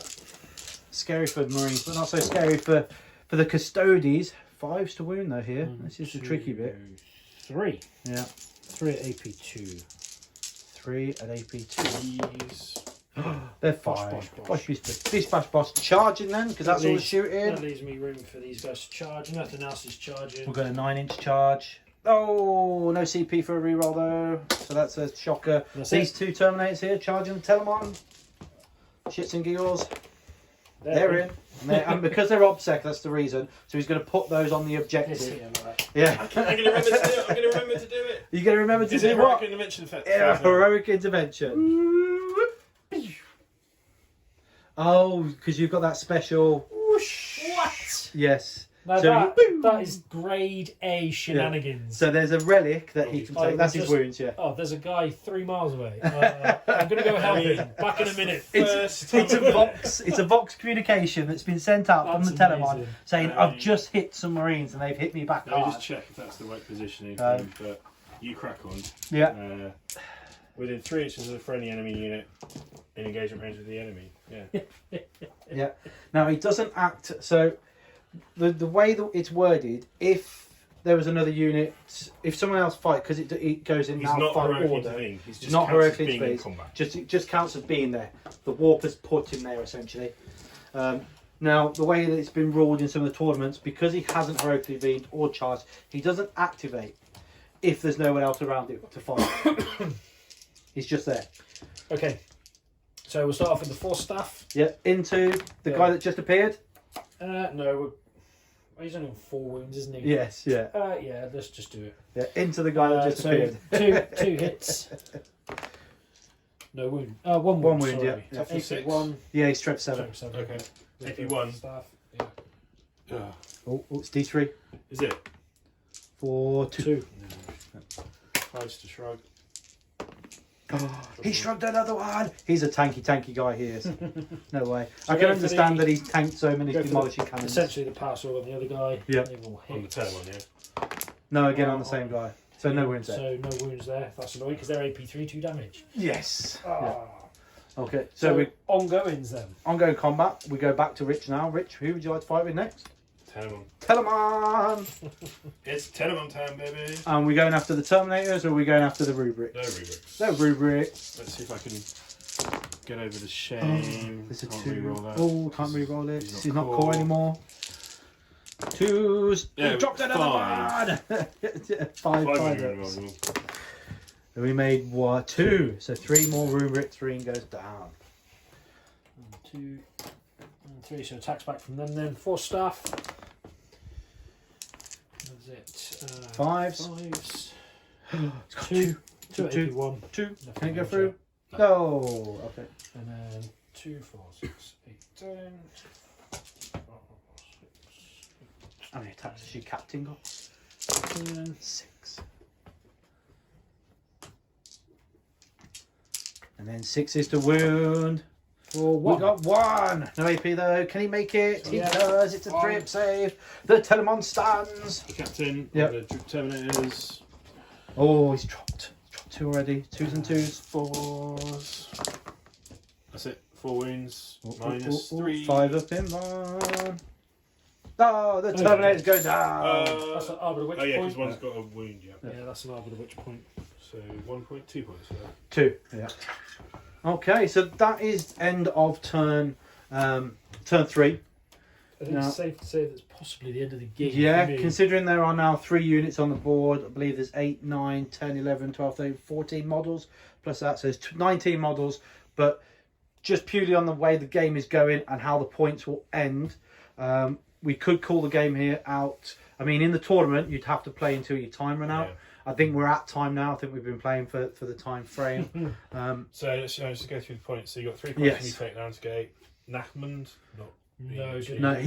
A: Scary for Marines, but not so scary for the Custodies. 5s to wound though here. This is the tricky bit.
C: 3.
A: Yeah.
C: 3 at AP2.
A: 3 at AP2.
B: These
A: They're
C: Bosh,
A: fine.
C: bosh, bosh.
A: Bosh, bish, bash, bosh. Charging then, because that's all the
C: That
A: shooting.
C: leaves me room for these guys to charge. Nothing else is charging.
A: We've got a 9-inch charge. Oh, no CP for a reroll though. So that's a shocker. These two Terminators here charging. Tell them on. Shits and giggles. They're in. And because they're OBSEC, that's the reason. So he's going to put those on the objective. Yeah.
B: I'm going to remember to do it. I'm going to remember to do it.
A: You're going to remember to
B: Is
A: do
B: it
A: what?
B: heroic intervention effect?
A: Yeah, heroic intervention. Oh, because you've got that special.
C: What?
A: Yes.
C: Now
A: So
C: that is grade A shenanigans.
A: So there's a relic that he can take. That's his wounds, yeah.
C: Oh, there's a guy 3 miles away. I'm going to go help him. Back in a minute.
A: It's a Vox. It's a Vox communication that's been sent out from the Telemon
C: amazing.
A: saying, "I've just hit some Marines and they've hit me back
B: Let me
A: hard."
B: just check if that's the right positioning.
A: Um,
B: But you crack on.
A: Yeah.
B: Within 3 inches of the friendly enemy unit in engagement range with the enemy. Yeah.
A: Yeah. Now he doesn't act. So the way that it's worded, if there was another unit, if someone else fight, because it goes in
B: He's
A: now
B: not
A: fight
B: heroically
A: order.
B: intervened. He's just
A: Not
B: counts as
A: heroically
B: being in
A: intervened.
B: combat.
A: It just counts as being there. The warper's put him there essentially. Now the way that it's been ruled in some of the tournaments, because he hasn't heroically intervened or charged, he doesn't activate if there's no one else around him to fight. He's just there.
C: Okay. So we'll start off with the 4 staff.
A: Yeah, into the guy that just appeared.
C: No, he's only on 4 wounds, isn't he?
A: Yes, yeah.
C: Yeah, let's just do it.
A: Yeah, into the guy that just appeared.
C: two hits. No wound. One
A: One
C: wound,
A: wound,
C: sorry.
A: yeah.
C: So
B: 6.
C: 81.
A: Yeah, he's strep 7.
B: Okay.
C: With
B: 81.
C: the Staff. Yeah.
A: Oh, it's D3
B: Is it?
A: for 2.
B: 5's to shrug.
A: Oh, he shrugged another one. He's a tanky guy. He is. No way.
C: So
A: I can understand that he's tanked so many
C: go for
A: demolishing cannons.
C: Essentially the pass all on the other guy.
A: Yeah.
C: They will
B: On the
C: hit.
B: Telemon, yeah.
A: No, again on the same guy. So no wounds there.
C: So no wounds there. That's annoying because they're AP3, 2 damage.
A: Yes. Yeah.
C: Ah.
A: Okay.
C: So
A: So we
C: ongoings then.
A: ongoing combat. We go back to Rich now. Rich, who would you like to fight with next?
B: Telemon.
A: Telemon.
B: It's Telemon time, baby.
A: And we going after the Terminators or are we going after the rubrics?
B: No rubrics.
A: No rubric.
B: Let's see if I can get over the shame.
A: There's a
B: Can't
A: 2.
B: reroll that.
A: Oh, can't re-roll it.
B: He's
A: He's
B: not
A: not core anymore. 2s.
B: Yeah,
A: He dropped another
B: 5.
A: one. 5
B: 5
A: ups. And we made 2. So 3 more rubric. 3 and goes down.
C: 1, 2, and 3. So attacks back from them then. 4 staff. That's it.
A: 5s.
C: 5s.
A: It's got
C: 2.
A: 2.
C: 2 AP1.
A: 2.
C: Nothing
A: Can it go
C: else,
A: through?
C: yeah.
A: No. Okay.
C: And then 2, 4, 6, 8, 10.
A: How many attacks has your captain got?
C: 10.
A: 6. And then 6 is to wound.
C: For
A: We
C: 1.
A: got 1. No AP though. Can he make it? He
C: Yeah.
A: does. It's a 3-up save. The Telemon stands.
B: The captain.
A: Yep.
B: The Terminators.
A: Oh, he's dropped. He's dropped 2 already. 2s and 2s.
B: 4s. That's it. 4 wounds. Minus 3.
A: 5 up in 1. Oh, the Terminators go down.
C: That's an Arbiter Witch
B: Oh yeah,
C: point.
B: because one's got a wound, yeah.
C: Yeah, that's an Arbiter Witch point.
B: So 1 point, 2 points for that.
A: 2. Yeah. Okay, so that is end of turn 3.
C: I think
A: No.
C: it's safe to say that's possibly the end of the game.
A: Yeah,
C: for me.
A: considering there are now 3 units on the board, I believe there's 8, 9, 10, 11, 12, 13, 14 models, plus that, so there's 19 models, but just purely on the way the game is going and how the points will end, we could call the game here out. I mean, in the tournament, you'd have to play until your time ran out.
B: Yeah.
A: I think we're at time now. I think we've been playing for the time frame.
B: So let's just go through the points. So you got 3 points
A: Yes.
B: when you take Landscape. Nachmund, not
C: No,
B: being
C: didn't
A: No,
B: achieved.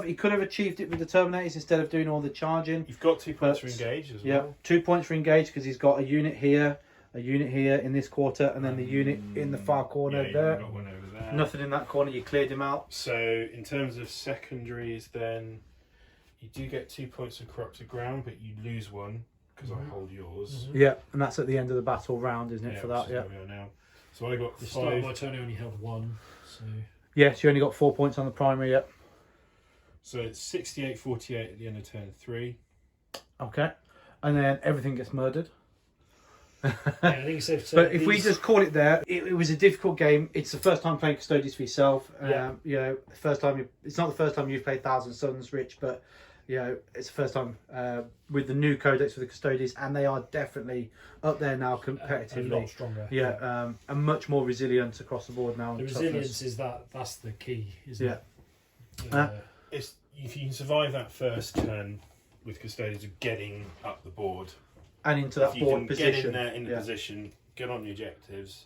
A: he could have achieved it with the Terminators instead of doing all the charging.
B: You've got 2 points
A: But-
B: for engage as
A: Yeah,
B: well.
A: 2 points for engage because he's got a unit here in this quarter, and then the unit in the far corner
B: Yeah, you've
A: there.
B: got one over there.
A: Nothing in that corner. You cleared him out.
B: So in terms of secondaries, then you do get 2 points of corrupted ground, but you lose 1 because I hold yours.
A: Yeah, and that's at the end of the battle round, isn't it? For
B: which
A: that,
B: is
A: yeah.
B: where we are now. So I got
C: The start of
B: 5.
C: my turn I only held 1. So
A: Yes, you only got 4 points on the primary. Yep.
B: So it's 68-48 at the end of turn 3.
A: Okay, and then everything gets murdered.
D: Yeah, I think it's safe to say
A: But if we
D: these-
A: just call it there, it was a difficult game. It's the first time playing Custodies for yourself.
D: Yeah.
A: You know, first time. It's not the first time you've played Thousand Sons, Rich, but you know, it's the first time with the new codex for the Custodies, and they are definitely up there now
D: a
A: competitively.
D: lot stronger.
A: Yeah, and much more resilient across the board now.
D: The
A: and
D: resilience
A: toughness.
D: is that's the key, isn't
A: Yeah.
D: it?
B: It's, if you can survive that first turn with Custodians of getting up the board,
A: and into that
B: if you
A: board
B: can
A: position.
B: get in there in the
A: yeah.
B: position, get on the objectives,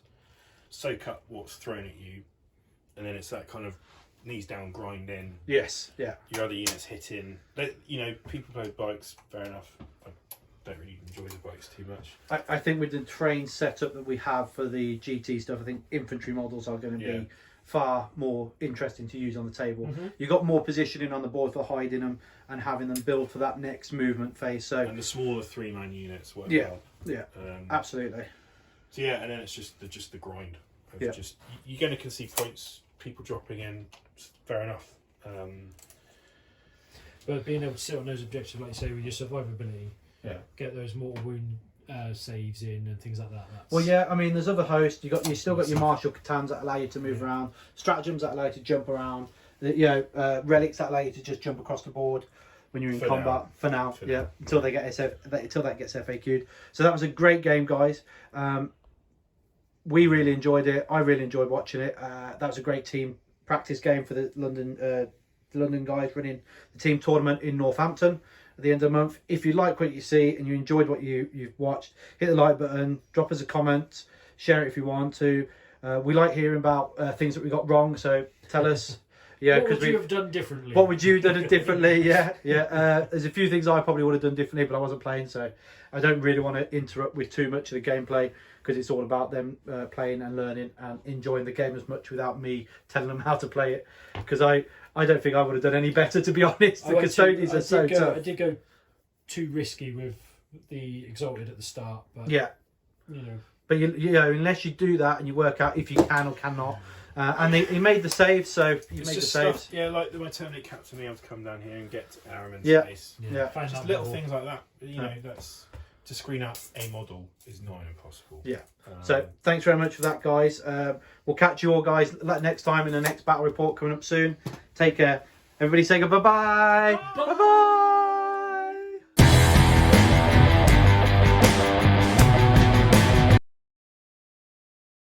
B: soak up what's thrown at you, and then it's that kind of knees down grind in.
A: Yes, yeah.
B: Your other units hit in. You know, people play with bikes, fair enough. I don't really enjoy the bikes too much.
A: I think with the train setup that we have for the GT stuff, I think infantry models are going to
B: Yeah.
A: be far more interesting to use on the table.
D: Mhm.
A: You've got more positioning on the board for hiding them and having them build for that next movement phase. So
B: And the smaller 3-man units work
A: Yeah.
B: well.
A: yeah,
B: Um,
A: absolutely.
B: So yeah, and then it's just the grind. Of
A: Yeah.
B: Just you're going to concede points, people dropping in. Fair enough.
D: But being able to sit on those objectives, like you say, with your survivability,
B: Yeah.
D: get those mortal wound saves in and things like that. That's,
A: Well, yeah, I mean, there's other hosts. You still got your martial Catans that allow you to move around, stratagems that allow you to jump around. You know, relics that allow you to just jump across the board when you're in
B: For
A: combat.
B: now.
A: For now,
B: For
A: yeah,
B: now.
A: until they get until that gets FAQ'd. So that was a great game, guys. We really enjoyed it. I really enjoyed watching it. That was a great team practice game for the London guys running the team tournament in Northampton at the end of the month. If you like what you see and you enjoyed what you've watched, hit the like button, drop us a comment, share it if you want to. We like hearing about things that we got wrong, so tell us. Yeah,
D: what would
A: because
D: you have done differently?
A: what would you have done differently? Yeah. There's a few things I probably would have done differently, but I wasn't playing, so I don't really want to interrupt with too much of the gameplay because it's all about them playing and learning and enjoying the game as much without me telling them how to play it. Because I don't think I would have done any better, to be honest. The Custodians are so tough.
D: I did go too risky with the Exalted at the start, but
A: Yeah.
D: you know,
A: But you know, unless you do that and you work out if you can or cannot, and he made the save, so you
B: It's
A: made the
B: just
A: saves.
B: stuff, yeah, like my Terminate Captain being able to come down here and get Aramin's
A: Yeah.
B: face.
A: Yeah.
D: find
B: Just
D: that
B: little
D: level.
B: things like that. You know, that's to screen out a model is not impossible.
A: Yeah. So thanks very much for that, guys. We'll catch you all, guys, next time in the next battle report coming up soon. Take care. Everybody say bye bye. Bye bye.